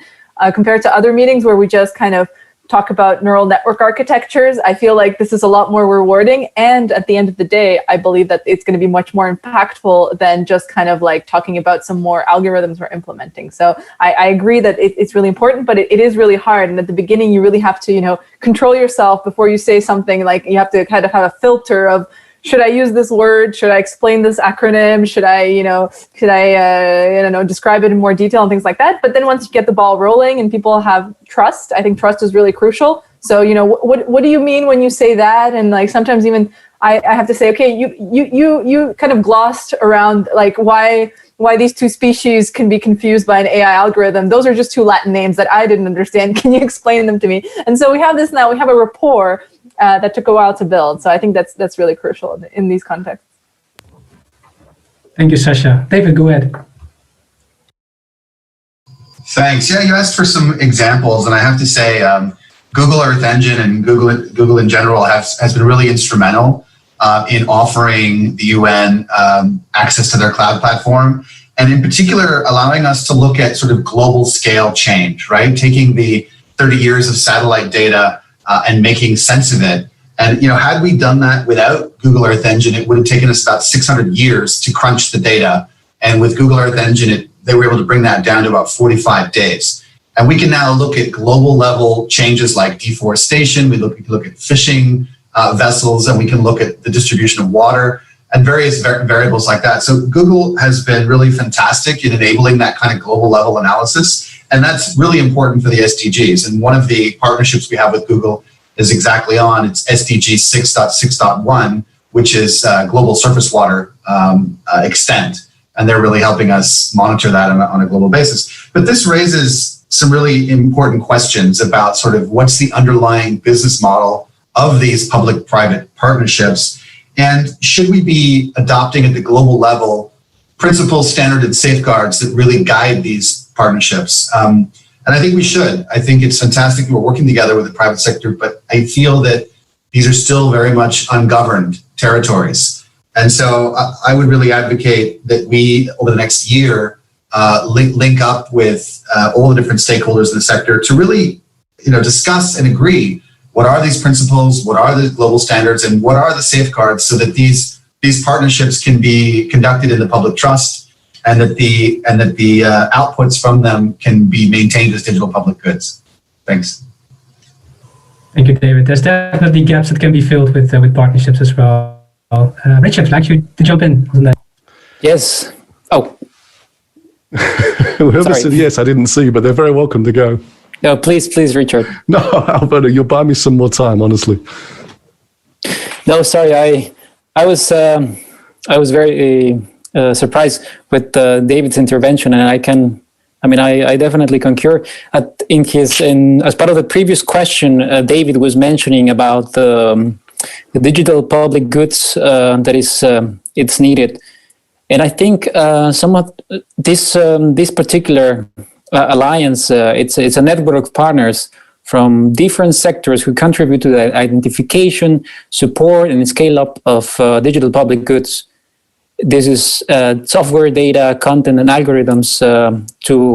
compared to other meetings where we just kind of talk about neural network architectures, I feel like this is a lot more rewarding. And at the end of the day, I believe that it's going to be much more impactful than just kind of like talking about some more algorithms we're implementing. So I agree that it's really important, but it is really hard. And at the beginning, you really have to, control yourself before you say something. Like you have to kind of have a filter of, should I use this word? Should I explain this acronym? Should I describe it in more detail and things like that? But then once you get the ball rolling and people have trust, I think trust is really crucial. So, what do you mean when you say that? And like sometimes even I have to say, okay, you kind of glossed around like why these two species can be confused by an AI algorithm. Those are just two Latin names that I didn't understand. Can you explain them to me? And so we have this now. We have a rapport that took a while to build. So I think that's really crucial in these contexts. Thank you, Sasha. David, go ahead. Thanks. Yeah, you asked for some examples, and I have to say, Google Earth Engine and Google in general has been really instrumental in offering the UN access to their cloud platform, and in particular, allowing us to look at sort of global scale change, right? Taking the 30 years of satellite data and making sense of it. And had we done that without Google Earth Engine, it would have taken us about 600 years to crunch the data. And with Google Earth Engine, they were able to bring that down to about 45 days. And we can now look at global level changes like deforestation. We can look at fishing vessels, and we can look at the distribution of water and various variables like that. So Google has been really fantastic in enabling that kind of global level analysis. And that's really important for the SDGs. And one of the partnerships we have with Google is exactly on, it's SDG 6.6.1, which is global surface water extent. And they're really helping us monitor that on a global basis. But this raises some really important questions about sort of what's the underlying business model of these public-private partnerships. And should we be adopting at the global level principles, standards, and safeguards that really guide these partnerships? And I think we should. I think it's fantastic that we're working together with the private sector, but I feel that these are still very much ungoverned territories. And so I would really advocate that we, over the next year, link up with all the different stakeholders in the sector to really, discuss and agree what are these principles, what are the global standards, and what are the safeguards so that these partnerships can be conducted in the public trust, and that the outputs from them can be maintained as digital public goods. Thanks. Thank you, David. There's definitely gaps that can be filled with partnerships as well. Richard, I'd like you to jump in on that. Yes. Oh. Whoever said yes, I didn't see, but they're very welcome to go. No, please, Richard. No, Alberto, you'll buy me some more time, honestly. No, sorry. I was very surprised with David's intervention, and I definitely concur. As part of the previous question, David was mentioning about the digital public goods that is it's needed, and I think somewhat this particular alliance it's a network of partners from different sectors who contribute to the identification, support, and scale up of digital public goods. This is software, data, content, and algorithms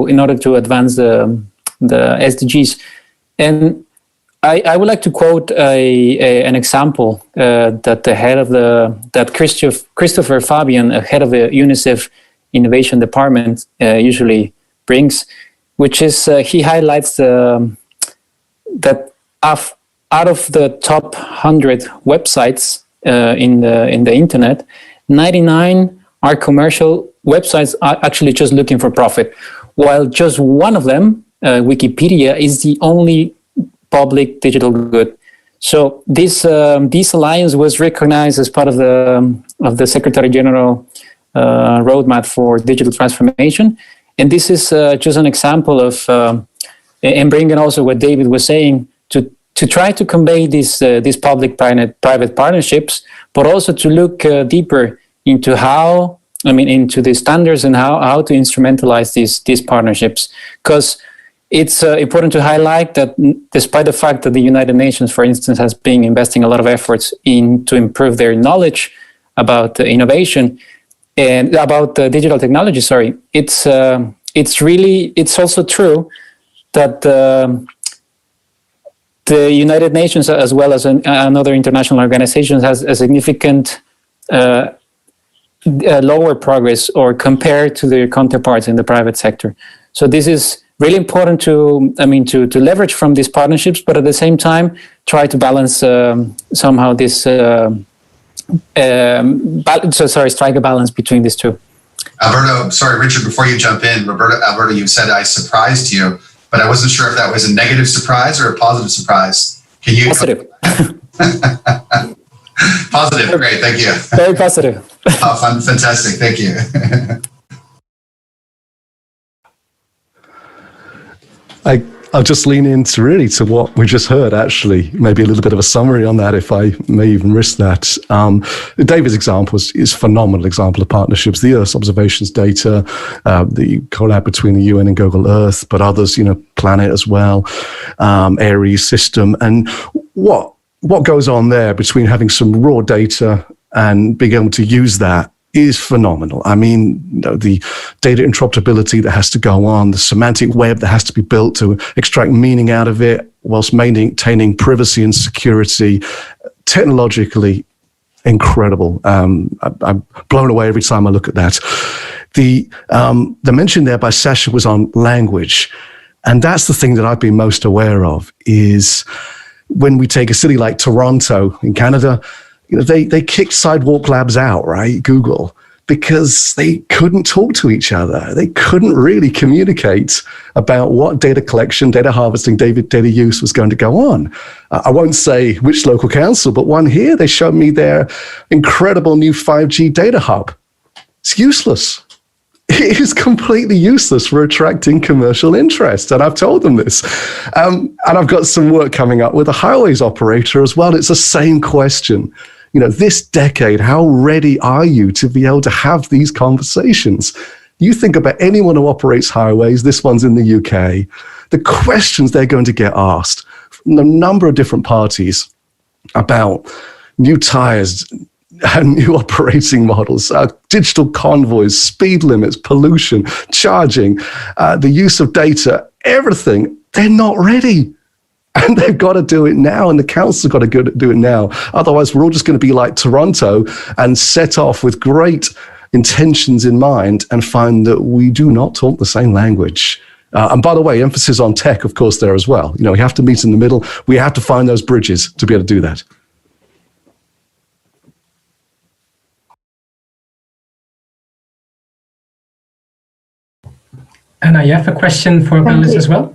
in order to advance the SDGs. And I would like to quote an example that the head of that Christopher Fabian, head of the UNICEF Innovation Department, usually brings, which is he highlights that out of the top 100 websites in the internet, 99 are commercial websites are actually just looking for profit, while just one of them, Wikipedia, is the only public digital good. So this alliance was recognized as part of the Secretary General roadmap for digital transformation, And this is just an example of, and bringing also what David was saying, to try to convey these public-private partnerships, but also to look deeper into into the standards and how to instrumentalize these partnerships. Because it's important to highlight that despite the fact that the United Nations, for instance, has been investing a lot of efforts to improve their knowledge about innovation and about digital technology, it's also true that the United Nations, as well as another international organizations, has a significant lower progress or compared to their counterparts in the private sector. So this is really important to leverage from these partnerships, but at the same time try to balance somehow this strike a balance between these two. Alberto, sorry, Richard, before you jump in, Alberto, you said I surprised you, but I wasn't sure if that was a negative surprise or a positive surprise. Can you? Positive. Positive, great, thank you. Very positive. Oh, fantastic, thank you. I'll just lean into what we just heard, actually, maybe a little bit of a summary on that, if I may even risk that. David's example is a phenomenal example of partnerships. The Earth observations data, the collab between the UN and Google Earth, but others, Planet as well, Aries system. And what goes on there between having some raw data and being able to use that is phenomenal. I mean, the data interoperability that has to go on, the semantic web that has to be built to extract meaning out of it whilst maintaining privacy and security, technologically incredible. I'm blown away every time I look at that. The mention there by Sasha was on language. And that's the thing that I've been most aware of is when we take a city like Toronto in Canada, they kicked Sidewalk Labs out, right? Google, because they couldn't talk to each other. They couldn't really communicate about what data collection, data harvesting, data use was going to go on. I won't say which local council, but one here, they showed me their incredible new 5G data hub. It's useless. It is completely useless for attracting commercial interest. And I've told them this. And I've got some work coming up with a highways operator as well. It's the same question. This decade, how ready are you to be able to have these conversations? You think about anyone who operates highways, this one's in the UK, the questions they're going to get asked from a number of different parties about new tires, new operating models, digital convoys, speed limits, pollution, charging, the use of data, everything. They're not ready. And they've got to do it now, and the council's got to do it now. Otherwise, we're all just going to be like Toronto and set off with great intentions in mind and find that we do not talk the same language. And by the way, emphasis on tech, of course, there as well. We have to meet in the middle. We have to find those bridges to be able to do that. Anna, you have a question for panelists as well?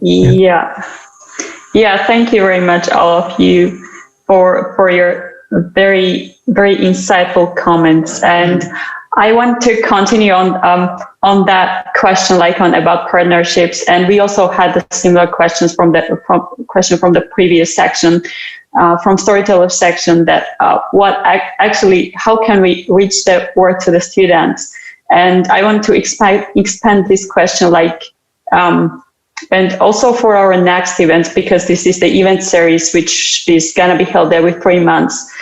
Yeah, thank you very much, all of you, for your very, very insightful comments. And I want to continue on that question, about partnerships. And we also had the similar questions from the previous section, from storyteller section, that how can we reach the word to the students? And I want to expand this question, and also for our next event, because this is the event series, which is going to be held every 3 months.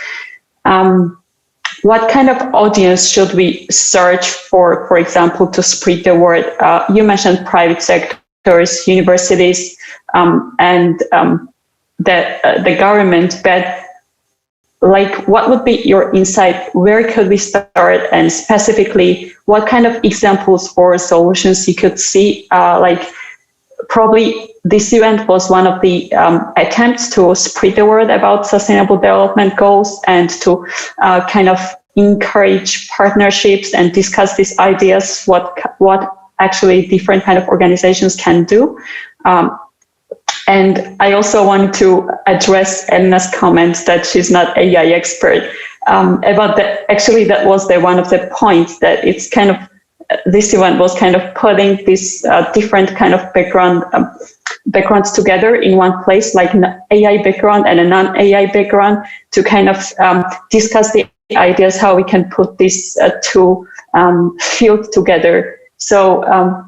What kind of audience should we search for example, to spread the word? You mentioned private sectors, universities, and the government, but what would be your insight? Where could we start? And specifically, what kind of examples or solutions you could see? Probably this event was one of the attempts to spread the word about sustainable development goals and to kind of encourage partnerships and discuss these ideas, what actually different kind of organizations can do. And I also want to address Elina's comments that she's not AI expert. That was one of the points, that it's kind of this event was kind of putting these different kind of backgrounds together in one place, like an AI background and a non-AI background, to kind of discuss the ideas how we can put these two fields together. So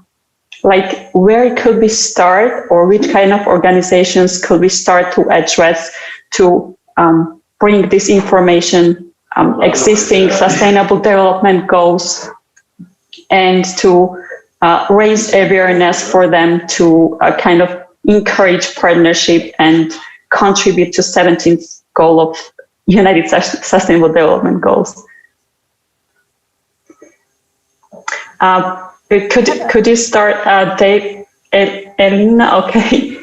like where could we start, or which kind of organizations could we start to address to bring this information, existing sustainable development goals, and to raise awareness for them to kind of encourage partnership and contribute to 17th goal of United Sustainable Development Goals. Could you start, Dave? Elena, okay.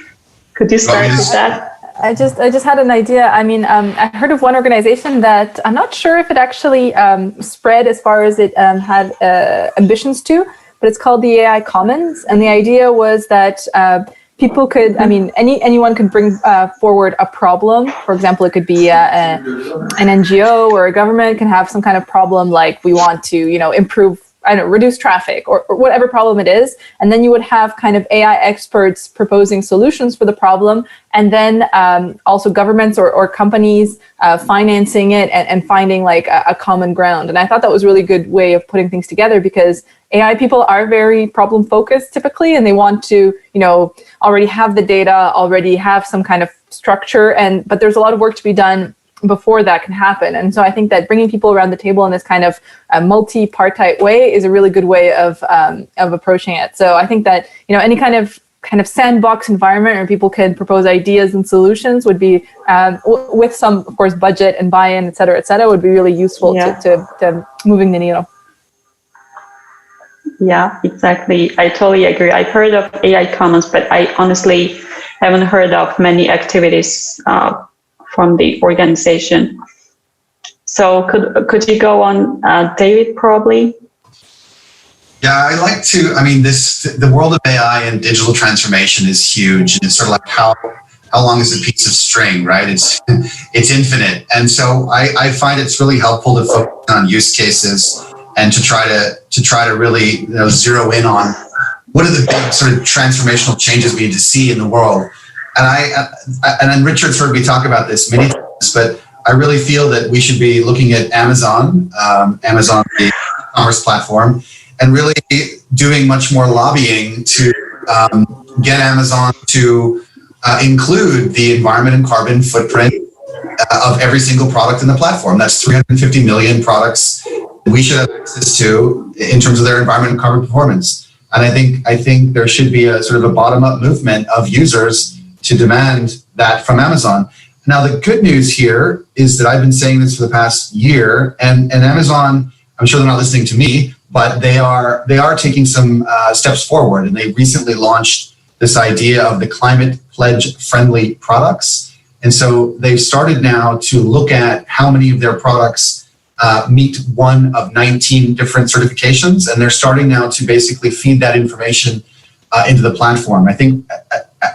Could you start with that? I just had an idea. I mean, I heard of one organization that I'm not sure if it actually spread as far as it had ambitions to, but it's called the AI Commons. And the idea was that people could, I mean, anyone could bring forward a problem. For example, it could be an NGO or a government can have some kind of problem, like we want to, improve, reduce traffic or whatever problem it is. And then you would have kind of AI experts proposing solutions for the problem. And then also governments or companies financing it and finding like a common ground. And I thought that was a really good way of putting things together, because AI people are very problem focused typically, and they want to, already have the data, already have some kind of structure, but there's a lot of work to be done before that can happen. And so I think that bringing people around the table in this kind of multi-partite way is a really good way of approaching it. So I think that, any kind of sandbox environment where people can propose ideas and solutions would be, with some, of course, budget and buy-in, et cetera, would be really useful to moving the needle. Yeah, exactly. I totally agree. I've heard of AI Commons, but I honestly haven't heard of many activities from the organization. So could you go on, David, probably? Yeah, I like to, the world of AI and digital transformation is huge. And it's sort of like how long is a piece of string, right? It's infinite. And so I find it's really helpful to focus on use cases and to try to really zero in on what are the big sort of transformational changes we need to see in the world. And then Richard's heard me talk about this many times, but I really feel that we should be looking at Amazon, the commerce platform, and really doing much more lobbying to get Amazon to include the environment and carbon footprint of every single product in the platform. That's 350 million products we should have access to in terms of their environment and carbon performance. And I think there should be a sort of a bottom-up movement of users to demand that from Amazon. Now, the good news here is that I've been saying this for the past year, and Amazon, I'm sure they're not listening to me, but they are taking some steps forward, and they recently launched this idea of the climate pledge friendly products. And so they've started now to look at how many of their products meet one of 19 different certifications, and they're starting now to basically feed that information into the platform. I think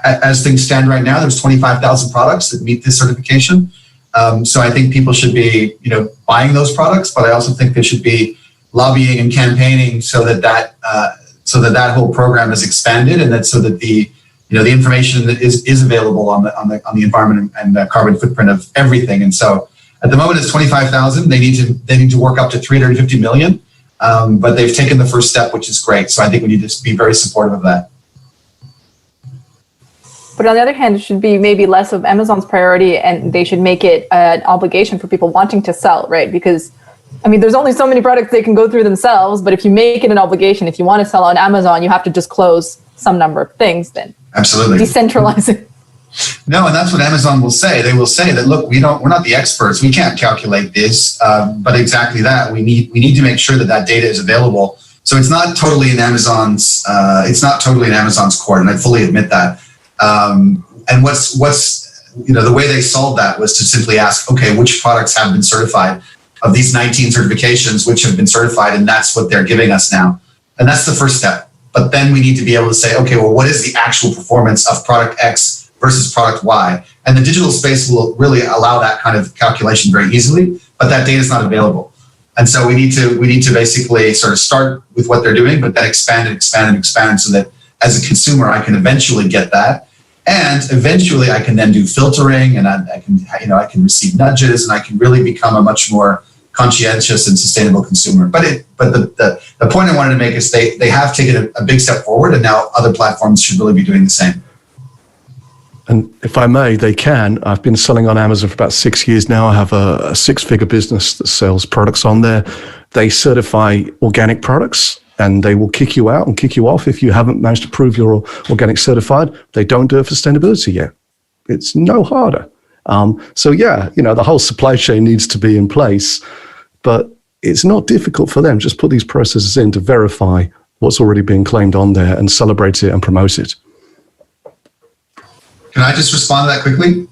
as things stand right now, there's 25,000 products that meet this certification. So I think people should be, buying those products, but I also think they should be lobbying and campaigning so that whole program is expanded, and that so that the information that is available on the environment and the carbon footprint of everything. And so at the moment it's 25,000. They need to work up to 350 million, but they've taken the first step, which is great. So I think we need to be very supportive of that. But on the other hand, it should be maybe less of Amazon's priority, and they should make it an obligation for people wanting to sell, right? Because, there's only so many products they can go through themselves, but if you make it an obligation, if you want to sell on Amazon, you have to disclose some number of things, then absolutely decentralize it. No, and that's what Amazon will say. They will say that, look, we're not the experts. We can't calculate this, but exactly that. We need to make sure that data is available. So it's not totally in Amazon's court, and I fully admit that. And what's the way they solved that was to simply ask, okay, which products have been certified? Of these 19 certifications, which have been certified, and that's what they're giving us now. And that's the first step. But then we need to be able to say, okay, well, what is the actual performance of product X versus product Y? And the digital space will really allow that kind of calculation very easily, but that data is not available. And so we need to basically sort of start with what they're doing, but then expand so that as a consumer, I can eventually get that. And eventually I can then do filtering, and I can receive nudges, and I can really become a much more conscientious and sustainable consumer. But the point I wanted to make is they have taken a big step forward, and now other platforms should really be doing the same. And if I may, they can. I've been selling on Amazon for about 6 years now. I have a six-figure business that sells products on there. They certify organic products, and they will kick you out and kick you off if you haven't managed to prove you're organic certified. They don't do it for sustainability yet. It's no harder. So yeah, the whole supply chain needs to be in place, but it's not difficult for them. Just put these processes in to verify what's already being claimed on there and celebrate it and promote it. Can I just respond to that quickly?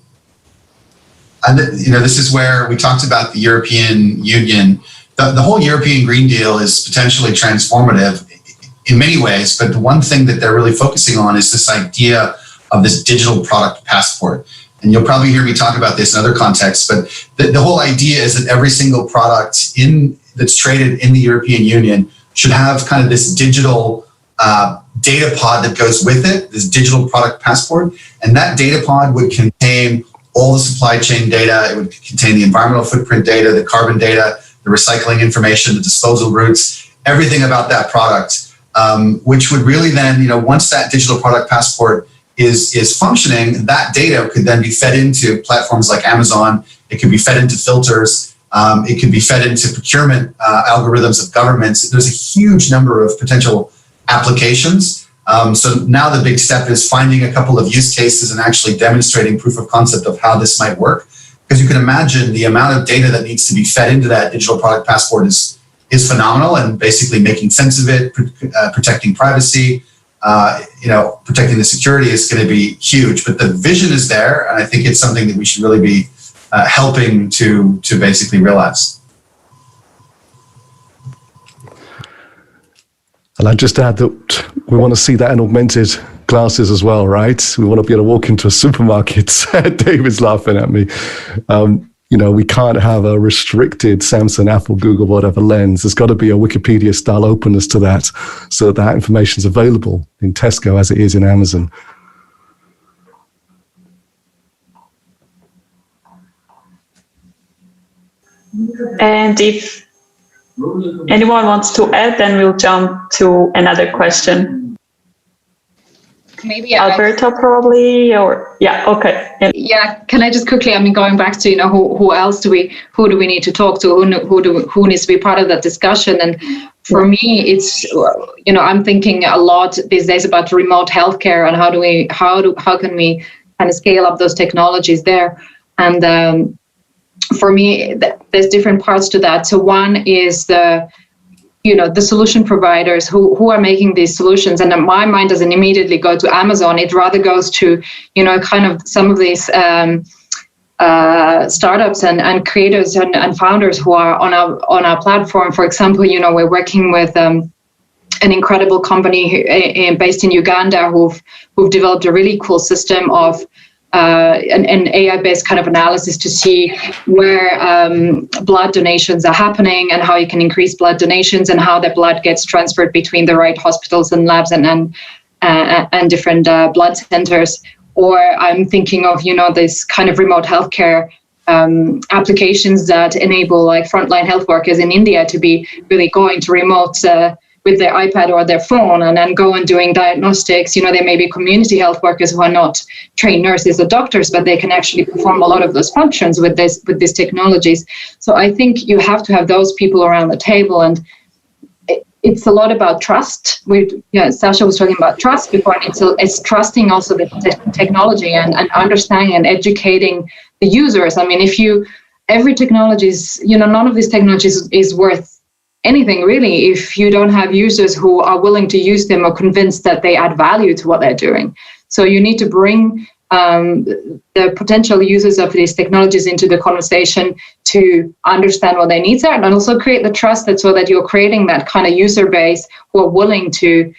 And this is where we talked about the European Union. The whole European Green Deal is potentially transformative in many ways, but the one thing that they're really focusing on is this idea of this digital product passport. And you'll probably hear me talk about this in other contexts, but the whole idea is that every single product that's traded in the European Union should have kind of this digital data pod that goes with it, this digital product passport. And that data pod would contain all the supply chain data. It would contain the environmental footprint data, the carbon data, the recycling information, the disposal routes, everything about that product, which would really then, once that digital product passport is functioning, that data could then be fed into platforms like Amazon. It could be fed into filters. It could be fed into procurement algorithms of governments. There's a huge number of potential applications. So now the big step is finding a couple of use cases and actually demonstrating proof of concept of how this might work. Because you can imagine the amount of data that needs to be fed into that digital product passport is phenomenal, and basically making sense of it, protecting privacy, protecting the security is going to be huge. But the vision is there, and I think it's something that we should really be helping to basically realize. And I'd just add that we want to see that in augmented glasses as well, right? We want to be able to walk into a supermarket. David's laughing at me. We can't have a restricted Samsung, Apple, Google, whatever lens. There's got to be a Wikipedia-style openness to that, so that information is available in Tesco as it is in Amazon. And if anyone wants to add, then we'll jump to another question. Maybe Alberto probably, or yeah, okay. Yeah, can I just quickly? Going back to who else do we need to talk to? Who needs to be part of that discussion? And for me, it's I'm thinking a lot these days about remote healthcare and how can we kind of scale up those technologies there? And for me, there's different parts to that. So one is the solution providers who are making these solutions. And my mind doesn't immediately go to Amazon. It rather goes to, kind of some of these startups and creators and founders who are on our platform. For example, we're working with an incredible company based in Uganda who've developed a really cool system of an AI-based kind of analysis to see where blood donations are happening and how you can increase blood donations and how the blood gets transferred between the right hospitals and labs and different blood centers. Or I'm thinking of, this kind of remote healthcare applications that enable like frontline health workers in India to be really going to remote with their iPad or their phone and then go and doing diagnostics. There may be community health workers who are not trained nurses or doctors, but they can actually perform a lot of those functions with these technologies. So I think you have to have those people around the table, and it's a lot about trust. Sasha was talking about trust before, and it's trusting also the technology and understanding and educating the users. I mean, every technology is, none of these technologies is worth anything really if you don't have users who are willing to use them or convinced that they add value to what they're doing. So you need to bring the potential users of these technologies into the conversation to understand what their needs are, and also create the trust so that you're creating that kind of user base who are willing to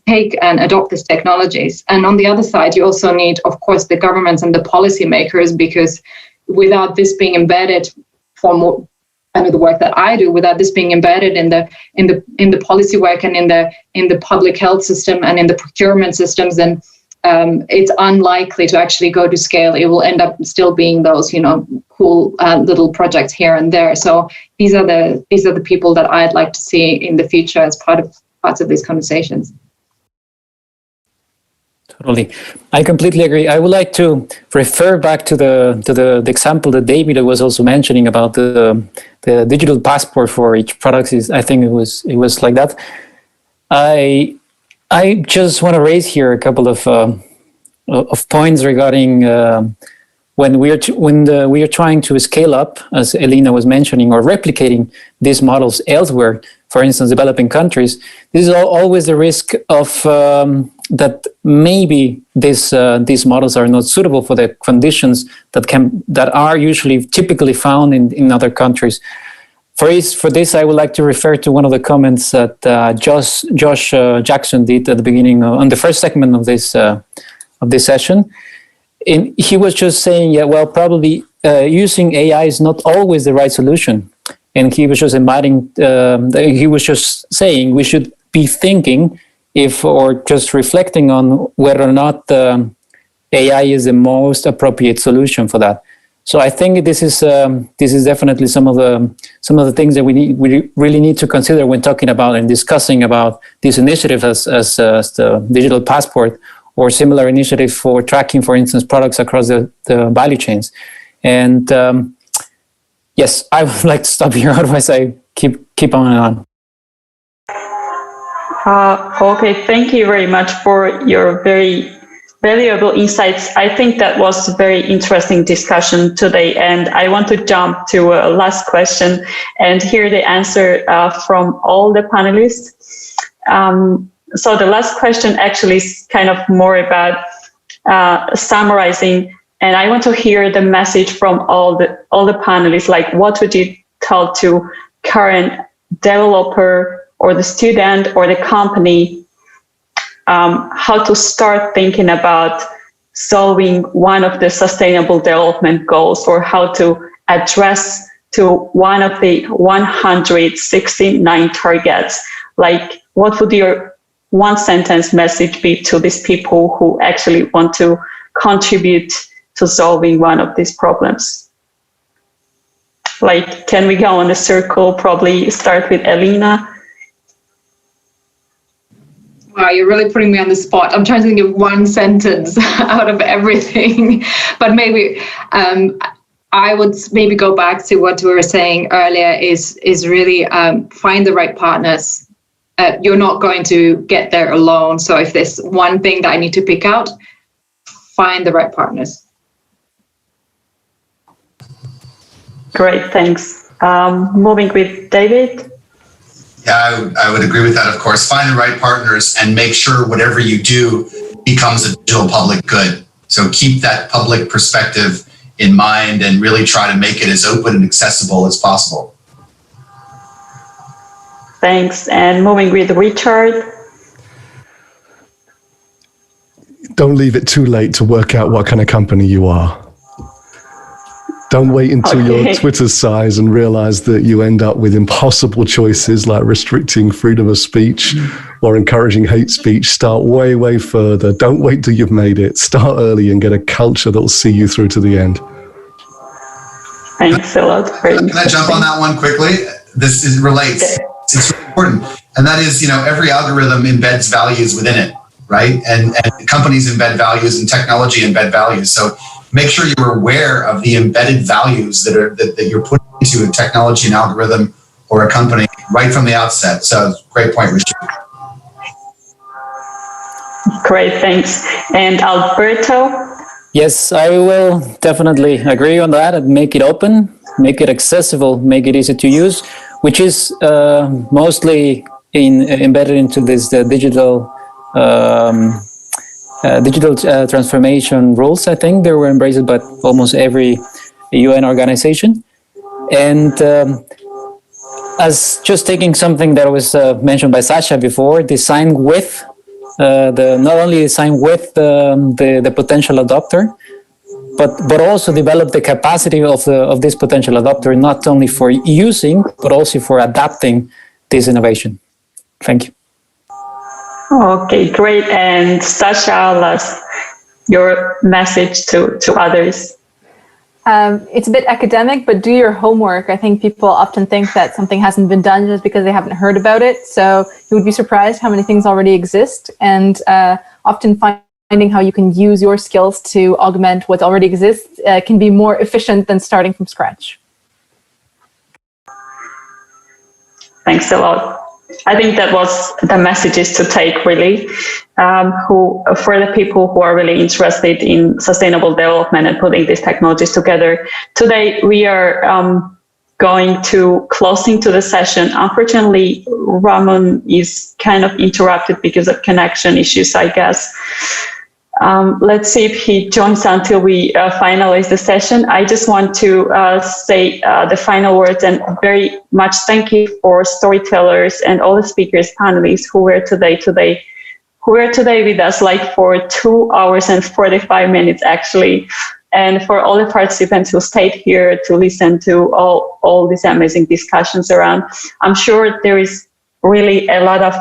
take and adopt these technologies. And on the other side, you also need, of course, the governments and the policymakers, because without this being embedded for the work that I do without this being embedded in the policy work and in the public health system and in the procurement systems, then it's unlikely to actually go to scale. It will end up still being those, cool little projects here and there. So these are the people that I'd like to see in the future as parts of these conversations. Totally, I completely agree. I would like to refer back to the example that David was also mentioning about the digital passport for each product. I think it was like that. I just want to raise here a couple of points regarding when we are trying to scale up, as Elina was mentioning, or replicating these models elsewhere. For instance, developing countries. This is always the risk of that maybe these models are not suitable for the conditions that are usually typically found in other countries. For this, I would like to refer to one of the comments that Josh Jackson did at the beginning on the first segment of this session. He was just saying, probably using AI is not always the right solution. And he was just he was just saying we should be thinking or just reflecting on whether or not AI is the most appropriate solution for that. So I think this is definitely some of the things that we really need to consider when talking about and discussing about this initiative as the digital passport or similar initiative for tracking, for instance, products across the value chains. And yes, I would like to stop here, otherwise I keep on and on. Okay, thank you very much for your very valuable insights. I think that was a very interesting discussion today, and I want to jump to a last question and hear the answer from all the panelists. So the last question actually is kind of more about summarizing, and I want to hear the message from all the panelists. Like, what would you tell to current developer or the student or the company, how to start thinking about solving one of the sustainable development goals, or how to address to one of the 169 targets? Like, what would your one sentence message be to these people who actually want to contribute to solving one of these problems? Like, can we go on the circle? Probably start with Elina. Wow, you're really putting me on the spot. I'm trying to think of one sentence out of everything, but maybe I would maybe go back to what we were saying earlier is really find the right partners. You're not going to get there alone. So if there's one thing that I need to pick out, find the right partners. Great, thanks. Moving with David. Yeah, I would agree with that, of course. Find the right partners and make sure whatever you do becomes a digital public good. So keep that public perspective in mind and really try to make it as open and accessible as possible. Thanks. And moving with Richard. Don't leave it too late to work out what kind of company you are. Don't wait until your Twitter's size and realize that you end up with impossible choices like restricting freedom of speech or encouraging hate speech. Start way, way further. Don't wait till you've made it. Start early and get a culture that will see you through to the end. Thanks a lot. Can I jump on that one quickly? This relates. It's really important. And that is, every algorithm embeds values within it, right? And companies embed values and technology embed values. So make sure you're aware of the embedded values that you're putting into a technology, an algorithm, or a company right from the outset. So great point, Richard. Great, thanks. And Alberto? Yes, I will definitely agree on that and make it open, make it accessible, make it easy to use, which is mostly embedded into this digital transformation rules. I think they were embraced by almost every UN organization. And as just taking something that was mentioned by Sasha before, design with not only design with the potential adopter, but also develop the capacity of this potential adopter, not only for using, but also for adapting this innovation. Thank you. Okay, great. And Sasha, your message to others. It's a bit academic, but do your homework. I think people often think that something hasn't been done just because they haven't heard about it. So you would be surprised how many things already exist, and often finding how you can use your skills to augment what already exists can be more efficient than starting from scratch. Thanks a lot. I think that was the messages to take, really, for the people who are really interested in sustainable development and putting these technologies together. Today, we are going to closing to the session. Unfortunately, Ramon is kind of interrupted because of connection issues, I guess. Let's see if he joins until we finalize the session. I just want to say the final words and very much thank you for storytellers and all the speakers, panelists who were today with us, like for 2 hours and 45 minutes actually, and for all the participants who stayed here to listen to all these amazing discussions around. I'm sure there is really a lot of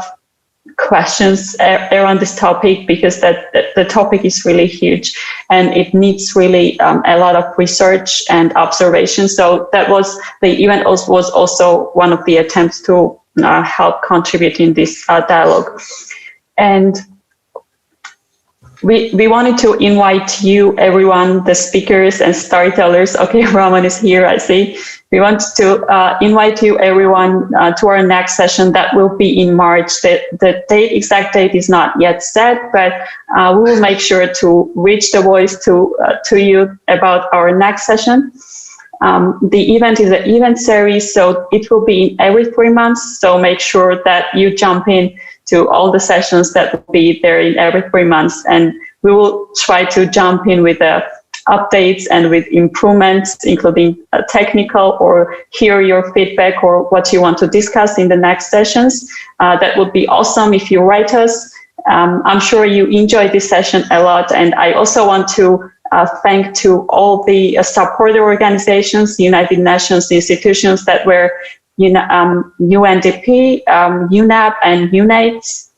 questions around this topic, because the topic is really huge and it needs really a lot of research and observation. So that was the event was also one of the attempts to help contribute in this dialogue. And we wanted to invite you, everyone, the speakers and storytellers. Okay, Ramon is here, I see. We want to invite you, everyone, to our next session that will be in March. The exact date is not yet set, but we will make sure to reach the voice to you about our next session. The event is an event series, so it will be every 3 months. So make sure that you jump in to all the sessions that will be there in every 3 months, and we will try to jump in with updates and with improvements, including technical, or hear your feedback or what you want to discuss in the next sessions. That would be awesome if you write us. I'm sure you enjoyed this session a lot, and I also want to thank to all the supporter organizations, United Nations institutions that were UNDP, UNAP, and UNAIDS.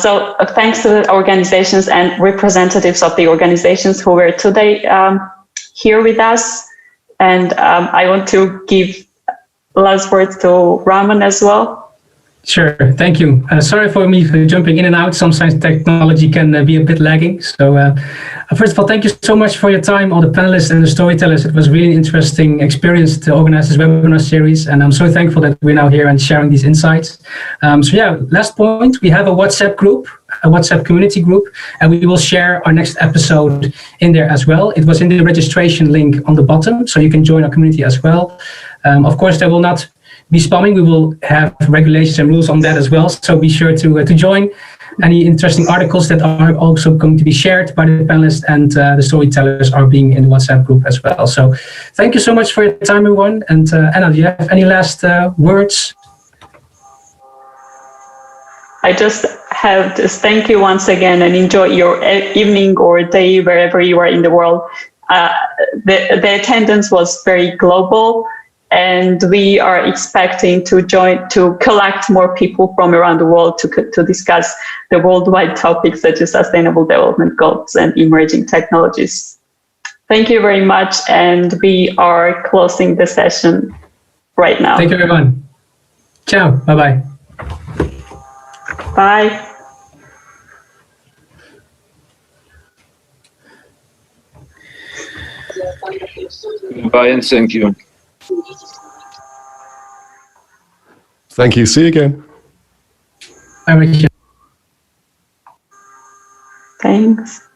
So thanks to the organizations and representatives of the organizations who were today here with us. And I want to give last words to Ramon as well. Sure, thank you. Sorry for me for jumping in and out. Sometimes technology can be a bit lagging. So first of all, thank you so much for your time, all the panelists and the storytellers. It was really an interesting experience to organize this webinar series. And I'm so thankful that we're now here and sharing these insights. So yeah, last point, we have a WhatsApp group, a WhatsApp community group, and we will share our next episode in there as well. It was in the registration link on the bottom, so you can join our community as well. Of course, there will not be spamming. We will have regulations and rules on that as well. So be sure to join. Any interesting articles that are also going to be shared by the panelists and the storytellers are being in the WhatsApp group as well. So thank you so much for your time, everyone. And Anna, do you have any last words? I just have to thank you once again and enjoy your evening or day wherever you are in the world. The attendance was very global, and we are expecting to collect more people from around the world to discuss the worldwide topics such as sustainable development goals and emerging technologies. Thank you very much, and we are closing the session right now. Thank you, everyone. Ciao. Bye-bye. Bye. Bye, and thank you. Thank you. See you again. Bye. Thanks.